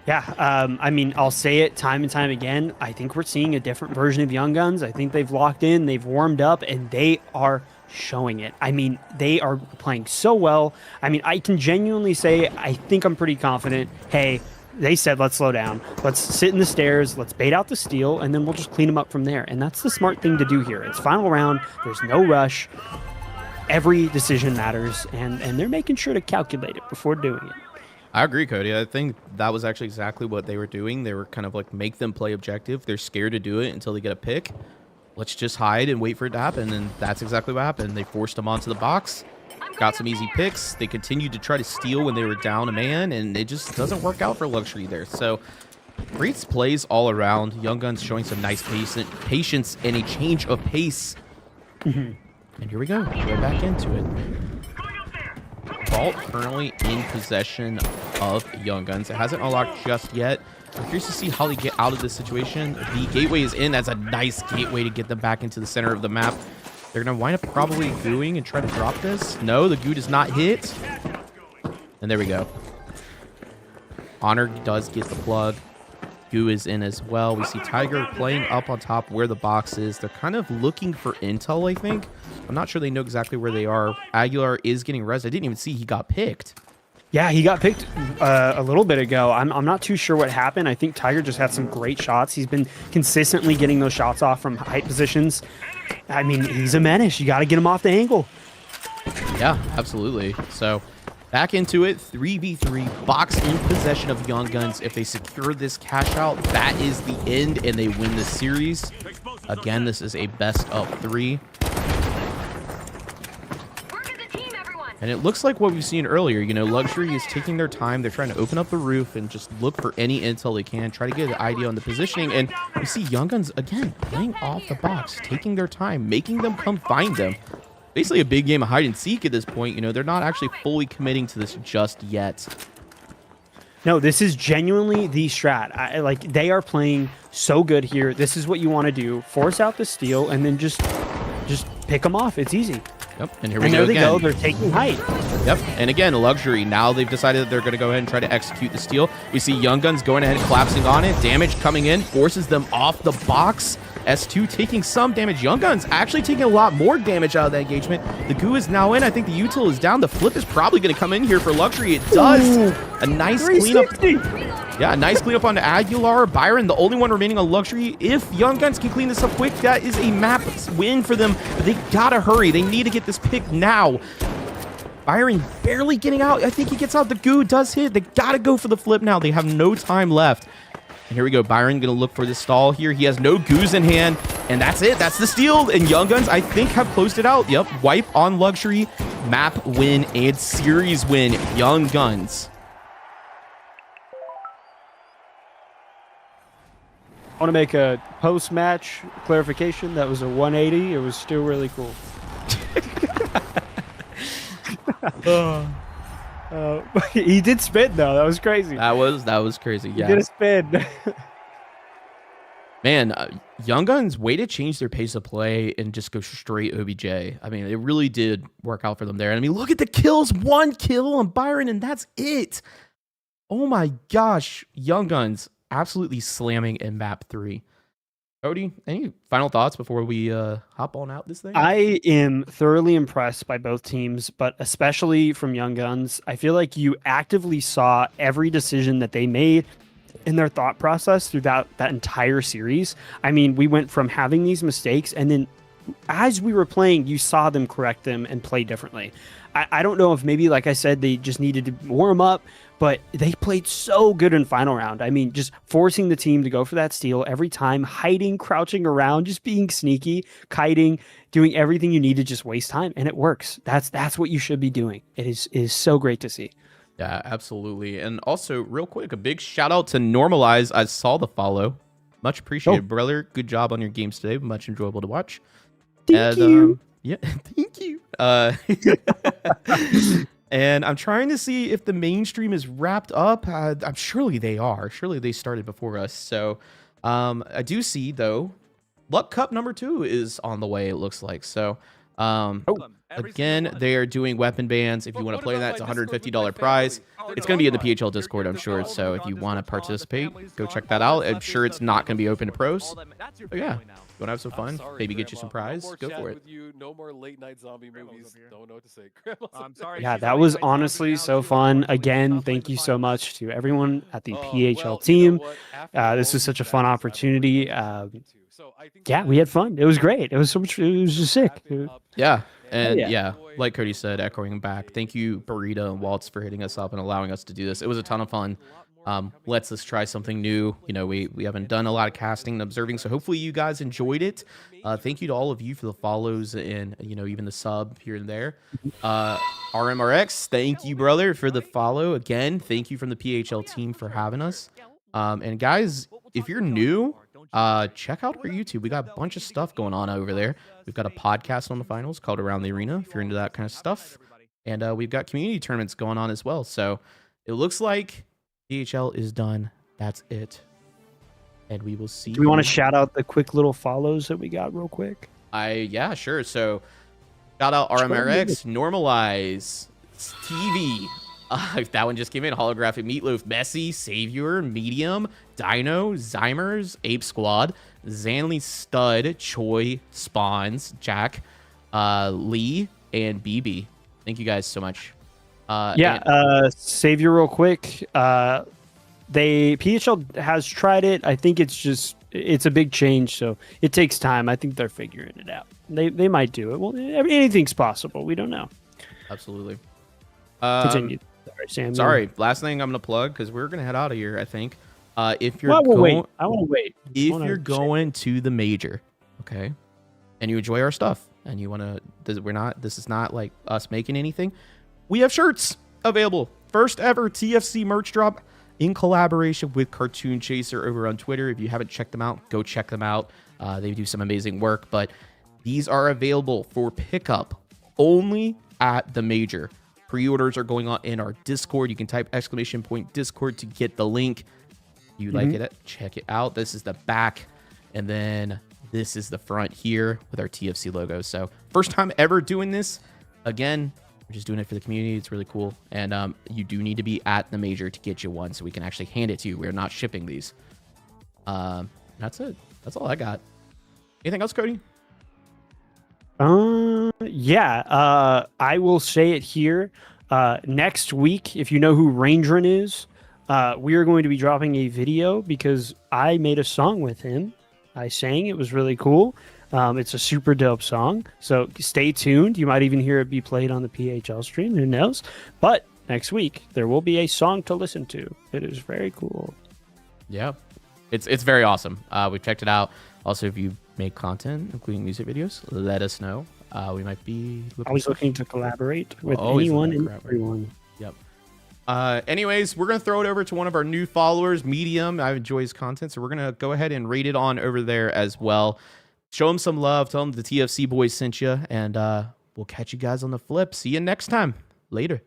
Yeah, I mean, I'll say it time and time again. I think we're seeing a different version of Young Guns. I think they've locked in, they've warmed up, and they are showing it. I mean, they are playing so well. I mean, I can genuinely say I think I'm pretty confident. Hey, they said, let's slow down. Let's sit in the stairs. Let's bait out the steal, and then we'll just clean them up from there. And that's the smart thing to do here. It's final round. There's no rush. Every decision matters, and they're making sure to calculate it before doing it. I agree, Cody. I think that was actually exactly what they were doing. They were kind of like, make them play objective. They're scared to do it until they get a pick. Let's just hide and wait for it to happen. And that's exactly what happened. They forced them onto the box, got some easy picks. They continued to try to steal when they were down a man, and it just doesn't work out for Luxury there. So great plays all around. Young Guns showing some nice patience and a change of pace. And here we go. We're back into it. Vault currently in possession of Young Guns. It hasn't unlocked just yet. I'm curious to see how they get out of this situation. The gateway is in. That's a nice gateway to get them back into the center of the map. They're going to wind up probably gooing and try to drop this. No, the goo does not hit. And there we go. Honor does get the plug. Goo is in as well. We see Tiger playing up on top where the box is. They're kind of looking for intel, I think. I'm not sure they know exactly where they are. Aguilar is getting res. I didn't even see he got picked. Yeah, he got picked a little bit ago. I'm not too sure what happened. I think Tiger just had some great shots. He's been consistently getting those shots off from height positions. I mean, he's a menace. You got to get him off the angle. Yeah, absolutely. So back into it. 3v3. Box in possession of Young Guns. If they secure this cash out, that is the end, and they win the series. Again, this is a best of 3. And it looks like what we've seen earlier. You know, Luxury is taking their time. They're trying to open up the roof and just look for any intel they can, try to get an idea on the positioning. And we see Young Guns, again, playing off the box, taking their time, making them come find them. Basically a big game of hide and seek at this point. You know, they're not actually fully committing to this just yet. No, this is genuinely the strat. Like, they are playing so good here. This is what you want to do. Force out the steal and then just pick them off. It's easy. Yep, and here we go there they again. go. They're taking height. Yep, and again, Luxury. Now they've decided that they're going to go ahead and try to execute the steal. We see Young Guns going ahead and collapsing on it. Damage coming in, forces them off the box. S2 taking some damage. Young Guns actually taking a lot more damage out of that engagement. The goo is now in. I think the util is down. The flip is probably going to come in here for Luxury. It does. Ooh, a nice cleanup. 360. Yeah, a nice cleanup on Aguilar. Byron, the only one remaining on Luxury. If Young Guns can clean this up quick, that is a map win for them. But they gotta hurry. They need to get this pick now. Byron barely getting out. I think he gets out. The goo does hit. They gotta go for the flip now. They have no time left. And here we go. Byron gonna look for the stall here. He has no goos in hand. And that's it. That's the steal. And Young Guns, I think, have closed it out. Yep. Wipe on Luxury. Map win and series win. Young Guns. I want to make a post-match clarification. That was a 180. It was still really cool. He did spin though. That was crazy. That was crazy. He Yeah. did a spin. Man, Young Guns way to change their pace of play and just go straight OBJ. I mean, it really did work out for them there. And I mean, look at the kills. 1 kill on Byron, and that's it. Oh my gosh. Young Guns absolutely slamming in map 3. Cody, any final thoughts before we hop on out this thing? I am thoroughly impressed by both teams, but especially from Young Guns. I feel like you actively saw every decision that they made in their thought process throughout that entire series. I mean, we went from having these mistakes, and then as we were playing, you saw them correct them and play differently. I don't know if maybe, like I said, they just needed to warm up, but they played so good in final round. I mean, just forcing the team to go for that steal every time, hiding, crouching around, just being sneaky, kiting, doing everything you need to just waste time, and it works. That's what you should be doing. It is so great to see. Yeah, absolutely. And also, real quick, a big shout out to Normalize. I saw the follow. Much appreciated, brother. Good job on your games today. Much enjoyable to watch. Thank you. Yeah, thank you. And I'm trying to see if the mainstream is wrapped up. I'm surely they are. Surely they started before us. So I do see, though, Luck Cup number 2 is on the way, it looks like. So again, they are doing weapon bans. If you want to play that, it's a $150 prize. It's going to be in the PHL Discord, I'm sure. So if you want to participate, go check that out. I'm sure it's not going to be open to pros. But yeah, you want to have some fun? Maybe get you some prize? Go for it. No more late night zombie movies. Don't know what to say. I'm sorry. Yeah, that was honestly so fun. Again, thank you so much to everyone at the PHL team. This was such a fun opportunity. Yeah, we had fun. It was great. It was so much. It was just sick. Yeah. And yeah. yeah, like Cody said, echoing back, thank you, Burrito and Waltz, for hitting us up and allowing us to do this. It was a ton of fun. Lets us try something new. You know, we haven't done a lot of casting and observing, so hopefully you guys enjoyed it. Thank you to all of you for the follows and, you know, even the sub here and there. RMRX, thank you, brother, for the follow. Again, thank you from the PHL team for having us. And guys, if you're new, check out our YouTube. We got a bunch of stuff going on over there. We've got a podcast on the finals called Around the Arena, if you're into that kind of stuff. And we've got community tournaments going on as well. So it looks like PHL is done. That's it. And we will see. Do we want to shout out the quick little follows that we got real quick? Yeah, sure. So shout out RMRX, Normalize, TV. That one just came in. Holographic Meatloaf, Messi, Savior, Medium, Dino, Zymers, Ape Squad, Zanley Stud, Choi, Spawns, Jack, Lee, and BB. Thank you guys so much. Savior real quick. PHL has tried it. I think it's a big change, so it takes time. I think they're figuring it out. They might do it. Well, anything's possible. We don't know. Absolutely. Continue. Sorry, Sam. Sorry. Last thing I'm gonna plug, because we're gonna head out of here, I think. If you're I want to wait. If you're going to the major, okay, and you enjoy our stuff, and you want to, this is not like us making anything. We have shirts available. First ever TFC merch drop in collaboration with Cartoon Chaser over on Twitter. If you haven't checked them out, go check them out. They do some amazing work, but these are available for pickup only at the major. Pre-orders are going on in our Discord. You can type !Discord to get the link. You like it, check it out. This is the back, and then this is the front here with our TFC logo. So first time ever doing this. Again, we're just doing it for the community. It's really cool. And you do need to be at the major to get you one, so we can actually hand it to you. We're not shipping these. That's it. That's all I got. Anything else, Cody? I will say it here. Next week, if you know who Rangerin is, we are going to be dropping a video because I made a song with him. I sang. It was really cool. It's a super dope song. So stay tuned. You might even hear it be played on the PHL stream. Who knows? But next week, there will be a song to listen to. It is very cool. Yeah. It's very awesome. We've checked it out. Also, if you make content, including music videos, let us know. We might be always looking to collaborate with anyone and everyone. Yep. Anyways, we're going to throw it over to one of our new followers, Medium. I enjoy his content, so we're going to go ahead and rate it on over there as well. Show him some love. Tell him the TFC boys sent you, and we'll catch you guys on the flip. See you next time. Later.